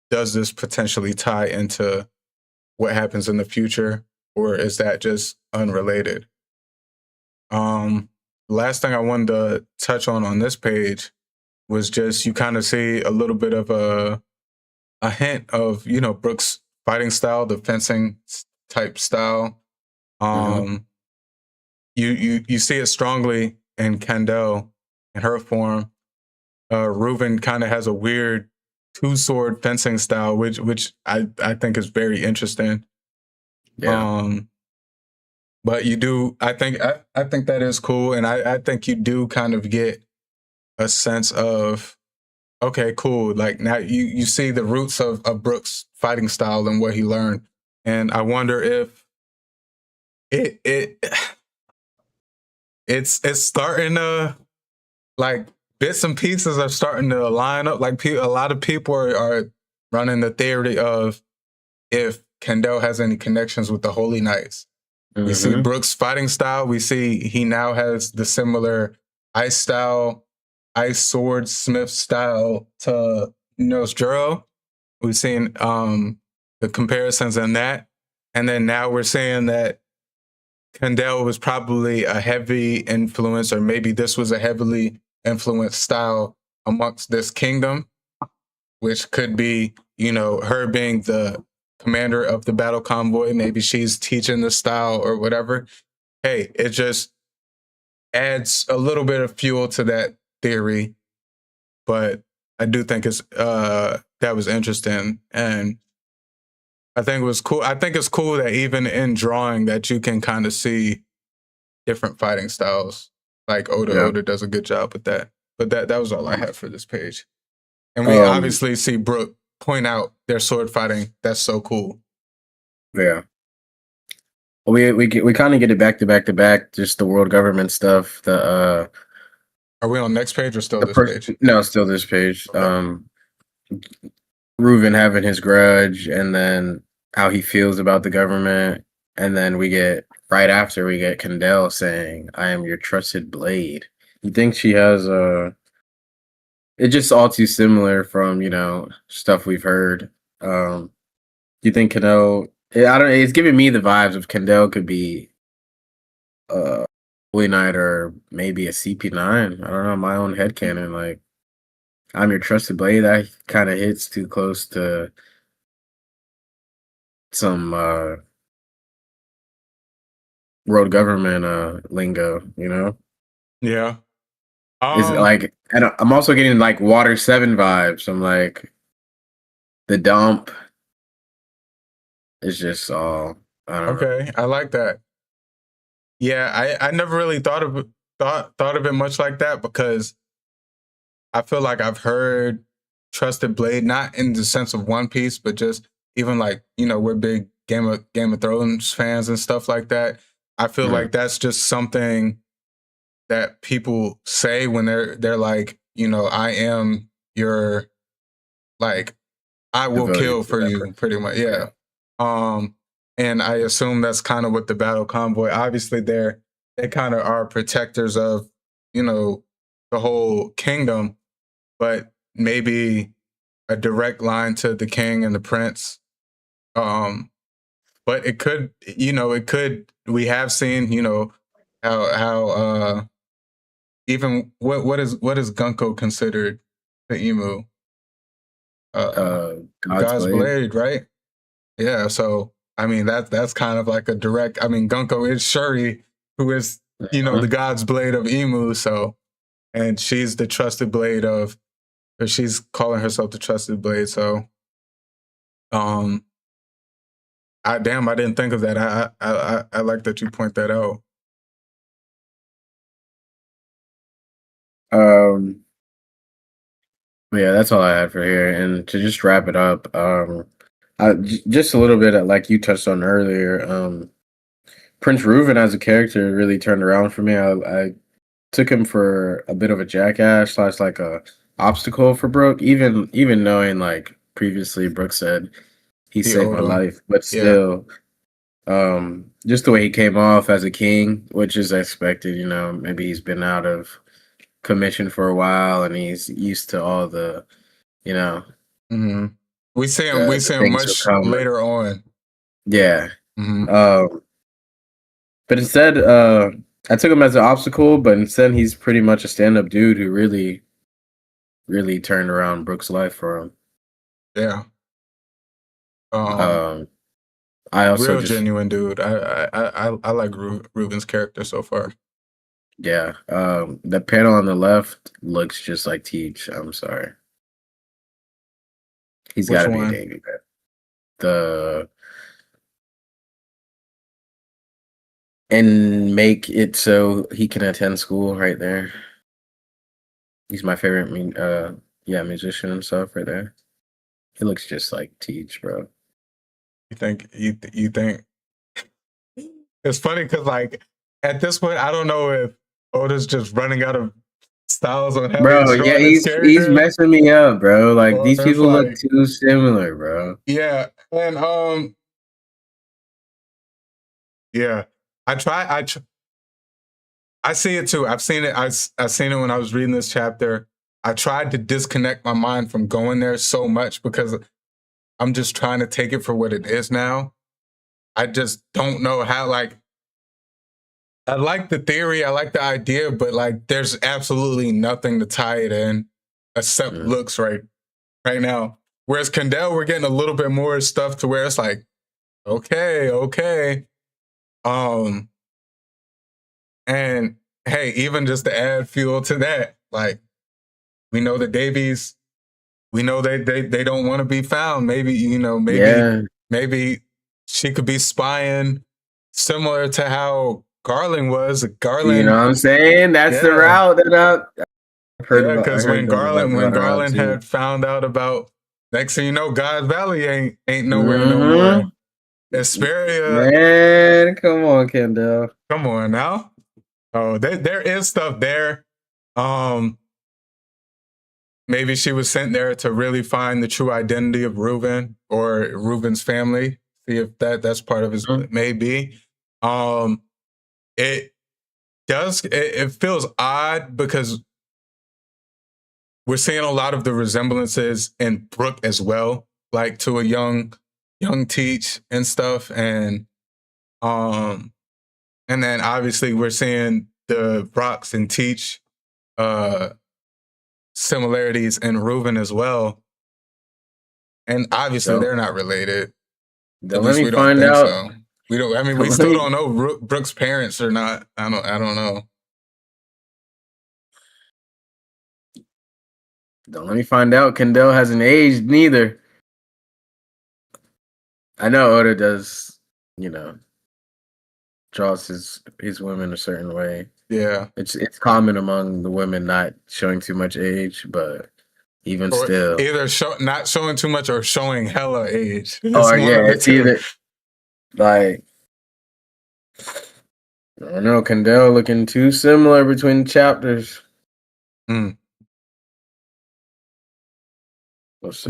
does this potentially tie into what happens in the future, or is that just unrelated? Last thing I wanted to touch on this page was just you kind of see a little bit of a hint of Brooke's fighting style, the fencing type style. You see it strongly in Kendall in her form. Reuben kind of has a weird two-sword fencing style, which I think is very interesting. Yeah. But you do, I think that is cool, and I think you do kind of get a sense of, okay, cool. Like now you see the roots of Brooke's fighting style and what he learned, and I wonder if it's starting to, like, bits and pieces are starting to line up. Like a lot of people are running the theory of if Kendall has any connections with the Holy Knights. We see Brooke's fighting style. We see he now has the similar ice swordsmith style to Juro. We've seen the comparisons in that. And then now we're saying that Kendall was probably a heavy influence, or maybe this was a heavily influenced style amongst this kingdom, which could be, her being the commander of the battle convoy. Maybe she's teaching the style or whatever. Hey, it just adds a little bit of fuel to that theory. But I do think that was interesting. And I think it was cool. I think it's cool that even in drawing that you can kind of see different fighting styles Like Oda, Yeah. Oda does a good job with that. But that was all I had for this page. And we obviously see Brook point out their sword fighting. That's so cool. Yeah. We kind of get it back to back. Just the world government stuff. Are we on next page or still this page? No, still this page. Okay. Reuven having his grudge, and then how he feels about the government, and then right after we get Kendall saying, "I am your trusted blade." You think she has it's just all too similar from stuff we've heard. You think Kendall? I don't. It's giving me the vibes of Kendall could be Holy Knight or maybe a CP9. I don't know. My own headcanon, like I'm your trusted blade. That kind of hits too close to some world government lingo, Yeah. Is it like, and I'm also getting like Water 7 vibes. I'm like, the dump is just all. I don't know. Okay, I like that. Yeah, I never really thought of it much like that, because I feel like I've heard Trusted Blade, not in the sense of One Piece, but just even like, we're big Game of Thrones fans and stuff like that. I feel like that's just something that people say when they're like, I am your, like, I will kill for you, pretty much. Yeah. And I assume that's kind of what the battle convoy, obviously they kind of are protectors of, the whole kingdom, but maybe a direct line to the king and the prince. But it could, we have seen, how even what is Gunko considered the Emu? God's Blade, right? Yeah, so I mean that's kind of like a direct. I mean, Gunko is Shuri, who is the God's Blade of Emu. So, and she's the trusted blade of, or she's calling herself the trusted blade. So, I didn't think of that. I like that you point that out. Yeah, that's all I had for here. And to just wrap it up, just a little bit like you touched on earlier. Prince Reuven as a character really turned around for me. I took him for a bit of a jackass / like a obstacle for Brooke, even knowing like previously Brooke said he saved my life, but still, just the way he came off as a king, which is expected. Maybe he's been out of commission for a while and he's used to all the, Mm-hmm. We see him much later on. Yeah. Mm-hmm. But instead, I took him as an obstacle, but instead he's pretty much a stand-up dude who really, really turned around Brooke's life for him. Yeah. I also genuine dude. I like Reuven's character so far. Yeah. The panel on the left looks just like Teach. I'm sorry. He's got to be a Davy. And make it so he can attend school right there. He's my favorite musician and stuff right there. He looks just like Teach, bro. You think it's funny because like at this point I don't know if Oda's just running out of styles on how he's messing me up, bro. Like these people look too similar, bro. Yeah, and yeah. I see it too. I've seen it. I seen it when I was reading this chapter. I tried to disconnect my mind from going there so much because I'm just trying to take it for what it is now. I just don't know how, like, I like the theory, I like the idea, but like there's absolutely nothing to tie it in except looks right now. Whereas Kendall, we're getting a little bit more stuff to where it's like, okay. And hey, even just to add fuel to that, like we know the Davies, we know they don't want to be found. Maybe maybe she could be spying, similar to how Garland was. You know what I'm saying? That's the route that I've heard about. Because when Garland too. had found out about, next thing you know, God Valley ain't nowhere no more. Hesperia. Man, come on, Kendall. Come on now. Oh, there is stuff there. Maybe she was sent there to really find the true identity of Reuben or Reuben's family. See if that's part of his maybe. It feels odd because we're seeing a lot of the resemblances in Brooke as well, like to a young Teach and stuff, and then obviously we're seeing the Brox and Teach similarities in Reuben as well, and obviously they're not related. Let me find out. So. We don't. I mean, we still don't know Brooke's parents or not. I don't know. Don't let me find out. Kendall hasn't aged neither. I know Oda does, draws his women a certain way. Yeah, it's common among the women not showing too much age, but even still, either not showing too much or showing hella age. It's either like I don't know, Kendall looking too similar between chapters. But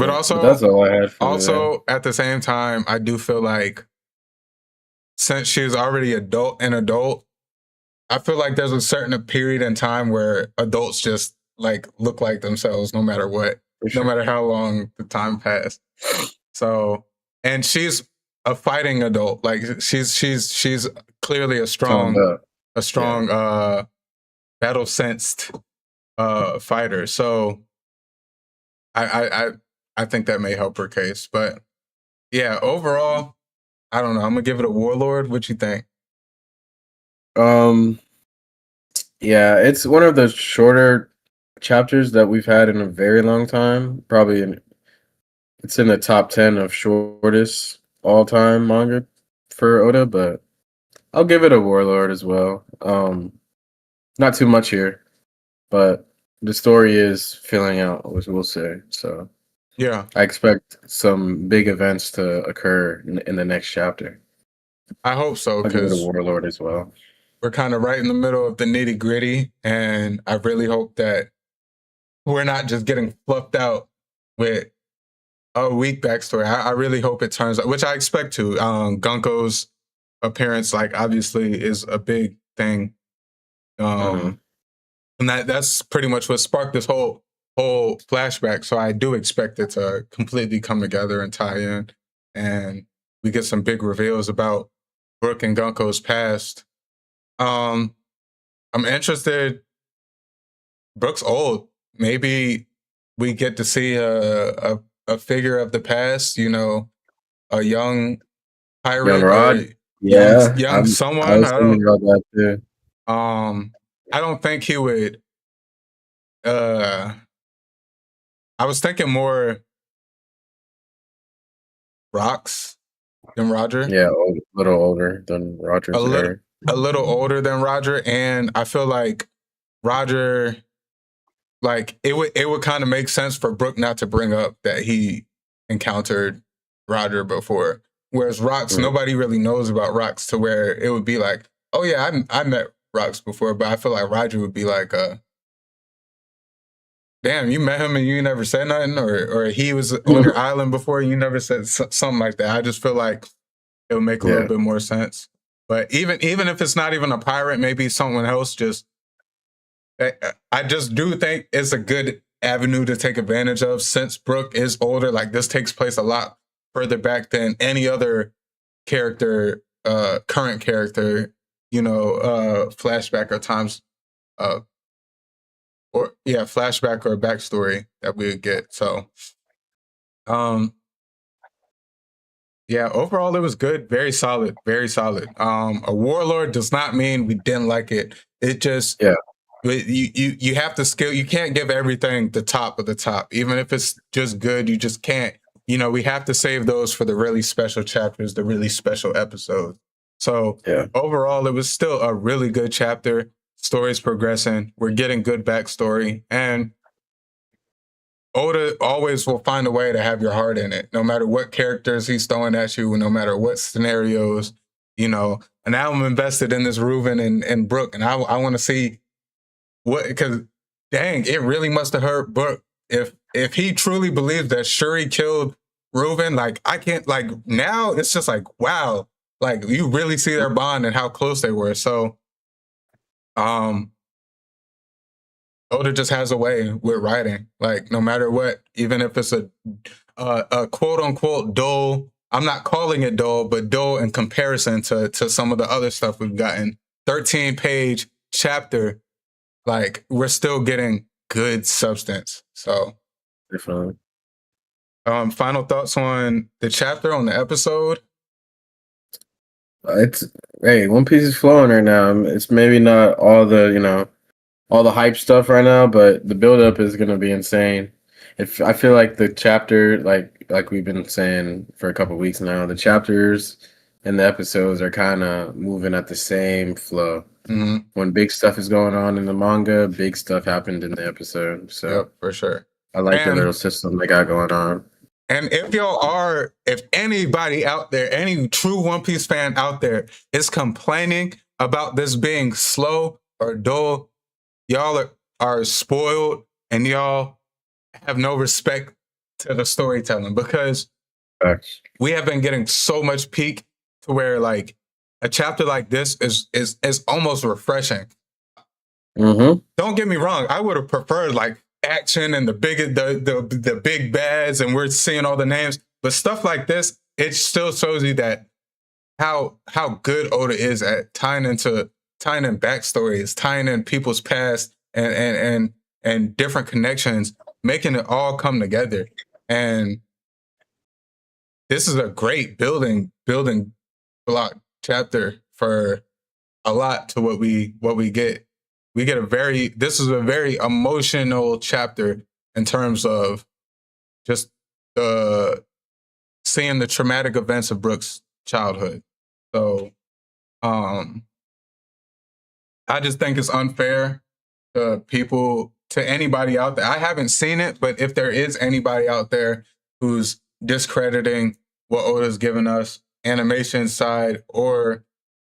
also, that's all I had. At the same time, I do feel like since she's already an adult, I feel like there's a certain period in time where adults just like look like themselves, no matter what, no matter how long the time passed. So, and she's a fighting adult. Like she's clearly a strong, battle sensed fighter. So, I think that may help her case. But yeah, overall, I don't know. I'm gonna give it a Warlord. What you think? Yeah, it's one of the shorter chapters that we've had in a very long time. It's in the top 10 of shortest all-time manga for Oda, but I'll give it a Warlord as well. Not too much here, but the story is filling out, as we'll say. So yeah, I expect some big events to occur in the next chapter. I hope so, because I'll give it a Warlord as well. We're kind of right in the middle of the nitty gritty, and I really hope that we're not just getting fluffed out with a weak backstory. I really hope it turns out, which I expect to. Gunko's appearance, like, obviously is a big thing. And that's pretty much what sparked this whole flashback. So I do expect it to completely come together and tie in, and we get some big reveals about Brooke and Gunko's past. I'm interested. Brooke's old. Maybe we get to see a figure of the past. A young pirate, young Rod, young someone. I was thinking about that too. I don't think he would. I was thinking more Rocks than Roger. Yeah, a little older than Roger. A little older than Roger, and I feel like Roger, like it would kind of make sense for Brooke not to bring up that he encountered Roger before. Whereas Rocks, nobody really knows about Rocks to where it would be like, oh yeah, I met Rocks before, but I feel like Roger would be like, damn, you met him and you never said nothing, or he was on your island before and you never said something like that. I just feel like it would make a little bit more sense. But even if it's not even a pirate, maybe someone else. I just do think it's a good avenue to take advantage of since Brooke is older. Like, this takes place a lot further back than any other character, current character, flashback or times, flashback or backstory that we would get. So, overall it was good, very solid, very solid. A Warlord does not mean we didn't like it. It just you have to skill. You can't give everything the top of the top, even if it's just good. You just can't. We have to save those for the really special chapters, the really special episodes. So overall, it was still a really good chapter. Story's progressing. We're getting good backstory. And Oda always will find a way to have your heart in it, no matter what characters he's throwing at you, no matter what scenarios, you know. And now I'm invested in this Reuven and Brook, and I want to see what, because dang, it really must have hurt Brook if he truly believes that Shuri killed Reuven. Like, I can't, like, now it's just like, wow, like, you really see their bond and how close they were. So, Oda just has a way with writing. Like, no matter what, even if it's a quote unquote dull, I'm not calling it dull, but dull in comparison to some of the other stuff we've gotten. 13-page chapter, like, we're still getting good substance. So definitely. Final thoughts on the chapter, on the episode? One Piece is flowing right now. It's maybe not all the, all the hype stuff right now, but the build-up is going to be insane. I feel like the chapter, like we've been saying for a couple of weeks now, the chapters and the episodes are kind of moving at the same flow. Mm-hmm. When big stuff is going on in the manga, big stuff happened in the episode. So yep, for sure. I like the little system they got going on. And if anybody out there, any true One Piece fan out there is complaining about this being slow or dull, y'all are spoiled, and y'all have no respect to the storytelling, because we have been getting so much peak to where, like, a chapter like this is almost refreshing. Mm-hmm. Don't get me wrong, I would have preferred, like, action and the big bads, and we're seeing all the names, but stuff like this, it still shows you that how good Oda is at tying in backstories, tying in people's past and different connections, making it all come together. And this is a great building block chapter for a lot to what we get. This is a very emotional chapter in terms of just seeing the traumatic events of Brook's childhood. So I just think it's unfair to anybody out there. I haven't seen it, but if there is anybody out there who's discrediting what Oda's given us, animation side or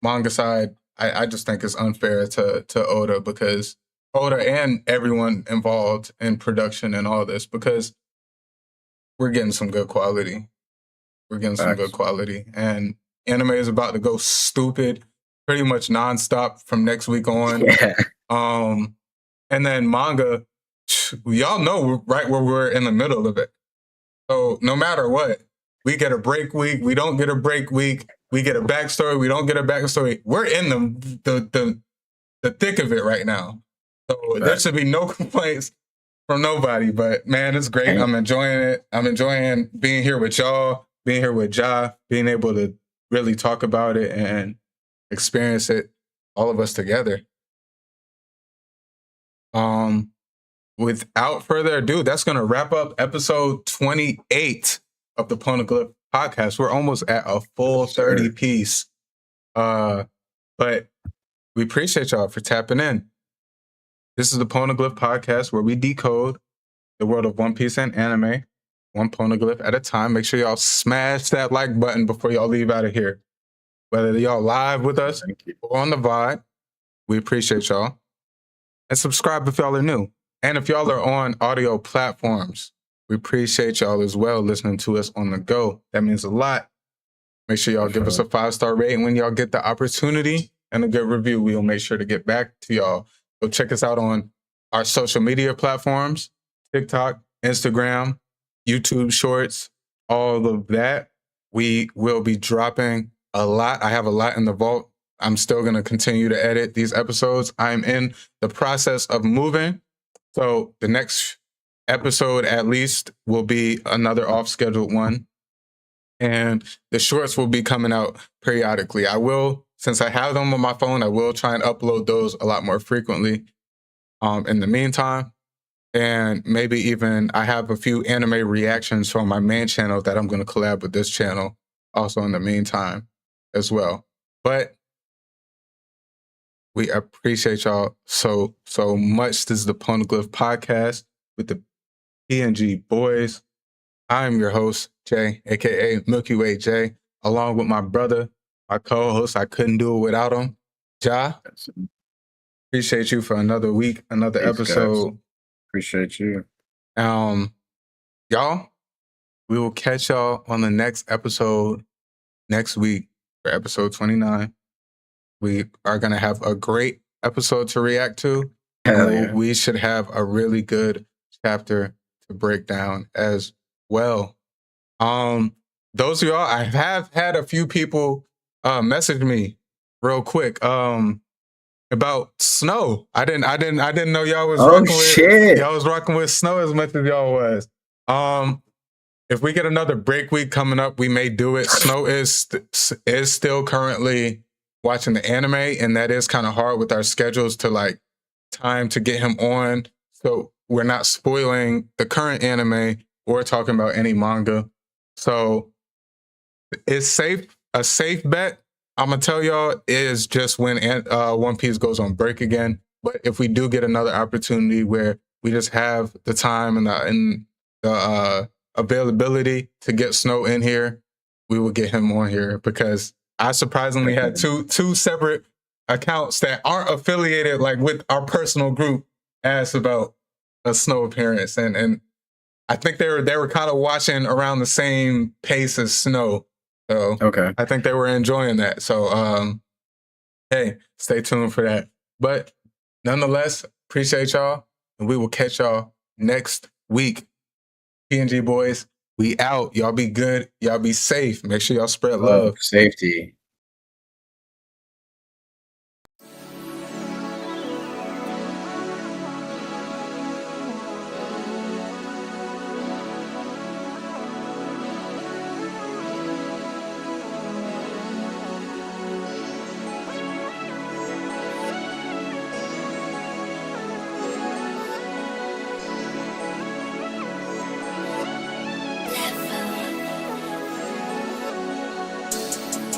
manga side, I just think it's unfair to Oda, because Oda and everyone involved in production and all this, because we're getting some good quality. And anime is about to go stupid pretty much nonstop from next week on. Yeah. And then manga, y'all know we're right where we're in the middle of it. So no matter what, we get a break week, we don't get a break week, we get a backstory, we don't get a backstory. We're in the thick of it right now. So there should be no complaints from nobody. But man, it's great. I'm enjoying it. I'm enjoying being here with y'all, being here with Ja, being able to really talk about it and experience it, all of us together. Without further ado, that's going to wrap up episode 28 of the Poneglyph Podcast. We're almost at a full 30 piece. But we appreciate y'all for tapping in. This is the Poneglyph Podcast, where we decode the world of One Piece and anime, one poneglyph at a time. Make sure y'all smash that like button before y'all leave out of here. Whether y'all live with us or on the VOD, we appreciate y'all. And subscribe if y'all are new. And if y'all are on audio platforms, we appreciate y'all as well listening to us on the go. That means a lot. Make sure y'all give us a 5-star rating when y'all get the opportunity, and a good review. We'll make sure to get back to y'all. So check us out on our social media platforms, TikTok, Instagram, YouTube Shorts, all of that. We will be dropping a lot. I have a lot in the vault. I'm still going to continue to edit these episodes. I'm in the process of moving. So the next episode, at least, will be another off-scheduled one. And the shorts will be coming out periodically. I will, since I have them on my phone, I will try and upload those a lot more frequently in the meantime. And maybe even I have a few anime reactions from my main channel that I'm going to collab with this channel also in the meantime as well. But we appreciate y'all so much. This is the Poneglyph Podcast with the PNG boys. I'm your host, Jay, aka Milky Way Jay, along with my brother, my co-host. I couldn't do it without him, Ja. Appreciate you for another week, another episode. Guys. Appreciate you. Y'all, we will catch y'all on the next episode next week for episode 29. We are going to have a great episode to react to. Hell yeah. We should have a really good chapter to break down as well. Those of y'all, I have had a few people message me real quick about snow. I didn't know y'all was y'all was rocking with snow as much as y'all was. If we get another break week coming up, we may do it. Snow is still currently watching the anime, and that is kind of hard with our schedules to like time to get him on. So we're not spoiling the current anime or talking about any manga. So it's safe. A safe bet, I'm gonna tell y'all, is just when One Piece goes on break again. But if we do get another opportunity where we just have the time and the availability to get Snow in here, we will get him on here, because I surprisingly had two separate accounts that aren't affiliated like with our personal group asked about a Snow appearance, and I think they were kind of watching around the same pace as Snow. So okay, I think they were enjoying that. So hey, stay tuned for that. But nonetheless, appreciate y'all, and we will catch y'all next week. PNG boys, we out. Y'all be good. Y'all be safe. Make sure y'all spread love. Safety.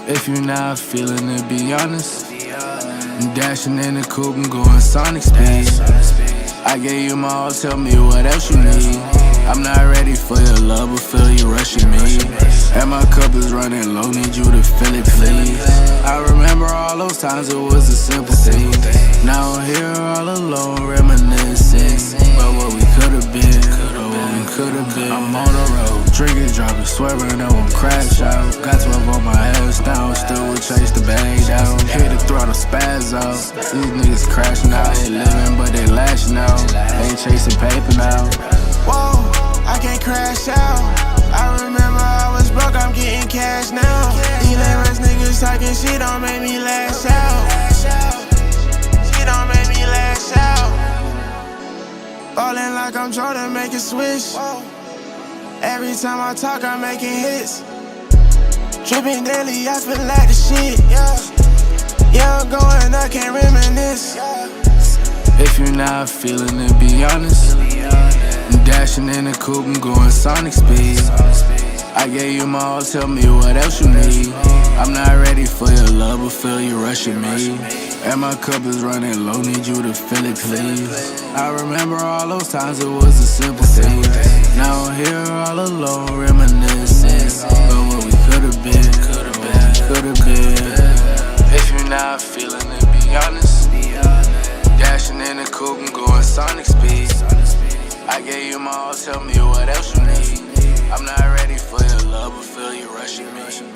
If you're not feeling it, be honest. I'm dashing in the coupe and going Sonic speed. I gave you my all, tell me what else you need. I'm not ready for your love, but feel you rushing me. And my cup is running low, need you to fill it, please. I remember all those times it was a simple thing. Now I'm here all alone, reminiscing about what we could've been, I'm on the road, triggers dropping, swerving, I won't crash out. Got 12 on my ass down, still would chase the bag down. Hit the throttle, spaz out. These niggas crashing out, they living but they lashing out. Ain't chasing paper now. Whoa, I can't crash out. I remember I was broke, I'm getting cash now. These lame-ass niggas talking shit don't make me lash out. Shit don't make me lash out. Ballin' like I'm Jordan, make a switch. Every time I talk, I'm making hits. Tripping daily, I feel like the shit. Yeah, I'm going, I can't reminisce. If you're not feeling it, be honest. I'm dashing in the coupe and going Sonic speed. I gave you my all, tell me what else you need. I'm not ready for your love, but feel you rushing me. And my cup is running low, need you to fill it, please. I remember all those times it was a simple thing. Now I'm here all alone, reminiscing about what we could've been. If you're not feeling it, be honest. Dashing in the coupe and going Sonic speed. I gave you my all, tell me what else you need. I'm not ready for your love, but feel you rushing me.